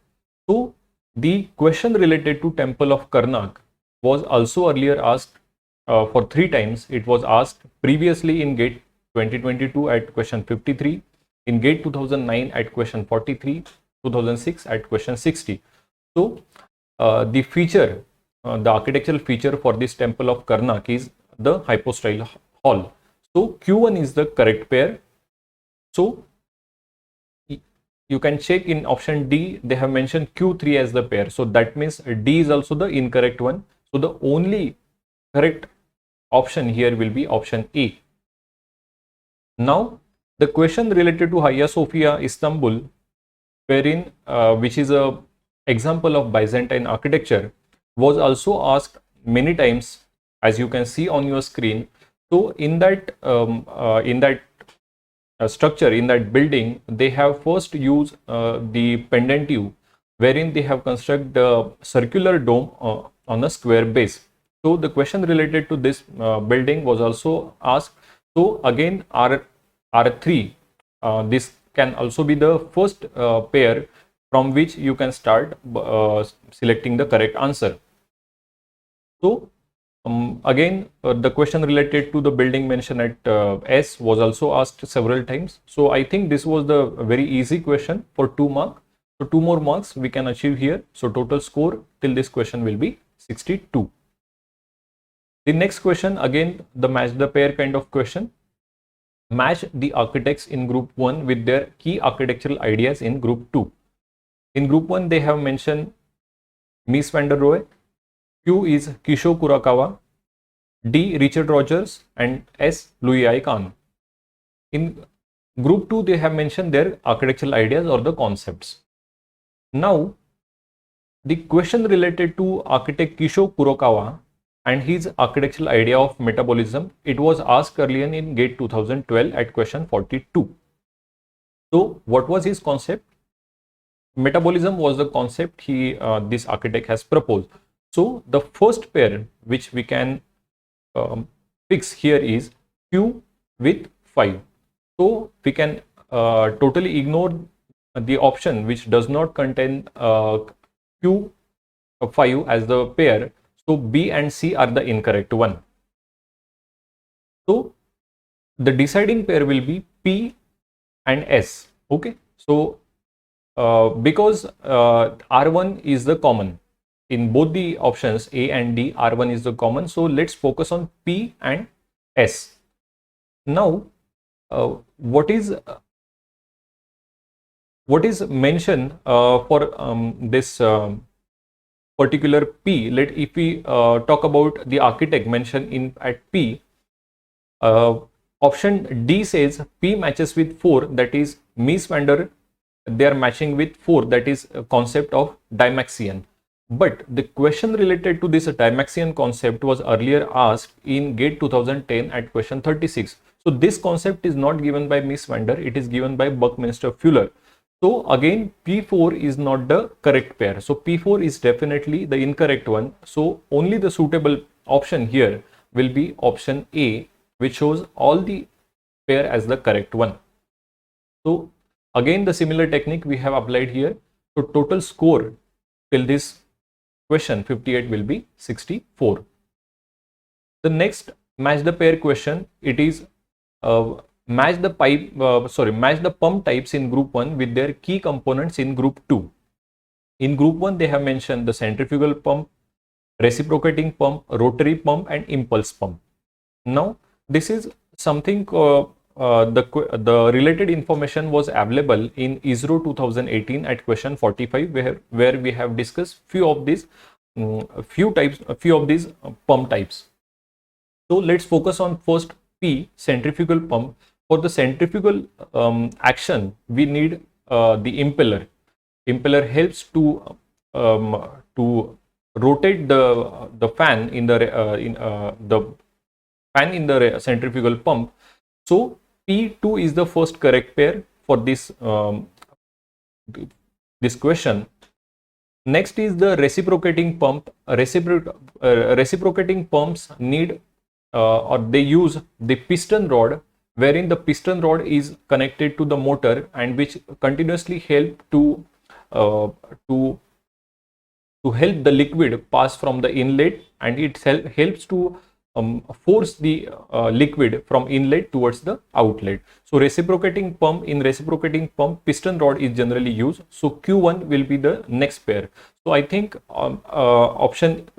So the question related to Temple of Karnak was also earlier asked for 3 times. It was asked previously in GATE 2022 at question 53, in GATE 2009 at question 43, 2006 at question 60. So the feature, the architectural feature for this Temple of Karnak is the hypostyle hall. So Q1 is the correct pair. So you can check in option D, they have mentioned Q3 as the pair. So that means D is also the incorrect one. So the only correct option here will be option A. Now the question related to Hagia Sophia, Istanbul, wherein which is a example of Byzantine architecture, was also asked many times, as you can see on your screen. So in that structure in that building, they have first used the pendentive, wherein they have constructed the circular dome on a square base. So the question related to this building was also asked. So again, R3, this can also be the first pair from which you can start selecting the correct answer. So again, the question related to the building mentioned at S was also asked several times. So I think this was the very easy question for 2 marks. So 2 more marks we can achieve here. So total score till this question will be 62. The next question, again the match the pair kind of question. Match the architects in group 1 with their key architectural ideas in group 2. In group 1 they have mentioned Mies van der Rohe, Q is Kishore Kurokawa, D Richard Rogers, and S Louis I. Kahn. In group 2 they have mentioned their architectural ideas or the concepts. Now the question related to architect Kishore Kurokawa and his architectural idea of metabolism, it was asked earlier in GATE 2012 at question 42. So what was his concept? Metabolism was the concept this architect has proposed. So the first pair which we can fix here is Q with 5. So we can totally ignore the option which does not contain Q5 as the pair. So B and C are the incorrect one. So the deciding pair will be P and S. Okay. So because R1 is the common in both the options A and D, R1 is the common. So let's focus on P and S. Now what is mentioned for this particular P? If we talk about the architect mentioned in at P, option D says P matches with 4, that is Mies van der, they are matching with 4, that is a concept of Dymaxion. But the question related to this Dymaxion concept was earlier asked in GATE 2010 at question 36. So this concept is not given by Mies van der, it is given by Buckminster Fuller. So again, P4 is not the correct pair. So P4 is definitely the incorrect one. So only the suitable option here will be option A, which shows all the pair as the correct one. So again, the similar technique we have applied here. So total score till this question 58 will be 64. The next match the pair question, it is match the pump types in group 1 with their key components in group 2. In group 1 they have mentioned the centrifugal pump, reciprocating pump, rotary pump, and impulse pump. Now this is something the related information was available in ISRO 2018 at question 45, where we have discussed few of these pump types. So let's focus on first P, centrifugal pump. For the centrifugal action, we need the impeller. Impeller helps to rotate the fan in the centrifugal pump. So P2 is the first correct pair for this this question. Next is the reciprocating pump. Reciprocating pumps need or they use the piston rod, wherein the piston rod is connected to the motor and which continuously help to help the liquid pass from the inlet, and it helps to force the liquid from inlet towards the outlet. So reciprocating pump, in reciprocating pump, piston rod is generally used. So Q1 will be the next pair. So I think option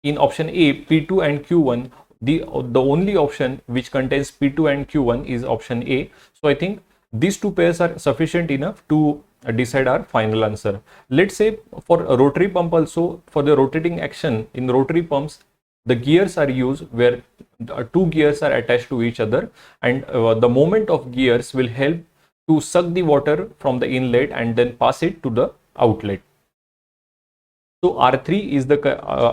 A, P2 and Q1, the only option which contains P2 and Q1 is option A. So I think these two pairs are sufficient enough to decide our final answer. Let's say for a rotary pump also, for the rotating action in rotary pumps, the gears are used where two gears are attached to each other, and the movement of gears will help to suck the water from the inlet and then pass it to the outlet. So R3 is the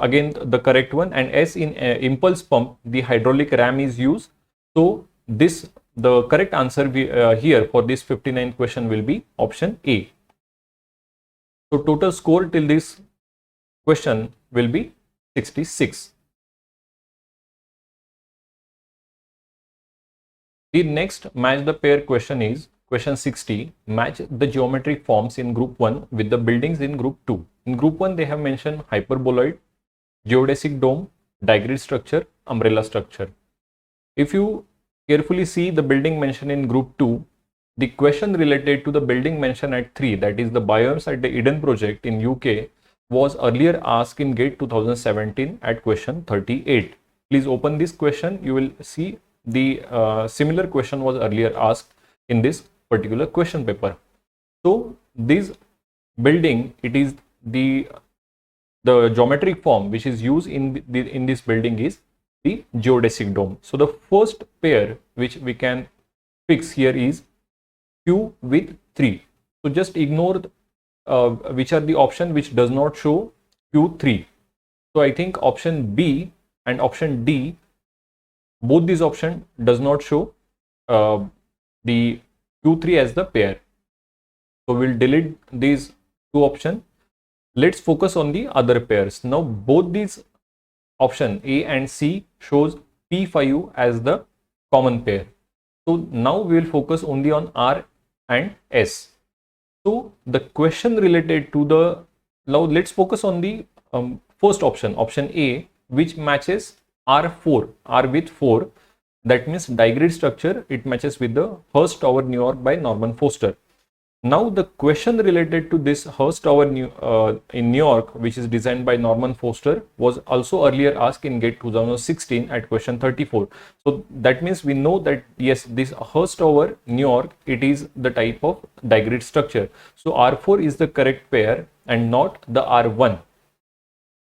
again the correct one, and S in impulse pump, the hydraulic ram is used. So this the correct answer here for this 59 question will be option A. So total score till this question will be 66. The next match the pair question is question 60. Match the geometric forms in group 1 with the buildings in group 2. In group 1 they have mentioned hyperboloid, geodesic dome, digrid structure, umbrella structure. If you carefully see the building mentioned in group 2, the question related to the building mentioned at 3, that is the biomes at the Eden project in UK, was earlier asked in GATE 2017 at question 38. Please open this question. You will see the similar question was earlier asked in this particular question paper. So this building, it is the geometric form which is used in this building is the geodesic dome. So the first pair which we can fix here is Q with 3. So just ignore which are the option which does not show Q3. So I think option B and option D, both these options does not show the Q3 as the pair. So we'll delete these two options. Let's focus on the other pairs. Now both these option A and C shows P5 as the common pair. So now we will focus only on R and S. So the question related to the, now let's focus on the first option, option A, which matches R4, R with 4. That means digrid structure, it matches with the Hearst Tower, New York by Norman Foster. Now the question related to this Hearst Tower in New York, which is designed by Norman Foster, was also earlier asked in GATE 2016 at question 34. So that means we know that yes, this Hearst Tower New York, it is the type of digrid structure. So R4 is the correct pair and not the R1.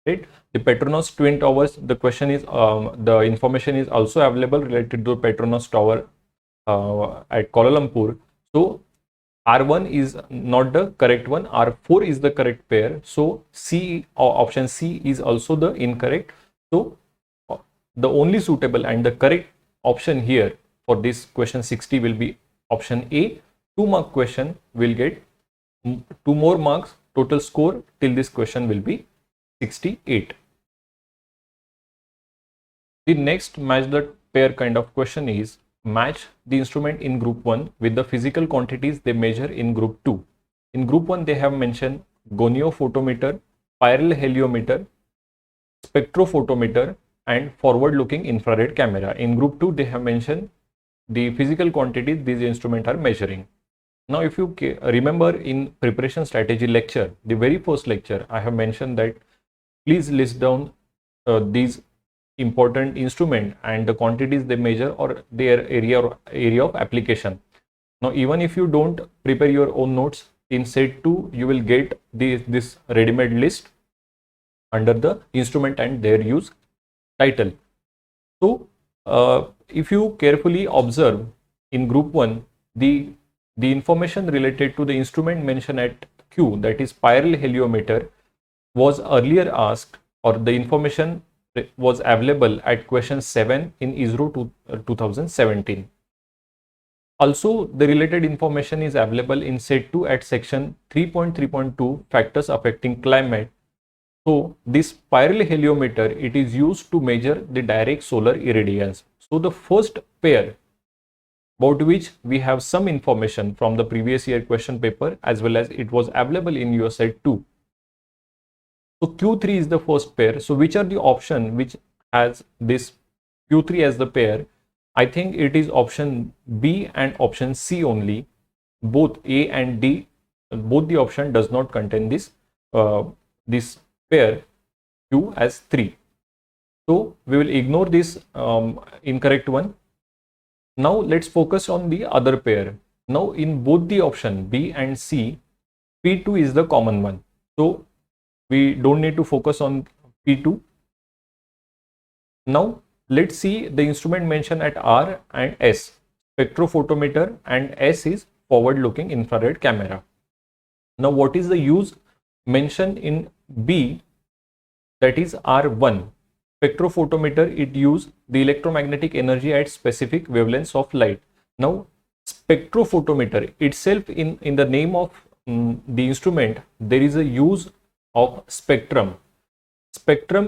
Right? The Petronas Twin Towers, the question is, the information is also available related to Petronas Tower at Kuala Lumpur. So R1 is not the correct one, R4 is the correct pair. So C, or option C, is also the incorrect. So the only suitable and the correct option here for this question 60 will be option A. 2-mark question will get 2 more marks. Total score till this question will be 68. The next match the pair kind of question is match the instrument in group 1 with the physical quantities they measure in group 2. In group 1 they have mentioned gonio-photometer, spiral heliometer, spectrophotometer and forward looking infrared camera. In group 2 they have mentioned the physical quantities these instruments are measuring. Now if you remember in preparation strategy lecture, the very first lecture, I have mentioned that please list down these important instrument and the quantities they measure or their area of application. Now even if you don't prepare your own notes, in set 2 you will get this ready-made list under the instrument and their use title. So if you carefully observe in group 1, the information related to the instrument mentioned at Q, that is spiral heliometer, was earlier asked, or the information was available at question 7 in ISRO 2017. Also, the related information is available in set 2 at section 3.3.2 factors affecting climate. So this spiral heliometer, it is used to measure the direct solar irradiance. So the first pair about which we have some information from the previous year question paper as well as it was available in your set 2. So Q3 is the first pair. So which are the option which has this Q3 as the pair? I think it is option B and option C only. Both A and D, both the option does not contain this this pair Q as 3. So we will ignore this incorrect one. Now let's focus on the other pair. Now in both the option B and C, P2 is the common one. So we don't need to focus on P2. Now let's see the instrument mentioned at R and S, spectrophotometer, and S is forward looking infrared camera. Now what is the use mentioned in B, that is R1. Spectrophotometer, it use the electromagnetic energy at specific wavelengths of light. Now, spectrophotometer itself, in the name of the instrument, there is a use of spectrum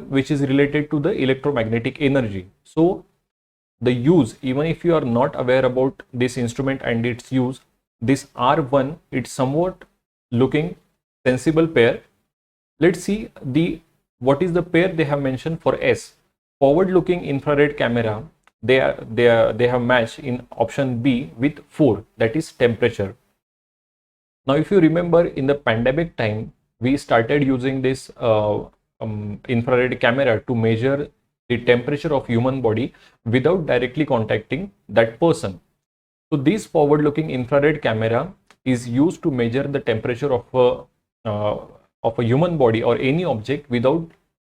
which is related to the electromagnetic energy. So the use, even if you are not aware about this instrument and its use, this R1, it's somewhat looking sensible pair. Let's see what is the pair they have mentioned for S. Forward looking infrared camera, they have matched in option B with 4, that is temperature. Now if you remember, in the pandemic time, we started using this infrared camera to measure the temperature of human body without directly contacting that person. So this forward looking infrared camera is used to measure the temperature of a human body or any object without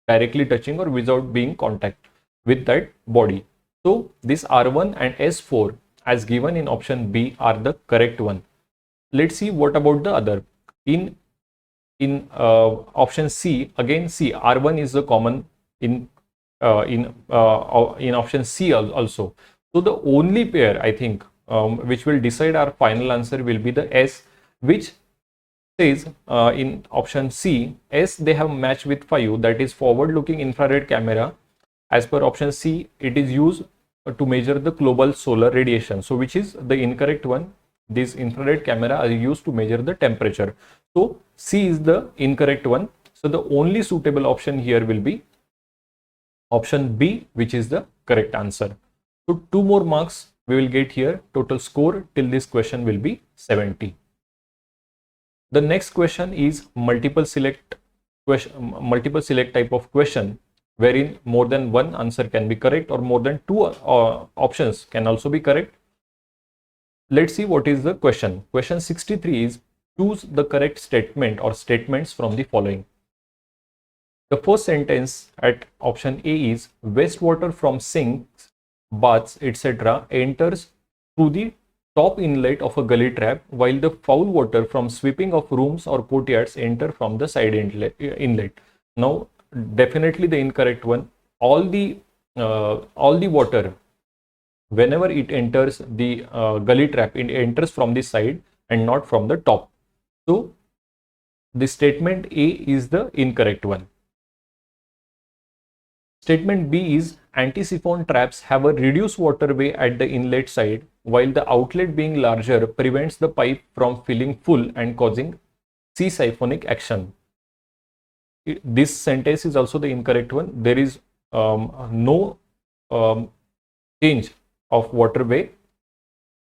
directly touching or without being contact with that body. So this R1 and S4 as given in option B are the correct one. Let's see what about the other. In option C, again C, R1 is the common in option C also. So the only pair, I think, which will decide our final answer will be the S, which says in option C, S they have matched with 5, that is forward looking infrared camera. As per option C, it is used to measure the global solar radiation. So which is the incorrect one? These infrared camera are used to measure the temperature. So C is the incorrect one. So the only suitable option here will be option B, which is the correct answer. So 2 more marks we will get here. Total score till this question will be 70. The next question is multiple select type of question, wherein more than one answer can be correct or more than 2 options can also be correct. Let's see what is the question. Question 63 is choose the correct statement or statements from the following. The first sentence at option A is wastewater from sinks, baths, etc. enters through the top inlet of a gully trap, while the foul water from sweeping of rooms or courtyards enter from the side inlet. Now, definitely the incorrect one. All the water, whenever it enters the gully trap, it enters from the side and not from the top. So the statement A is the incorrect one. Statement B is anti-siphon traps have a reduced waterway at the inlet side, while the outlet being larger prevents the pipe from filling full and causing sea siphonic action. This sentence is also the incorrect one. There is no change of waterway.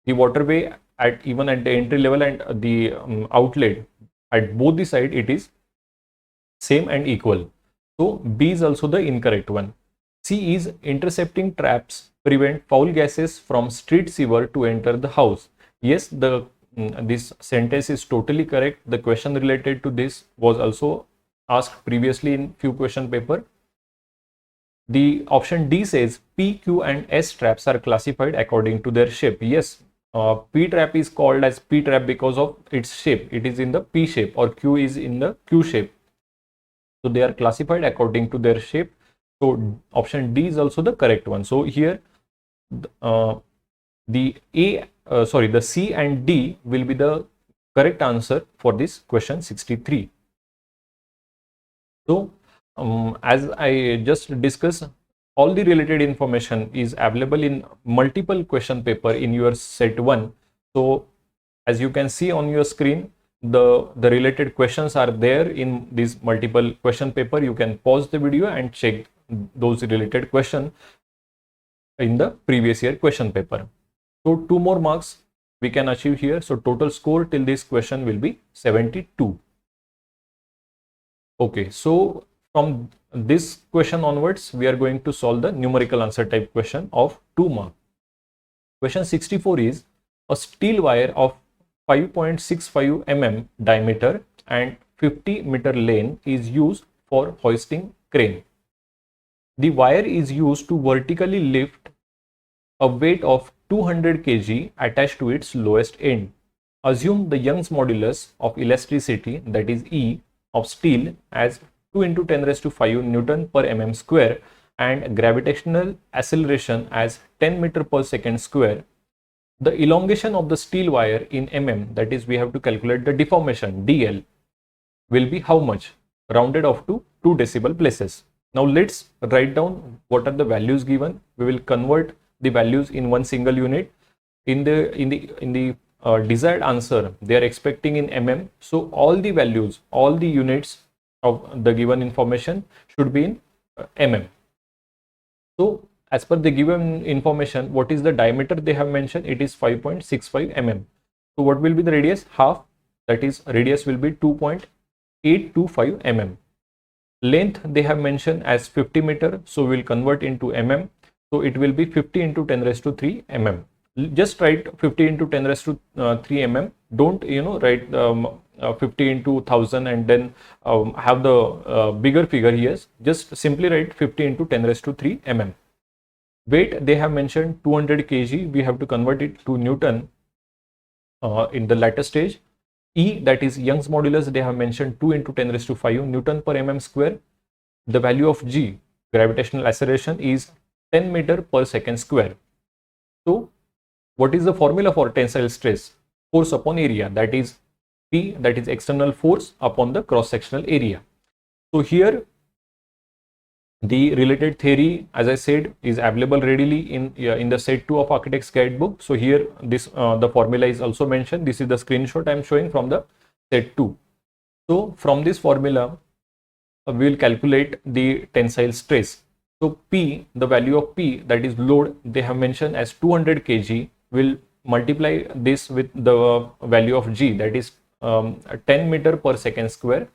The waterway even at the entry level and the outlet at both the side, it is same and equal. So B is also the incorrect one. C is intercepting traps prevent foul gases from street sewer to enter the house. Yes, this sentence is totally correct. The question related to this was also asked previously in few question paper. The option D says P, Q and S traps are classified according to their shape. Yes, P trap is called as P trap because of its shape. It is in the P shape, or Q is in the Q shape. So they are classified according to their shape. So option D is also the correct one. So here the C and D will be the correct answer for this question 63. So as I just discussed, all the related information is available in multiple question paper in your set 1. So as you can see on your screen, the related questions are there in this multiple question paper. You can pause the video and check those related questions in the previous year question paper. So 2 more marks we can achieve here. So total score till this question will be 72. Okay, so from this question onwards, we are going to solve the numerical answer type question of 2 marks. Question 64 is a steel wire of 5.65 mm diameter and 50 meter length is used for hoisting crane. The wire is used to vertically lift a weight of 200 kg attached to its lowest end. Assume the Young's modulus of elasticity, that is E, of steel as 2 into 10 raised to 5 Newton per mm square and gravitational acceleration as 10 meter per second square. the elongation of the steel wire in mm, that is we have to calculate the deformation dl, will be how much? Rounded off to 2 decimal places. Now let's write down what are the values given. We will convert the values in one single unit. In the desired answer, they are expecting in mm. So all the values, all the units of the given information should be in mm. So as per the given information, what is the diameter they have mentioned? It is 5.65 mm. So what will be the radius? Half, that is radius will be 2.825 mm. Length they have mentioned as 50 meter, so we will convert into mm. So it will be 50 into 10 raised to 3 mm. Just write 50 into 10 raised to 3 mm. Don't write 50 into 1000 and then have the bigger figure here. Just simply write 50 into 10 raised to 3 mm. Weight they have mentioned 200 kg. We have to convert it to Newton in the latter stage. E, that is Young's modulus, they have mentioned 2 into 10 raised to 5 Newton per mm square. The value of G, gravitational acceleration, is 10 meter per second square. So what is the formula for tensile stress? Force upon area, that is P, that is external force upon the cross sectional area. So here the related theory, as I said, is available readily in the set 2 of Architect's Guidebook. So here this the formula is also mentioned. This is the screenshot I am showing from the set 2. So from this formula we will calculate the tensile stress. So P, the value of P, that is load, they have mentioned as 200 kg. Will multiply this with the value of G, that is 10 meter per second square.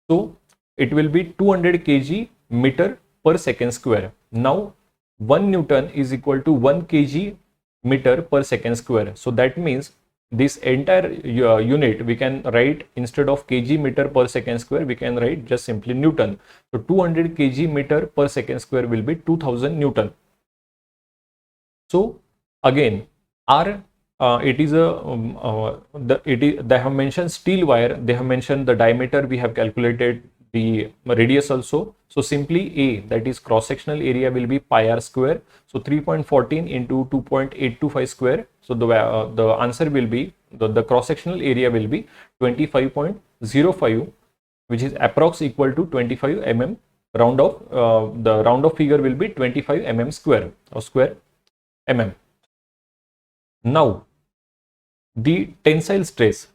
So it will be 200 kg meter per second square. Now 1 Newton is equal to 1 kg meter per second square. So that means this entire unit we can write, instead of kg meter per second square, we can write just simply Newton. So 200 kg meter per second square will be 2000 Newton. So again, R, it is a they have mentioned steel wire, they have mentioned the diameter, we have calculated the radius also. So simply A, that is cross sectional area, will be pi r square. So 3.14 into 2.825 square. So the answer will be, the cross sectional area will be 25.05, which is approx equal to 25 mm. Round off, the round off figure will be 25 mm square or square mm. Now the tensile stress,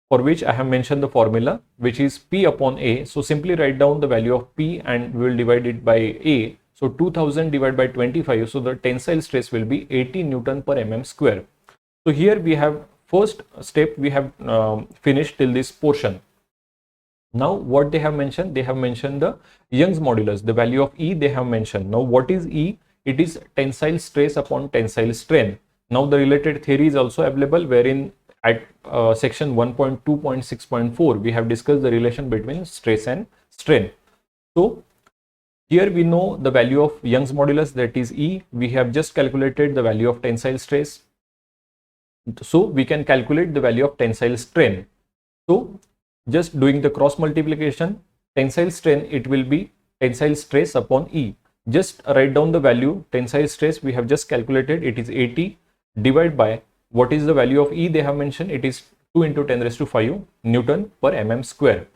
for which I have mentioned the formula, which is P upon A. So simply write down the value of P and we will divide it by A. So 2000 divided by 25. So the tensile stress will be 80 Newton per mm square. So here we have first step, we have finished till this portion. Now what they have mentioned? They have mentioned the Young's modulus, the value of E they have mentioned. Now what is E? It is tensile stress upon tensile strain. Now the related theory is also available, wherein at section 1.2.6.4 we have discussed the relation between stress and strain. So here we know the value of Young's modulus, that is E. We have just calculated the value of tensile stress. So we can calculate the value of tensile strain. So just doing the cross multiplication, tensile strain, it will be tensile stress upon E. Just write down the value, tensile stress we have just calculated, it is 80, divide by what is the value of E they have mentioned, it is 2 into 10 raised to 5 Newton per mm square.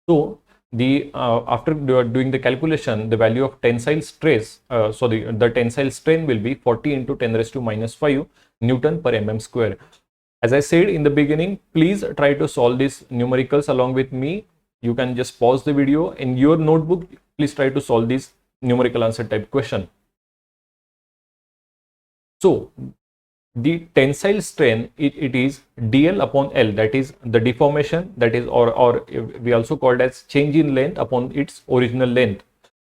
So the after doing the calculation, the value of tensile stress, the tensile strain will be 40 into 10 raised to minus 5 Newton per mm square. As I said in the beginning, please try to solve these numericals along with me. You can just pause the video. In your notebook, please try to solve this numerical answer type question. So the tensile strain, it is dl upon L, that is the deformation, that is or we also called as change in length upon its original length.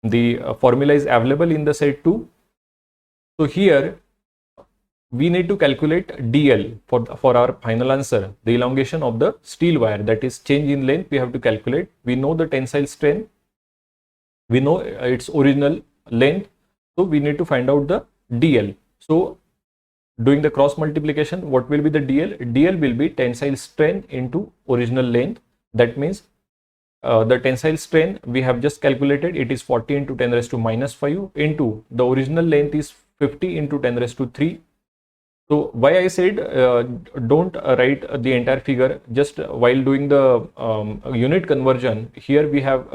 The formula is available in the set 2. So here we need to calculate dl for our final answer, the elongation of the steel wire, that is change in length we have to calculate. We know the tensile strain, we know its original length, so we need to find out the dl. So doing the cross multiplication, what will be the dl? Dl will be tensile strain into original length. That means the tensile strain we have just calculated, it is 40 into 10 raised to minus 5 into the original length is 50 into 10 raised to 3 So why I said don't write the entire figure just while doing the unit conversion. Here we have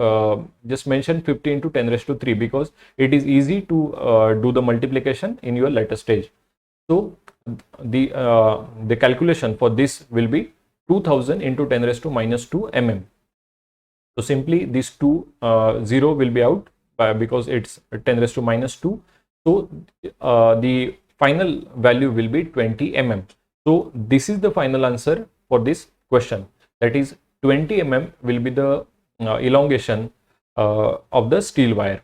just mentioned 50 into 10 raised to 3 because it is easy to do the multiplication in your later stage. So the calculation for this will be 2000 into 10 raised to minus 2 mm. So simply these two 0 will be out because it's 10 raised to minus 2. So the final value will be 20 mm. So this is the final answer for this question. That is 20 mm will be the elongation of the steel wire.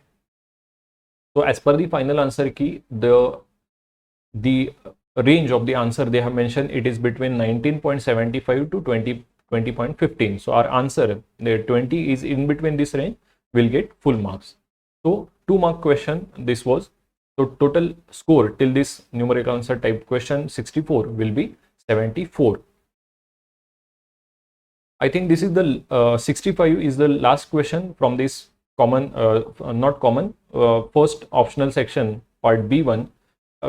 So as per the final answer key, the range of the answer they have mentioned, it is between 19.75 to 20.15. So our answer, the 20 is in between this range, will get full marks. So 2-mark question this was. So total score till this numerical answer type question 64 will be 74. I think this is the 65 is the last question from this common, not common, first optional section part B1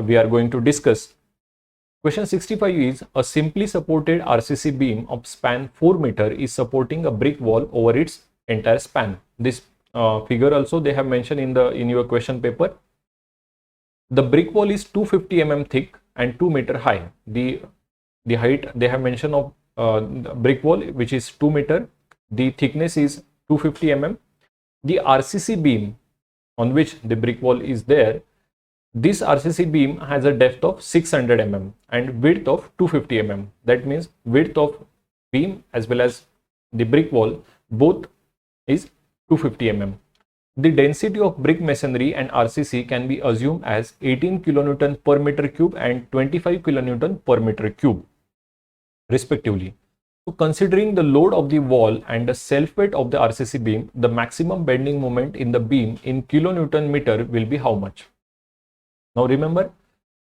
we are going to discuss. Question 65 is a simply supported RCC beam of span 4 meter is supporting a brick wall over its entire span. This figure also they have mentioned in your question paper. The brick wall is 250 mm thick and 2 meter high. The height they have mentioned of the brick wall, which is 2 meter. The thickness is 250 mm. The RCC beam on which the brick wall is there, this RCC beam has a depth of 600 mm and width of 250 mm. That means width of beam as well as the brick wall both is 250 mm. The density of brick masonry and RCC can be assumed as 18 kilonewton per meter cube and 25 kilonewton per meter cube respectively. So considering the load of the wall and the self weight of the RCC beam, the maximum bending moment in the beam in kilonewton meter will be how much? Now remember,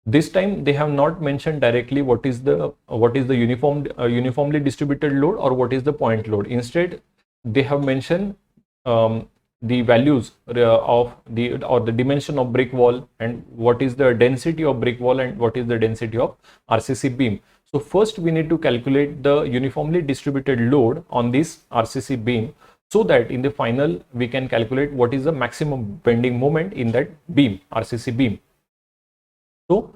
this time they have not mentioned directly what is the uniformly distributed load or what is the point load. Instead, they have mentioned the values of the dimension of brick wall and what is the density of brick wall and what is the density of RCC beam. So first we need to calculate the uniformly distributed load on this RCC beam, so that in the final we can calculate what is the maximum bending moment in that beam, RCC beam. So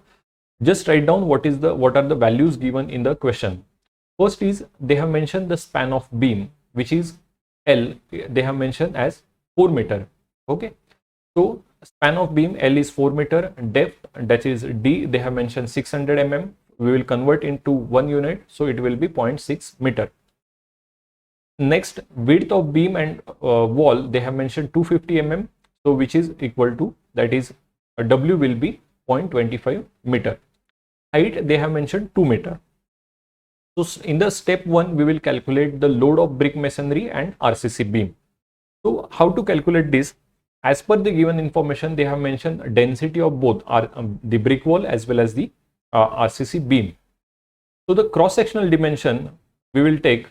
just write down what are the values given in the question. First is they have mentioned the span of beam, which is L, they have mentioned as 4 meter. Okay, so span of beam L is 4 meter, depth, that is D, they have mentioned 600 mm. We will convert into 1 unit, so it will be 0.6 meter. Next, width of beam and wall, they have mentioned 250 mm, so which is equal to, that is W will be 0.25 meter. Height they have mentioned 2 meter. So in the step 1 we will calculate the load of brick masonry and RCC beam. So how to calculate this? As per the given information, they have mentioned density of both the brick wall as well as the RCC beam. So the cross sectional dimension we will take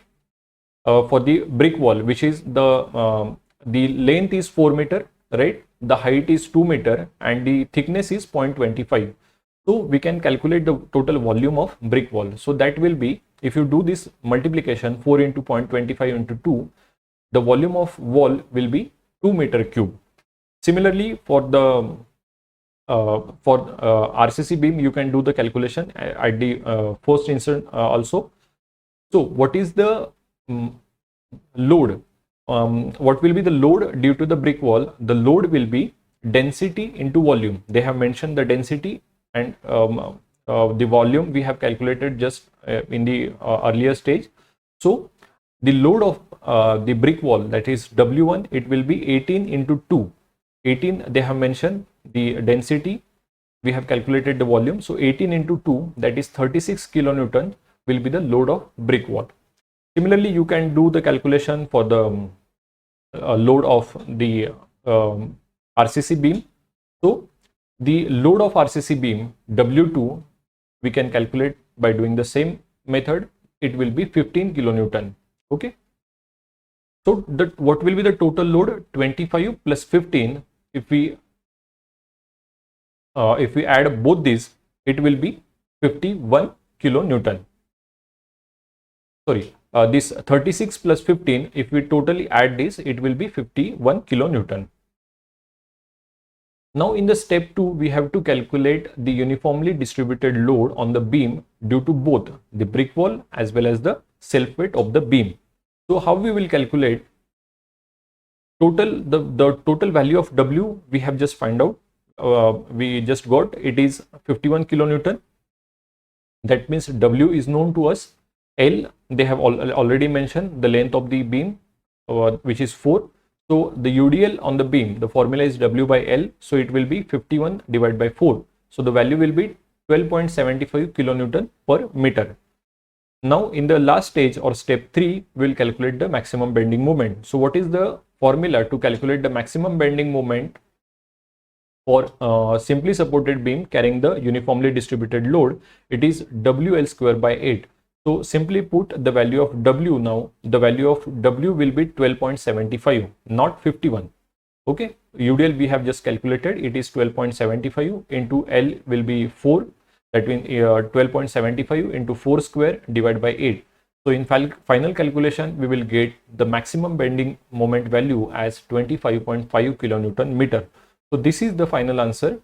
for the brick wall, which is the length is 4 meter, right? The height is 2 meter and the thickness is 0.25. So we can calculate the total volume of brick wall. So that will be, if you do this multiplication, 4 into 0.25 into 2, the volume of wall will be 2 meter cube. Similarly, for the RCC beam, you can do the calculation at the first instant also. So what is the load? What will be the load due to the brick wall? The load will be density into volume. They have mentioned the density and the volume we have calculated just in the earlier stage. So the load of the brick wall, that is W1, it will be 18 into 2. 18 they have mentioned the density, we have calculated the volume. So 18 into 2, that is 36 kilonewton will be the load of brick wall. Similarly, you can do the calculation for the load of the RCC beam. So the load of RCC beam W2 we can calculate by doing the same method. It will be 15 kilonewton. Okay. So what will be the total load? 25 plus 15. If we add both these, it will be 51 kilonewton. Sorry, this 36 plus 15, if we totally add this, it will be 51 kilonewton. Now in the step 2, we have to calculate the uniformly distributed load on the beam due to both the brick wall as well as the self weight of the beam. So how we will calculate the total value of W we have just find out. We just got it is 51 kilonewton. That means W is known to us. L, they have already mentioned the length of the beam, which is 4. So the UDL on the beam, the formula is W by L. So it will be 51 divided by 4. So the value will be 12.75 kilonewton per meter. Now in the last stage or step 3, we will calculate the maximum bending moment. So what is the formula to calculate the maximum bending moment for simply supported beam carrying the uniformly distributed load? It is WL square by 8. So simply put the value of W now, the value of W will be 12.75, not 51. Okay, UDL we have just calculated, it is 12.75 into L will be 4. That means 12.75 into 4 square divided by 8. So in final calculation, we will get the maximum bending moment value as 25.5 kilonewton meter. So this is the final answer.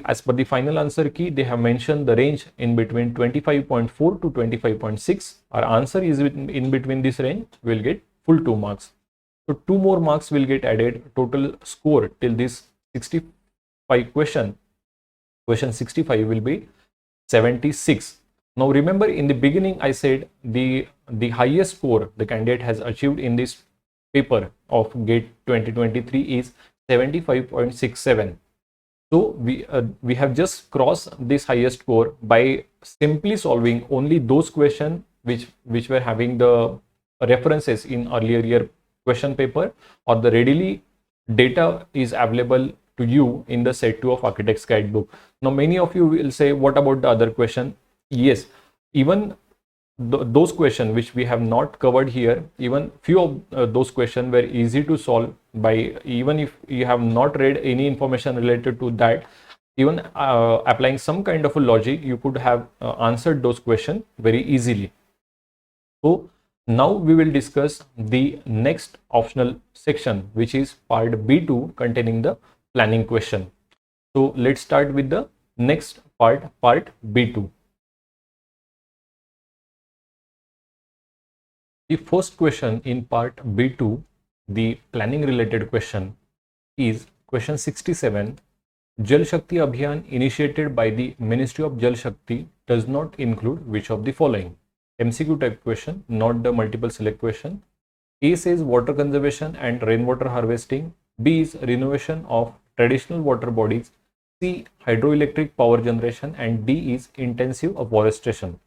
As per the final answer key, they have mentioned the range in between 25.4 to 25.6. Our answer is in between this range. We will get full 2 marks. So 2 more marks will get added. Total score till this 65 question. Question 65 will be 76. Now remember in the beginning I said the highest score the candidate has achieved in this paper of GATE 2023 is 75.67. So we have just crossed this highest score by simply solving only those questions which were having the references in earlier year question paper, or the readily data is available to you in the set 2 of Architect's Guidebook. Now many of you will say, what about the other question? Yes, even those questions which we have not covered here, even few of those questions were easy to solve by, even if you have not read any information related to that, even applying some kind of a logic, you could have answered those questions very easily. So now we will discuss the next optional section, which is part B2 containing the planning question. So let's start with the next part B2. The first question in part B2, the planning related question, is question 67. Jal Shakti Abhiyan initiated by the Ministry of Jal Shakti does not include which of the following? MCQ type question, not the multiple select question. A says water conservation and rainwater harvesting. B is renovation of traditional water bodies. C, hydroelectric power generation, and D is intensive afforestation.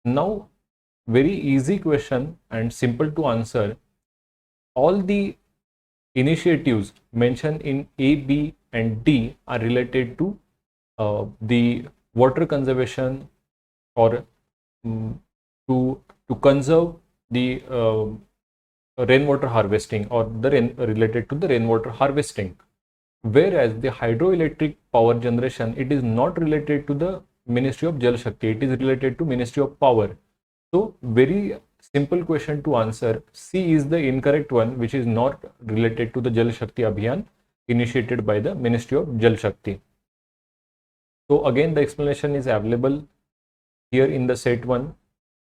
Now, very easy question and simple to answer. All the initiatives mentioned in A, B and D are related to the water conservation, or to conserve the rainwater harvesting, or related to the rainwater harvesting. Whereas the hydroelectric power generation, it is not related to the Ministry of Jal Shakti, it is related to Ministry of Power. So very simple question to answer. C is the incorrect one, which is not related to the Jal Shakti Abhiyan initiated by the Ministry of Jal Shakti. So again, the explanation is available here in the set 1,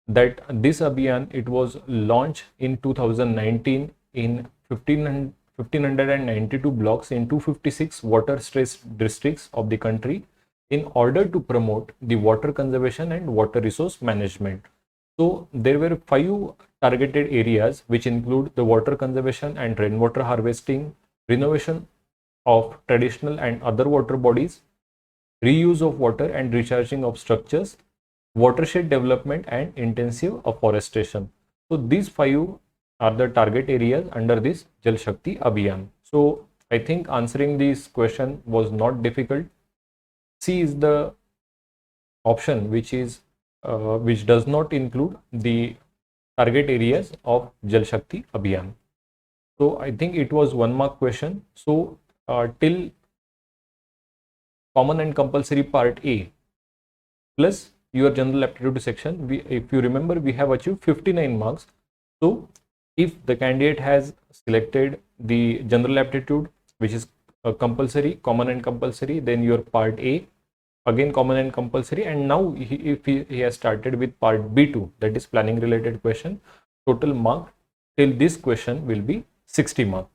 that this Abhiyan, it was launched in 2019 in 1592 blocks in 256 water stressed districts of the country, in order to promote the water conservation and water resource management. So there were 5 targeted areas which include the water conservation and rainwater harvesting, renovation of traditional and other water bodies, reuse of water and recharging of structures, watershed development, and intensive afforestation. So these 5 are the target areas under this Jal Shakti Abhiyan. So I think answering this question was not difficult. C is the option which does not include the target areas of Jal Shakti Abhiyan. So I think it was 1 mark question. So till common and compulsory part A, plus your general aptitude section. If you remember, we have achieved 59 marks. So if the candidate has selected the general aptitude, which is compulsory, common and compulsory, then your part A, again common and compulsory, and now if he has started with part B2, that is planning related question, total mark till this question will be 60 marks.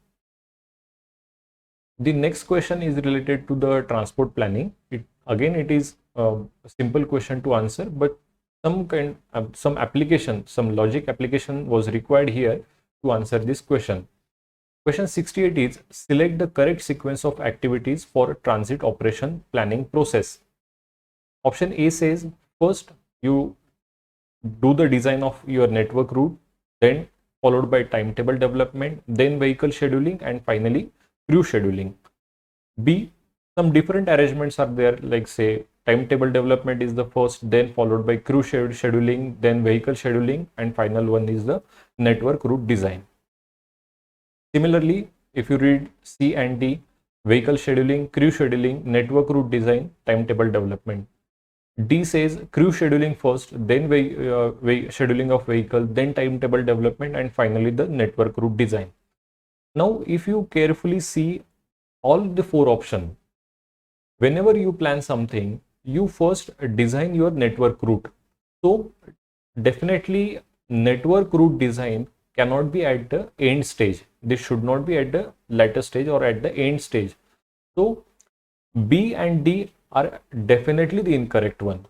The next question is related to the transport planning. It is a simple question to answer, but some application, some logic application was required here to answer this question. Question 68 is select the correct sequence of activities for transit operation planning process. Option A says first you do the design of your network route, then followed by timetable development, then vehicle scheduling, and finally crew scheduling. B, some different arrangements are there, like say timetable development is the first, then followed by crew scheduling, then vehicle scheduling, and final one is the network route design. Similarly, if you read C and D, vehicle scheduling, crew scheduling, network route design, timetable development. D says crew scheduling first, then scheduling of vehicle, then timetable development, and finally the network route design. Now, if you carefully see all the four options, whenever you plan something, you first design your network route. So definitely network route design cannot be at the end stage. This should not be at the latter stage or at the end stage. So B and D are definitely the incorrect one.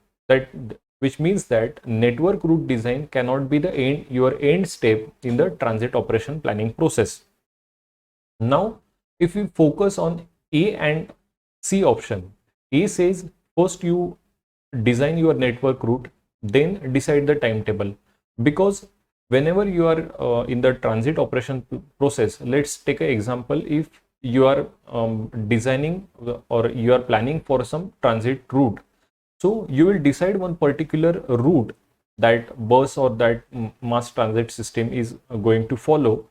Which means that network route design cannot be your end step in the transit operation planning process. Now, if we focus on A and C option, A says first you design your network route, then decide the timetable. Because whenever you are in the transit operation process, let's take an example. If you are designing or you are planning for some transit route, so you will decide one particular route that bus or that mass transit system is going to follow.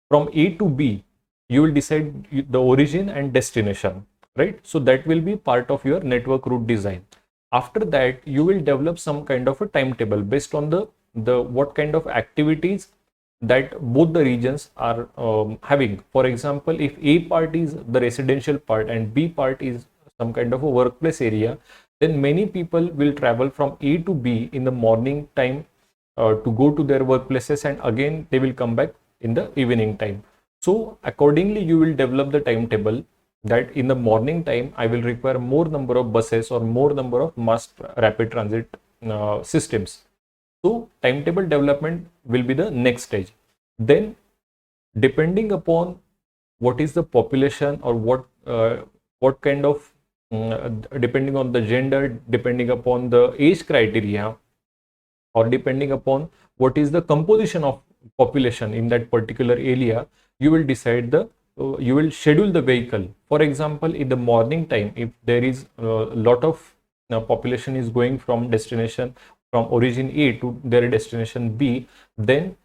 From A to B, you will decide the origin and destination, right? So that will be part of your network route design. After that, you will develop some kind of a timetable based on the what kind of activities that both the regions are having. For example, if A part is the residential part and B part is some kind of a workplace area, then many people will travel from A to B in the morning time to go to their workplaces, and again they will come back in the evening time. So accordingly, you will develop the timetable that in the morning time I will require more number of buses or more number of mass rapid transit systems. So timetable development will be the next stage. Then depending upon what is the population or what kind of depending on the gender, depending upon the age criteria, or depending upon what is the composition of population in that particular area, you will decide you will schedule the vehicle. For example, in the morning time, if there is a lot of population is going from destination from origin A to their destination B, then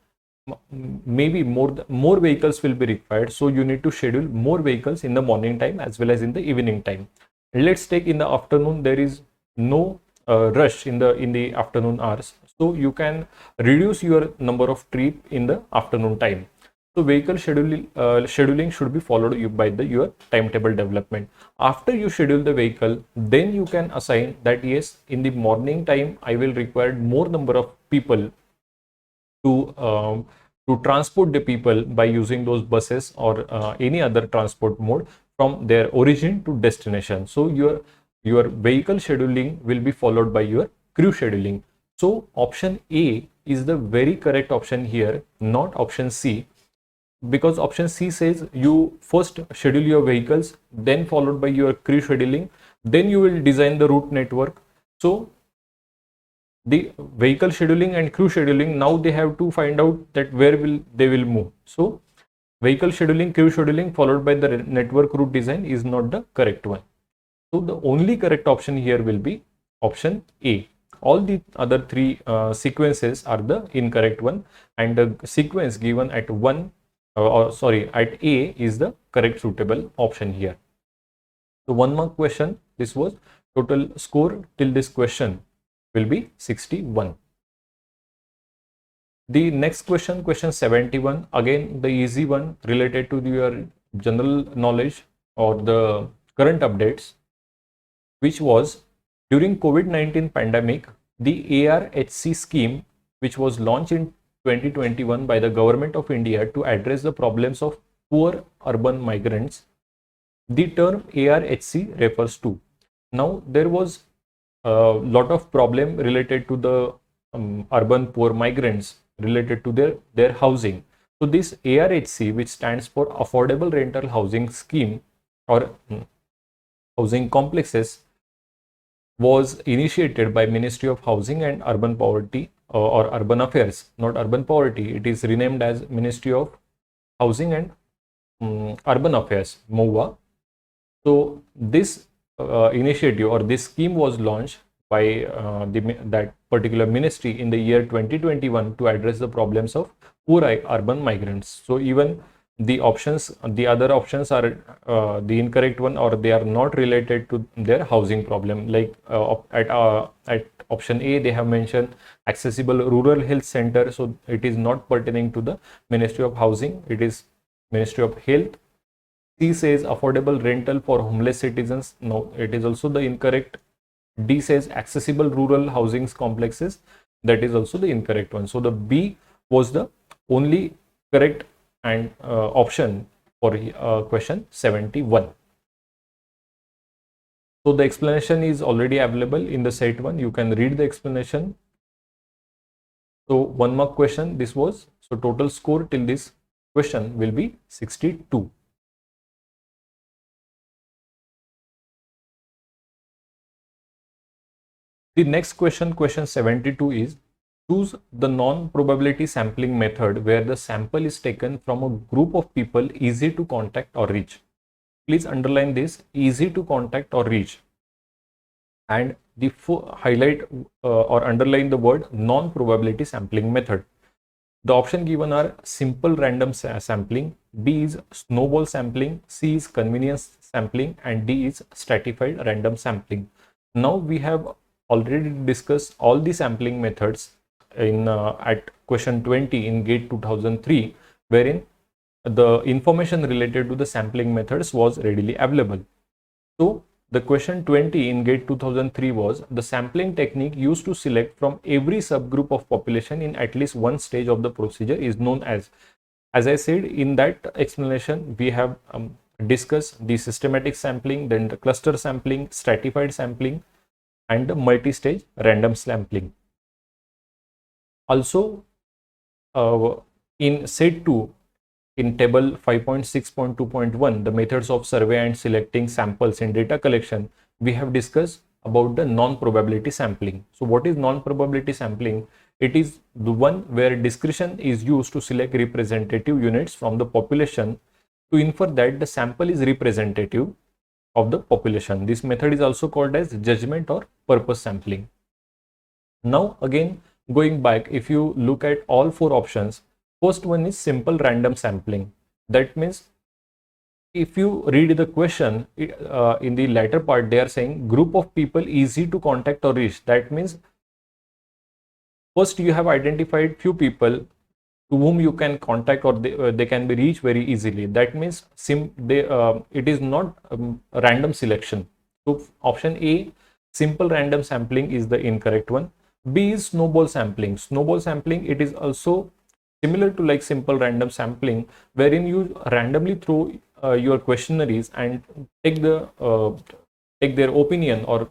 maybe more vehicles will be required. So you need to schedule more vehicles in the morning time as well as in the evening time. Let's take in the afternoon, there is no rush in the afternoon hours, so you can reduce your number of trip in the afternoon time. So vehicle scheduling should be followed by your timetable development. After you schedule the vehicle, then you can assign that yes, in the morning time I will require more number of people to transport the people by using those buses or any other transport mode from their origin to destination. So your vehicle scheduling will be followed by your crew scheduling. So option A is the very correct option here, not option C, because option C says you first schedule your vehicles, then followed by your crew scheduling, then you will design the route network. So the vehicle scheduling and crew scheduling, now they have to find out that where they will move. So vehicle scheduling, crew scheduling followed by the network route design is not the correct one. So the only correct option here will be option A. All the other three sequences are the incorrect one, and the sequence given at at A is the correct suitable option here. So 1 mark question, this was total score till this question will be 61. The next question, question 71, again the easy one related to your general knowledge or the current updates, which was during COVID-19 pandemic, the ARHC scheme, which was launched in 2021 by the government of India to address the problems of poor urban migrants, the term ARHC refers to. Now, there was a lot of problem related to the urban poor migrants related to their housing. So this ARHC, which stands for Affordable Rental Housing Scheme or housing complexes, was initiated by Ministry of Housing and Urban Poverty or Urban Affairs, not Urban Poverty. It is renamed as Ministry of Housing and Urban Affairs, MOHUA. So this initiative or this scheme was launched by that particular ministry in the year 2021 to address the problems of poor urban migrants. So even the options, the other options are the incorrect one, or they are not related to their housing problem. Like at option A, they have mentioned accessible rural health center. So it is not pertaining to the Ministry of Housing. It is Ministry of Health. C says affordable rental for homeless citizens. No, it is also the incorrect. D says accessible rural housing complexes. That is also the incorrect one. So the B was the only correct and option for question 71. So the explanation is already available in the set 1. You can read the explanation. So 1 mark question this was. So total score till this question will be 62. The next question, question 72, is choose the non-probability sampling method where the sample is taken from a group of people easy to contact or reach. Please underline this, easy to contact or reach, and the highlight or underline the word non-probability sampling method. The option given are simple random sampling, B is snowball sampling, C is convenience sampling, and D is stratified random sampling. Now we have already discussed all the sampling methods in at question 20 in GATE 2003, wherein the information related to the sampling methods was readily available. So the question 20 in GATE 2003 was the sampling technique used to select from every subgroup of population in at least one stage of the procedure is known as I said in that explanation, we have discussed the systematic sampling, then the cluster sampling, stratified sampling, and the multi-stage random sampling. Also, in set 2, in table 5.6.2.1, the methods of survey and selecting samples in data collection, we have discussed about the non-probability sampling. So what is non-probability sampling? It is the one where discretion is used to select representative units from the population to infer that the sample is representative of the population. This method is also called as judgment or purpose sampling. Now again, going back, if you look at all 4 options, first one is simple random sampling. That means if you read the question in the latter part, they are saying group of people easy to contact or reach. That means first you have identified few people to whom you can contact or they can be reached very easily. That means it is not a random selection. So option A, simple random sampling, is the incorrect one. B is snowball sampling. Snowball sampling, it is also similar to like simple random sampling, wherein you randomly throw your questionnaires and take their opinion or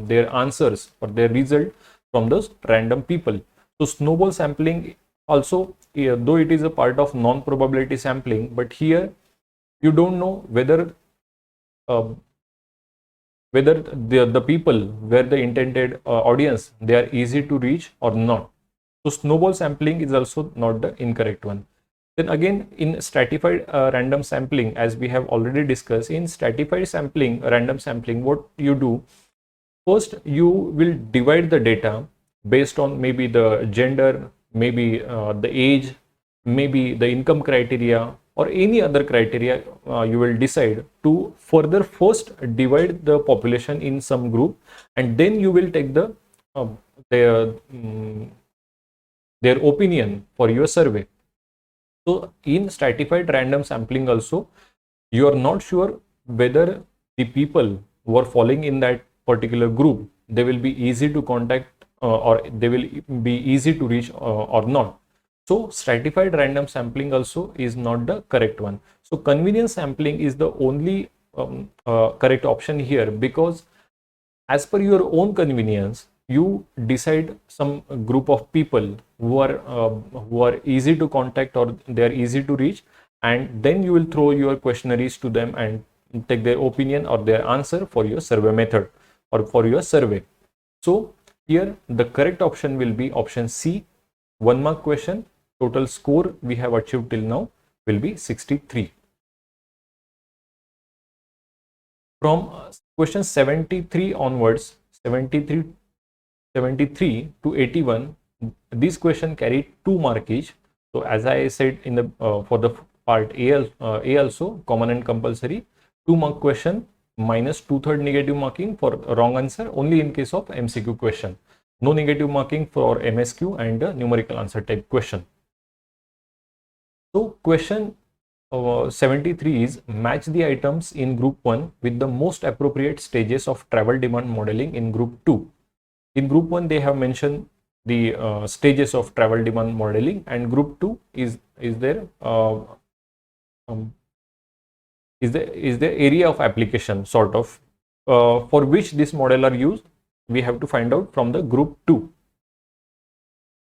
their answers or their result from those random people. So snowball sampling also, though it is a part of non-probability sampling, but here you don't know whether the people where the intended audience, they are easy to reach or not. So snowball sampling is also not the incorrect one. Then again, in stratified random sampling, as we have already discussed, in stratified sampling, random sampling, what you do, first you will divide the data based on maybe the gender, maybe the age, maybe the income criteria, or any other criteria you will decide to further first divide the population in some group, and then you will take the their their opinion for your survey. So in stratified random sampling also, you are not sure whether the people who are falling in that particular group, they will be easy to contact or they will be easy to reach or not. So stratified random sampling also is not the correct one. So convenience sampling is the only correct option here, because as per your own convenience, you decide some group of people who are easy to contact or they are easy to reach, and then you will throw your questionnaires to them and take their opinion or their answer for your survey method or for your survey. So here the correct option will be option C, 1 mark question. Total score we have achieved till now will be 63. From question 73 onwards, 73 to 81, this question carried 2 mark each. So as I said in the for the part A also, common and compulsory, 2 mark question minus 2/3 negative marking for wrong answer only in case of MCQ question. No negative marking for MSQ and numerical answer type question. So question 73 is match the items in group 1 with the most appropriate stages of travel demand modeling in group 2. In group 1 they have mentioned the stages of travel demand modeling, and group 2 is the area of application sort of for which this model are used. We have to find out from the group 2.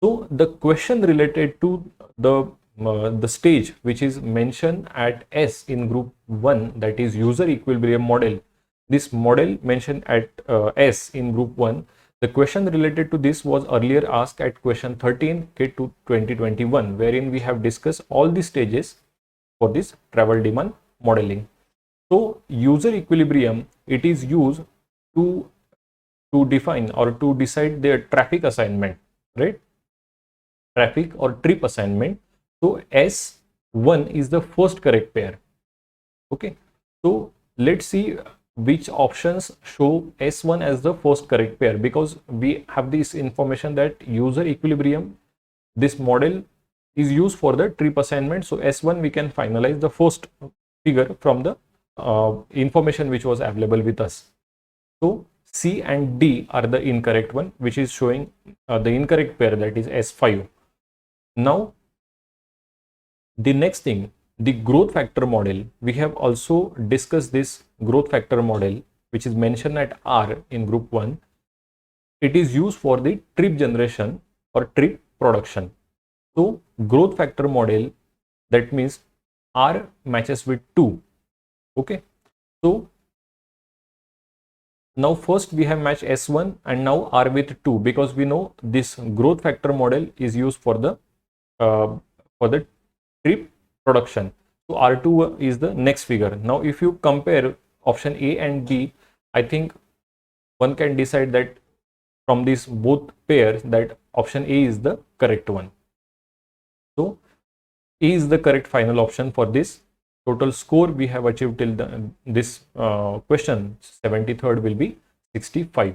So the question related to the stage which is mentioned at S in group 1, that is user equilibrium model. This model mentioned at S in group 1, the question related to this was earlier asked at question 13 K to 2021, wherein we have discussed all the stages for this travel demand modeling. So user equilibrium, it is used to define or to decide their traffic assignment, right? Traffic or trip assignment. So S1 is the first correct pair. Okay, so let's see which options show S1 as the first correct pair, because we have this information that user equilibrium, this model is used for the trip assignment. So S1 we can finalize the first figure from the information which was available with us. So C and D are the incorrect one, which is showing the incorrect pair, that is S5. Now the next thing, the growth factor model. We have also discussed this growth factor model, which is mentioned at R in group 1. It is used for the trip generation or trip production. So growth factor model, that means R matches with 2. Okay, so now first we have matched S1 and now R with 2, because we know this growth factor model is used for the trip production. So R2 is the next figure. Now if you compare option A and B, I think one can decide that from these both pairs that option A is the correct one. So A is the correct final option for this. Total score we have achieved till this question 73rd will be 65.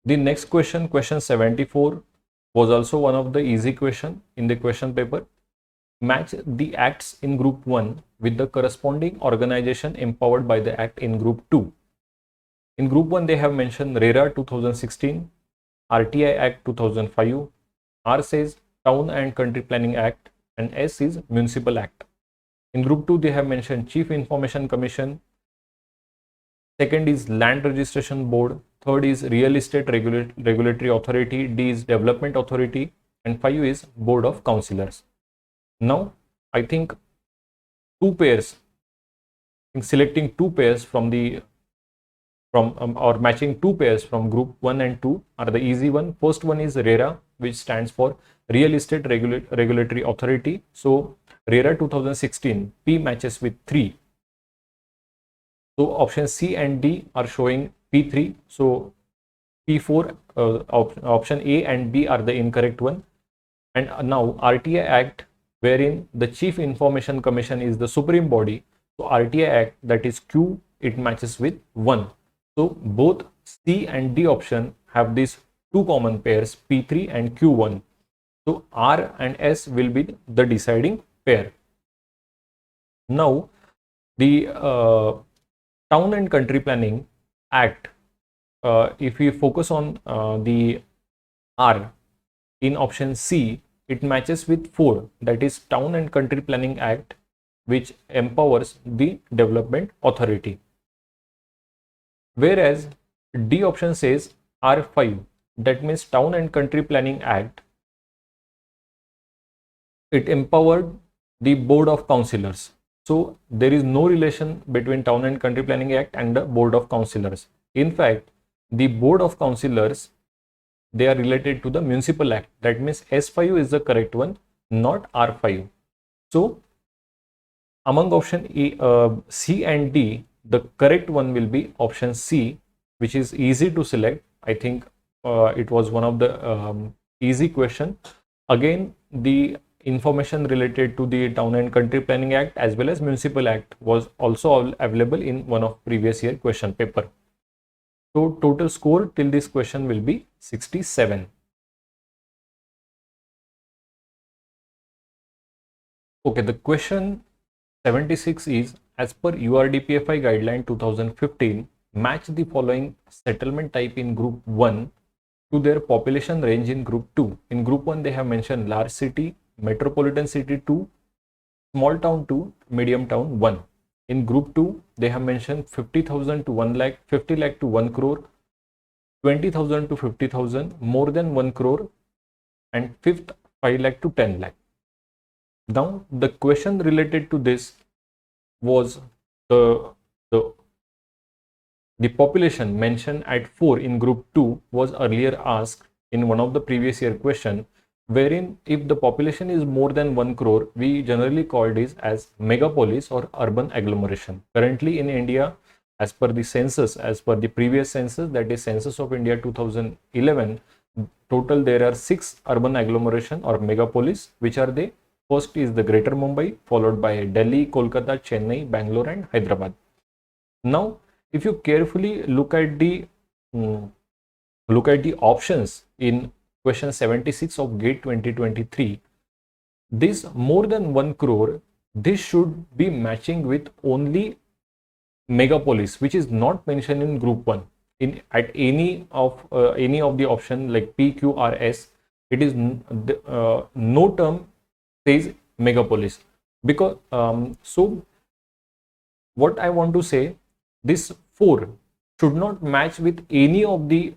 The next question, question 74, was also one of the easy question in the question paper. Match the acts in group 1 with the corresponding organization empowered by the act in group 2. In group 1 they have mentioned RERA 2016, RTI Act 2005, R says Town and Country Planning Act, and S is Municipal Act. In group 2 they have mentioned Chief Information Commission, second is Land Registration Board, third is Real Estate Regulatory Authority, D is Development Authority, and 5 is Board of Councillors. Now I think two pairs, selecting two pairs from the or matching two pairs from group 1 and 2 are the easy one. First one is RERA, which stands for Real Estate Regulatory Authority. So RERA 2016, P matches with 3. So option C and D are showing P3. So P4, option A and B are the incorrect one. And now RTI Act, wherein the Chief Information Commission is the supreme body. So RTI Act, that is Q, it matches with 1. So both C and D option have these two common pairs, P3 and Q1. So R and S will be the deciding pair. Now the Town and Country Planning Act, if we focus on the R in option C, it matches with 4, that is Town and Country Planning Act, which empowers the development authority. Whereas D option says R5, that means Town and Country Planning Act, it empowered the Board of Councillors. So there is no relation between Town and Country Planning Act and the Board of Councillors. In fact, the Board of Councillors, they are related to the Municipal Act. That means S5 is the correct one, not R5. So among option C and D, the correct one will be option C, which is easy to select. I think it was one of the easy question. Again, the information related to the Town and Country Planning Act as well as Municipal Act was also available in one of previous year question paper. So total score till this question will be 67. Okay, the question 76 is, as per URDPFI guideline 2015, match the following settlement type in group 1 to their population range in group 2. In group 1, they have mentioned large city, metropolitan city 2, small town 2, medium town 1. In group 2, they have mentioned 50,000 to 1 lakh, 50 lakh to 1 crore, 20,000 to 50,000, more than 1 crore, and fifth 5 lakh to 10 lakh. Now, the question related to this was the population mentioned at 4 in group 2 was earlier asked in one of the previous year question, wherein if the population is more than 1 crore, we generally call this as megapolis or urban agglomeration. Currently in India, as per the census, as per the previous census, that is Census of India 2011, total there are 6 urban agglomeration or megapolis, which are they? First is the Greater Mumbai, followed by Delhi, Kolkata, Chennai, Bangalore and Hyderabad. Now, if you carefully look at the options in question 76 of GATE 2023, this more than 1 crore, this should be matching with only megapolis, which is not mentioned in group 1. In at any of the option like P, Q, R, S, it is no term says megapolis, because so what I want to say, this 4 should not match with any of the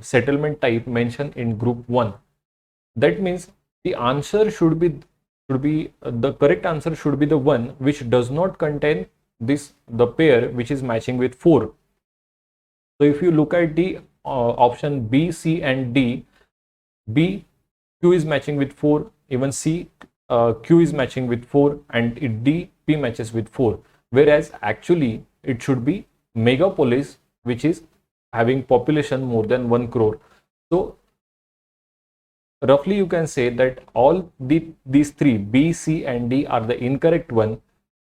settlement type mentioned in group 1. That means the answer should be the correct answer should be the one which does not contain the pair which is matching with 4. So if you look at the option B, C and D, B, Q is matching with 4, even C, Q is matching with 4, and D, P matches with 4, whereas actually it should be megapolis which is having population more than 1 crore. So roughly you can say that all these 3, B, C and D, are the incorrect one.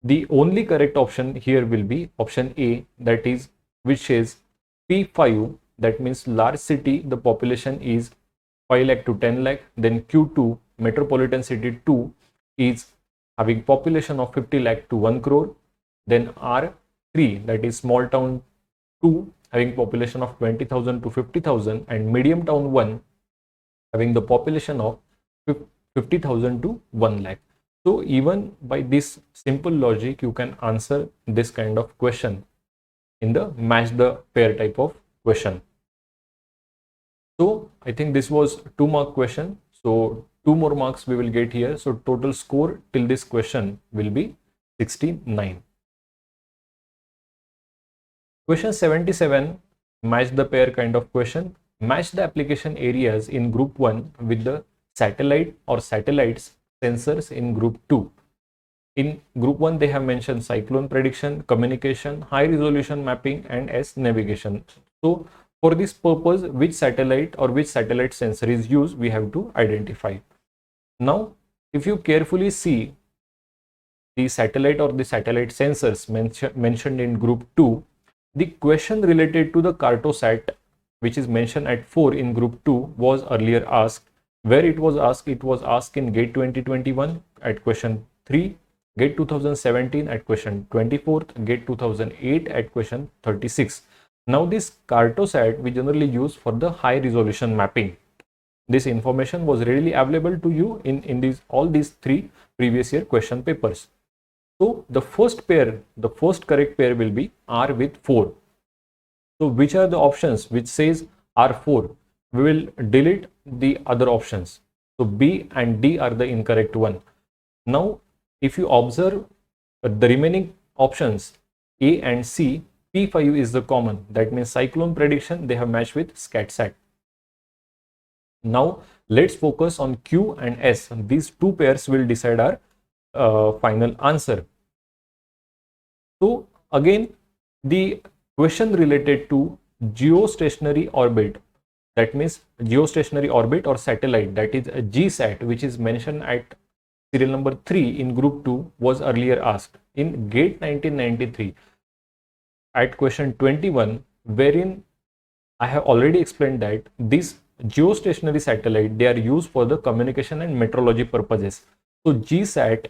The only correct option here will be option A, that is which is P5, that means large city, the population is 5 lakh to 10 lakh. Then Q2, metropolitan city 2, is having population of 50 lakh to 1 crore. Then R3, that is small town 2, having population of 20,000 to 50,000, and medium town 1, having the population of 50,000 to 1 lakh. So even by this simple logic, you can answer this kind of question in the match the pair type of question. So I think this was 2 mark question. So 2 more marks we will get here. So total score till this question will be 69. Question 77, match the pair kind of question. Match the application areas in group 1 with the satellite or satellites sensors in group 2. In group 1, they have mentioned cyclone prediction, communication, high resolution mapping, and S navigation. So for this purpose, which satellite or which satellite sensor is used, we have to identify. Now, if you carefully see the satellite or the satellite sensors mentioned in group 2, the question related to the Cartosat, which is mentioned at 4 in group 2, was earlier asked. Where it was asked? It was asked in GATE 2021 at question 3, GATE 2017 at question 24, GATE 2008 at question 36. Now this Cartosat we generally use for the high resolution mapping. This information was readily available to you in all these 3 previous year question papers. So the first correct pair will be R with 4. So which are the options which says R4? We will delete the other options. So B and D are the incorrect one. Now, if you observe the remaining options A and C, P5 is the common. That means cyclone prediction, they have matched with SCATSAT. Now, let's focus on Q and S. These 2 pairs will decide our final answer. So again, the question related to geostationary orbit, that means geostationary orbit or satellite, that is a GSAT, which is mentioned at serial number 3 in group 2, was earlier asked in GATE 1993 at question 21, wherein I have already explained that this geostationary satellite, they are used for the communication and meteorology purposes. So GSAT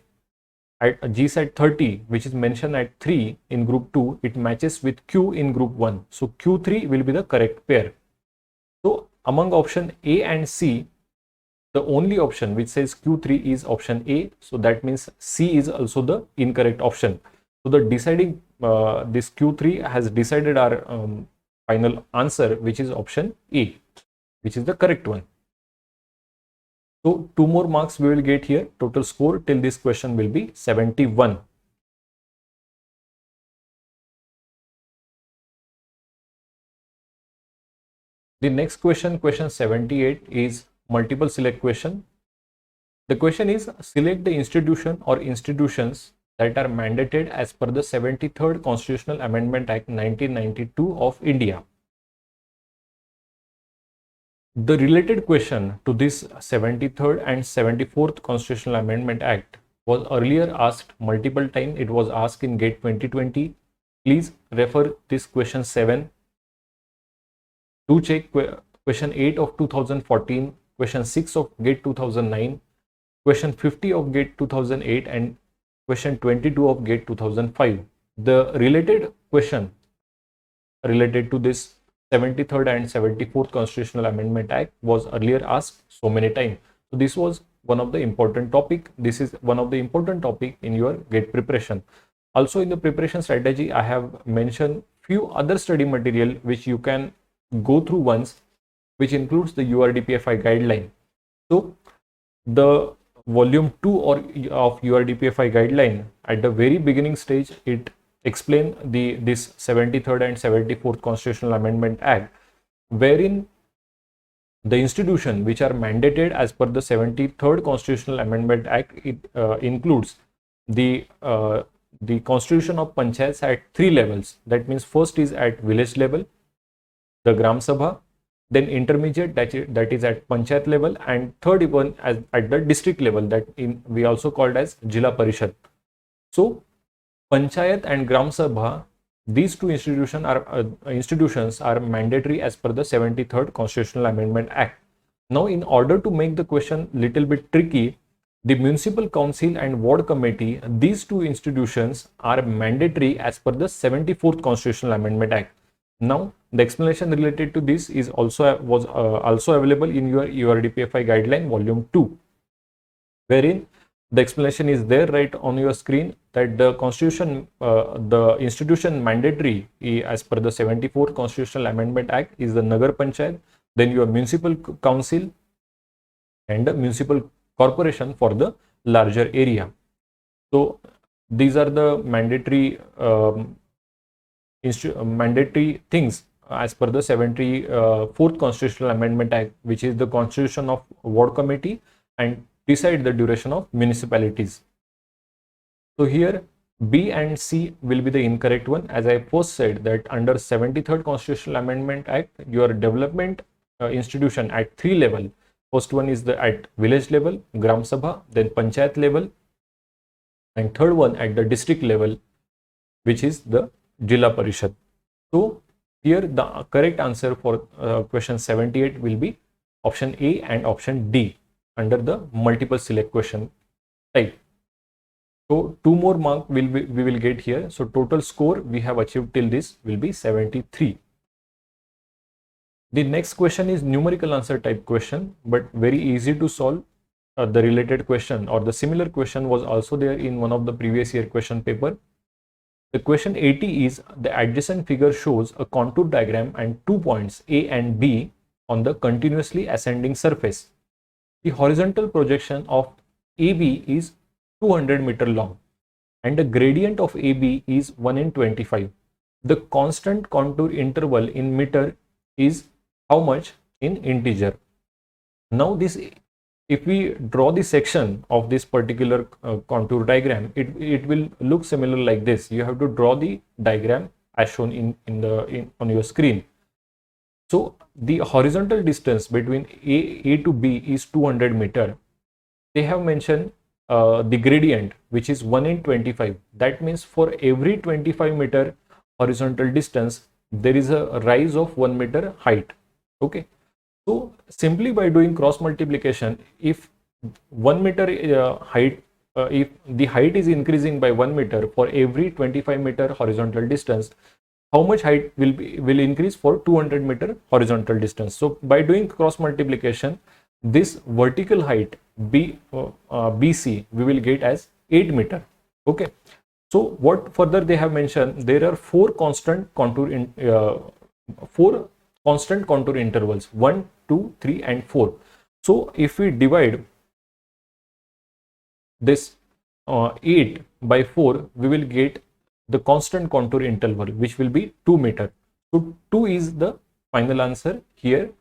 at GSAT 30, which is mentioned at 3 in group 2, it matches with Q in group 1. So Q3 will be the correct pair. So among option A and C, the only option which says Q3 is option A. So that means C is also the incorrect option. So the deciding this Q3 has decided our final answer, which is option A, which is the correct one. So 2 more marks we will get here. Total score till this question will be 71. The next question, question 78, is multiple select question. The question is, select the institution or institutions that are mandated as per the 73rd Constitutional Amendment Act 1992 of India. The related question to this 73rd and 74th Constitutional Amendment Act was earlier asked multiple times. It was asked in GATE 2020. Please refer this question 7. Do check question 8 of 2014, question 6 of GATE 2009, question 50 of GATE 2008 and question 22 of GATE 2005. The related question related to this 73rd and 74th Constitutional Amendment Act was earlier asked so many times. So this was one of the important topic. This is one of the important topic in your GATE preparation. Also in the preparation strategy, I have mentioned few other study material which you can go through once, which includes the URDPFI guideline. So the volume 2 of URDPFI guideline, at the very beginning stage, it explain this 73rd and 74th Constitutional Amendment Act, wherein the institution which are mandated as per the 73rd Constitutional Amendment Act, it includes the constitution of panchayats at 3 levels. That means first is at village level, the Gram Sabha, then intermediate, that is at panchayat level, and third one at the district level, that we also called as Jila Parishad. So panchayat and Gram Sabha, these 2 institutions are mandatory as per the 73rd Constitutional Amendment Act. Now, in order to make the question little bit tricky, the Municipal Council and Ward Committee, these 2 institutions are mandatory as per the 74th Constitutional Amendment Act. Now, the explanation related to this was also available in your URDPFI guideline volume 2, wherein the explanation is there right on your screen, that the constitution, the institution mandatory as per the 74th Constitutional Amendment Act is the Nagar Panchayat, then your municipal council and the municipal corporation for the larger area. So these are the mandatory things as per the 74th Constitutional Amendment Act, which is the constitution of ward committee and decide the duration of municipalities. So here B and C will be the incorrect one. As I first said that under 73rd Constitutional Amendment Act, your development institution at 3 level. First one is the at village level, Gram Sabha, then Panchayat level, and third one at the district level, which is the Jilla Parishad. So here the correct answer for question 78 will be option A and option D under the multiple select question type. So 2 more marks we will get here. So total score we have achieved till this will be 73. The next question is numerical answer type question, but very easy to solve. The related question or the similar question was also there in one of the previous year question paper. The question 80 is the adjacent figure shows a contour diagram and 2 points A and B on the continuously ascending surface. The horizontal projection of AB is 200 meter long and the gradient of AB is 1 in 25. The constant contour interval in meter is how much in integer. Now this, if we draw the section of this particular contour diagram, it will look similar like this. You have to draw the diagram as shown on your screen. So the horizontal distance between A to B is 200 meter. They have mentioned the gradient, which is 1 in 25. That means for every 25 meter horizontal distance, there is a rise of 1 meter height. Okay. So simply by doing cross multiplication, if 1 meter height, if the height is increasing by 1 meter for every 25 meter horizontal distance, how much height will increase for 200 meter horizontal distance. So by doing cross multiplication, this vertical height BC we will get as 8 meter. Okay. So what further they have mentioned, there are 4 constant contour intervals 1, 2, 3 and 4. So if we divide this 8 by 4, we will get the constant contour interval, which will be 2 meter. So 2 is the final answer here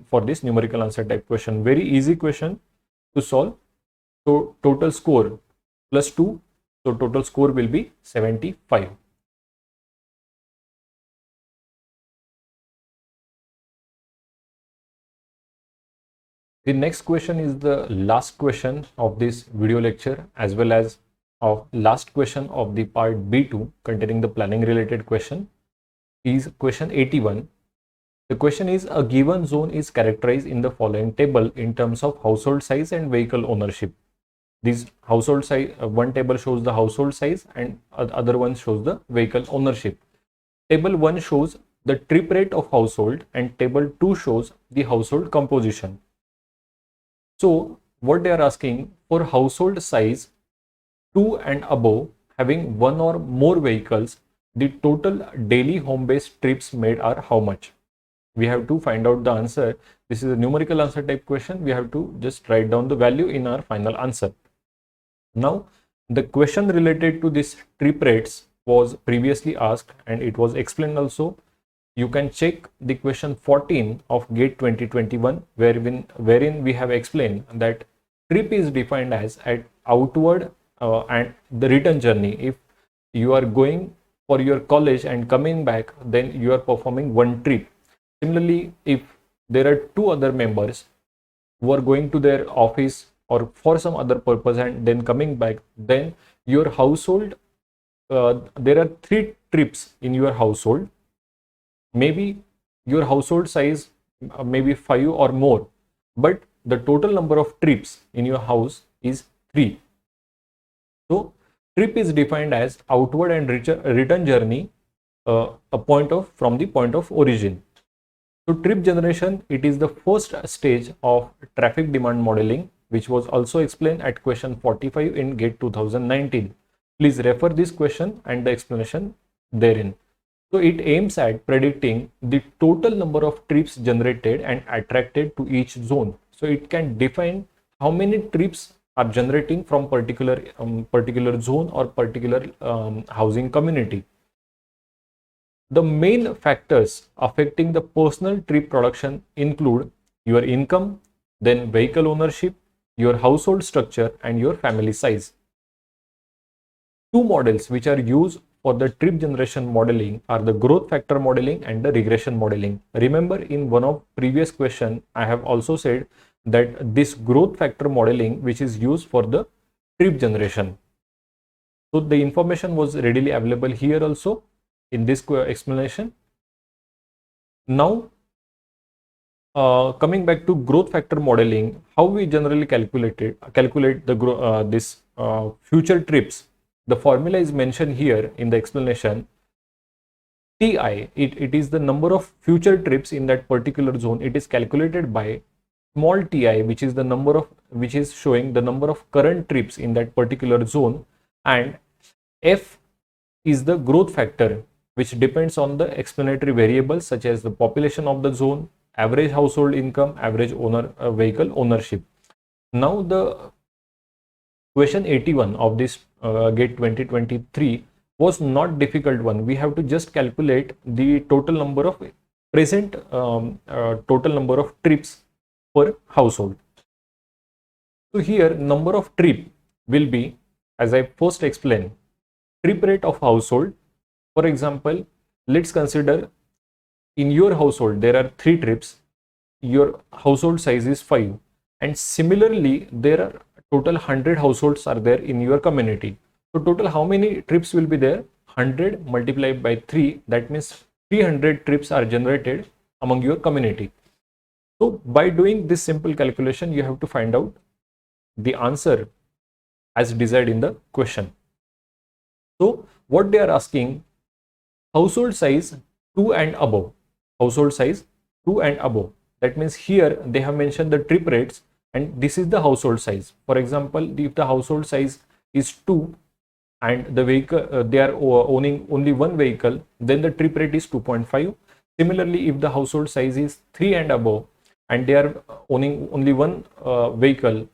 for this numerical answer type question. Very easy question to solve. So total score plus 2. So total score will be 75. The next question is the last question of this video lecture, as well as of last question of the part B2 containing the planning related question, is question 81. The question is, a given zone is characterized in the following table in terms of household size and vehicle ownership. This household size, one table shows the household size and other one shows the vehicle ownership. Table 1 shows the trip rate of household and table 2 shows the household composition. So what they are asking, for household size 2 and above having 1 or more vehicles, the total daily home based trips made are how much? We have to find out the answer. This is a numerical answer type question. We have to just write down the value in our final answer. Now the question related to this trip rates was previously asked and it was explained also. You can check the question 14 of GATE 2021 wherein we have explained that trip is defined as at outward and the return journey. If you are going for your college and coming back, then you are performing one trip. Similarly, if there are 2 other members who are going to their office or for some other purpose and then coming back, then your household, there are 3 trips in your household. Maybe your household size maybe 5 or more, but the total number of trips in your house is 3. So trip is defined as outward and return journey from the point of origin. So trip generation, it is the first stage of traffic demand modeling, which was also explained at question 45 in GATE 2019. Please refer this question and the explanation therein. So it aims at predicting the total number of trips generated and attracted to each zone. So it can define how many trips are generating from particular zone or particular housing community. The main factors affecting the personal trip production include your income, then vehicle ownership, your household structure and your family size. two models which are used for the trip generation modeling are the growth factor modeling and the regression modeling. Remember, in one of previous question, I have also said that this growth factor modeling which is used for the trip generation. So the information was readily available here also in this explanation. Now, coming back to growth factor modeling, how we generally calculate the future trips. The formula is mentioned here in the explanation. TI, it is the number of future trips in that particular zone. It is calculated by small ti, which is showing the number of current trips in that particular zone, and F is the growth factor, which depends on the explanatory variables such as the population of the zone, average household income, average vehicle ownership. Now the question 81 of this GATE 2023 was not difficult one. We have to just calculate the total number of total number of trips per household. So here number of trip will be, as I first explained, trip rate of household. For example, let's consider in your household there are 3 trips, your household size is 5, and similarly there are total 100 households are there in your community. So total how many trips will be there? 100 multiplied by 3, that means 300 trips are generated among your community. So by doing this simple calculation, you have to find out the answer as desired in the question. So what they are asking, household size 2 and above. Household size 2 and above. That means here they have mentioned the trip rates and this is the household size. For example, if the household size is 2 and the vehicle they are owning only one vehicle, then the trip rate is 2.5. Similarly, if the household size is 3 and above and they are owning only one vehicle,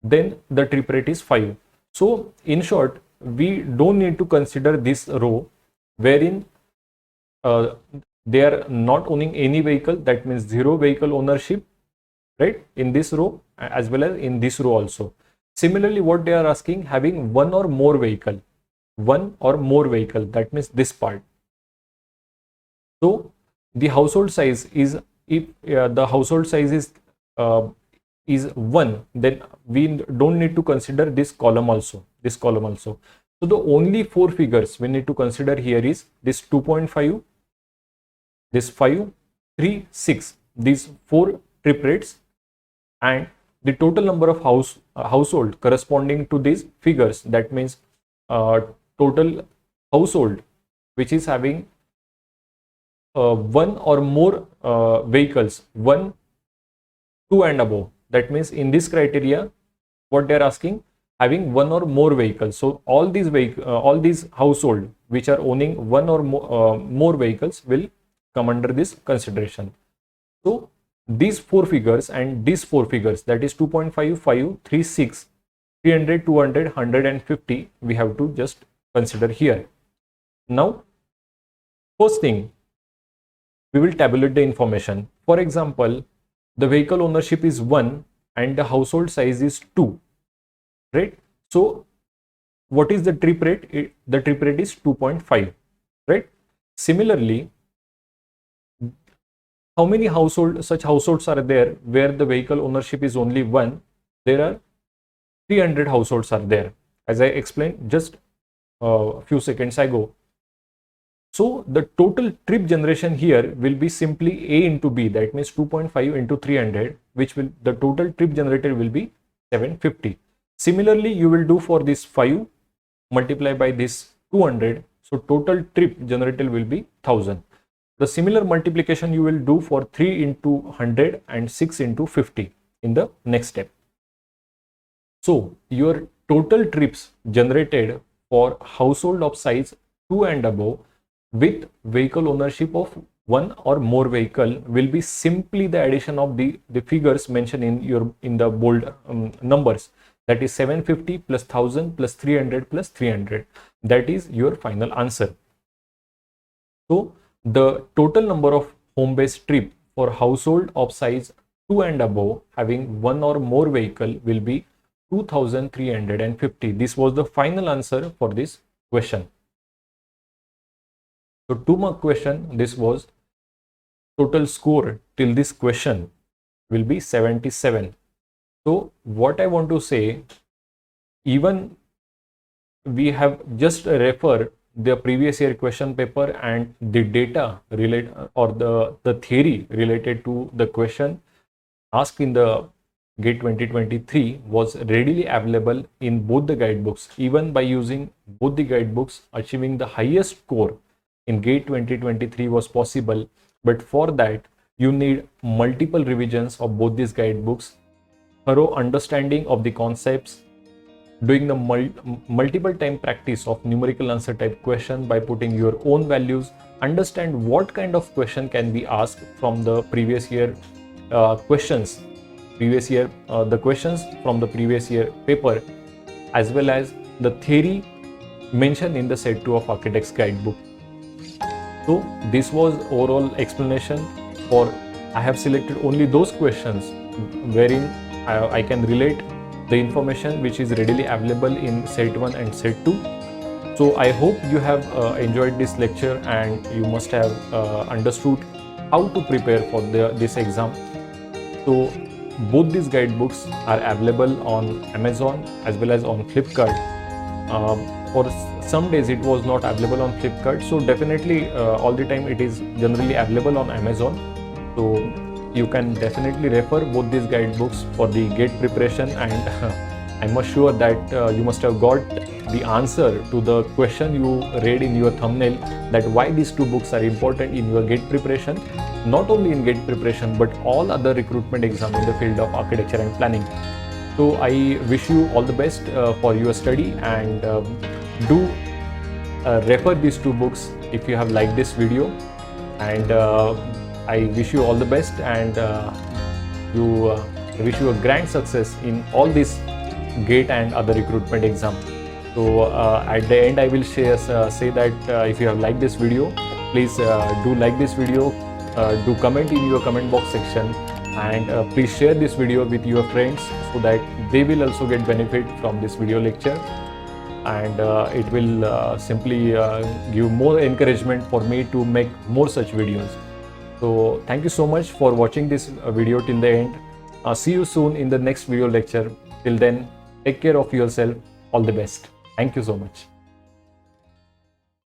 then the trip rate is 5. So in short, we don't need to consider this row wherein they are not owning any vehicle, that means 0 vehicle ownership, right, in this row as well as in this row also. Similarly, what they are asking, having one or more vehicle, that means this part. So the household size is, if the household size is 1, then we don't need to consider this column also, So the only 4 figures we need to consider here is this 2.5, this 5, 3, 6, these 4 trip rates, and the total number of household corresponding to these figures. That means total household which is having one or more vehicles, 1, 2 and above. That means in this criteria, what they are asking, having one or more vehicles. So all these household which are owning one or more vehicles will come under this consideration. So these 4 figures and these 4 figures, that is 2.5, 5, 3, 6, 300, 200, 150, we have to just consider here. Now, first thing, we will tabulate the information. For example, the vehicle ownership is 1 and the household size is 2, right? So what is the trip rate? The trip rate is 2.5, right? Similarly, how many such households are there where the vehicle ownership is only 1? There are 300 households are there, as I explained just a few seconds ago. So the total trip generation here will be simply A into B, that means 2.5 into 300, which will, the total trip generated will be 750. Similarly, you will do for this 5 multiply by this 200, so total trip generated will be 1000. The similar multiplication you will do for 3 into 100 and 6 into 50 in the next step. So your total trips generated for household of size 2 and above with vehicle ownership of 1 or more vehicle will be simply the addition of the figures mentioned in the bold numbers, that is 750 plus 1000 plus 300 plus 300. That is your final answer. So the total number of home-based trip for household of size 2 and above having 1 or more vehicle will be 2350. This was the final answer for this question. So 2 mark question, this was total score till this question will be 77. So what I want to say, even we have just refer the previous year question paper and the data related or the theory related to the question asked in the GATE 2023 was readily available in both the guidebooks. Even by using both the guidebooks, achieving the highest score in GATE 2023 was possible. But for that, you need multiple revisions of both these guidebooks, thorough understanding of the concepts, doing the multiple time practice of numerical answer type question by putting your own values, understand what kind of question can be asked from the previous year questions, the questions from the previous year paper, as well as the theory mentioned in the set 2 of Architect's Guidebook. So this was overall explanation for, I have selected only those questions wherein I can relate the information which is readily available in set 1 and set 2. So I hope you have enjoyed this lecture and you must have understood how to prepare for this exam. So both these guidebooks are available on Amazon as well as on Flipkart. For some days it was not available on Flipkart, so definitely all the time it is generally available on Amazon. So you can definitely refer both these guidebooks for the GATE preparation, and I'm sure that you must have got the answer to the question you read in your thumbnail, that why these 2 books are important in your GATE preparation, not only in GATE preparation but all other recruitment exams in the field of architecture and planning. So I wish you all the best for your study, and do refer these 2 books if you have liked this video, and I wish you all the best, and I wish you a grand success in all these GATE and other recruitment exam. So at the end I will say that if you have liked this video, please do like this video, do comment in your comment box section, and please share this video with your friends so that they will also get benefit from this video lecture, and it will simply give more encouragement for me to make more such videos. So thank you so much for watching this video till the end. See you soon in the next video lecture. Till then, take care of yourself. All the best. Thank you so much.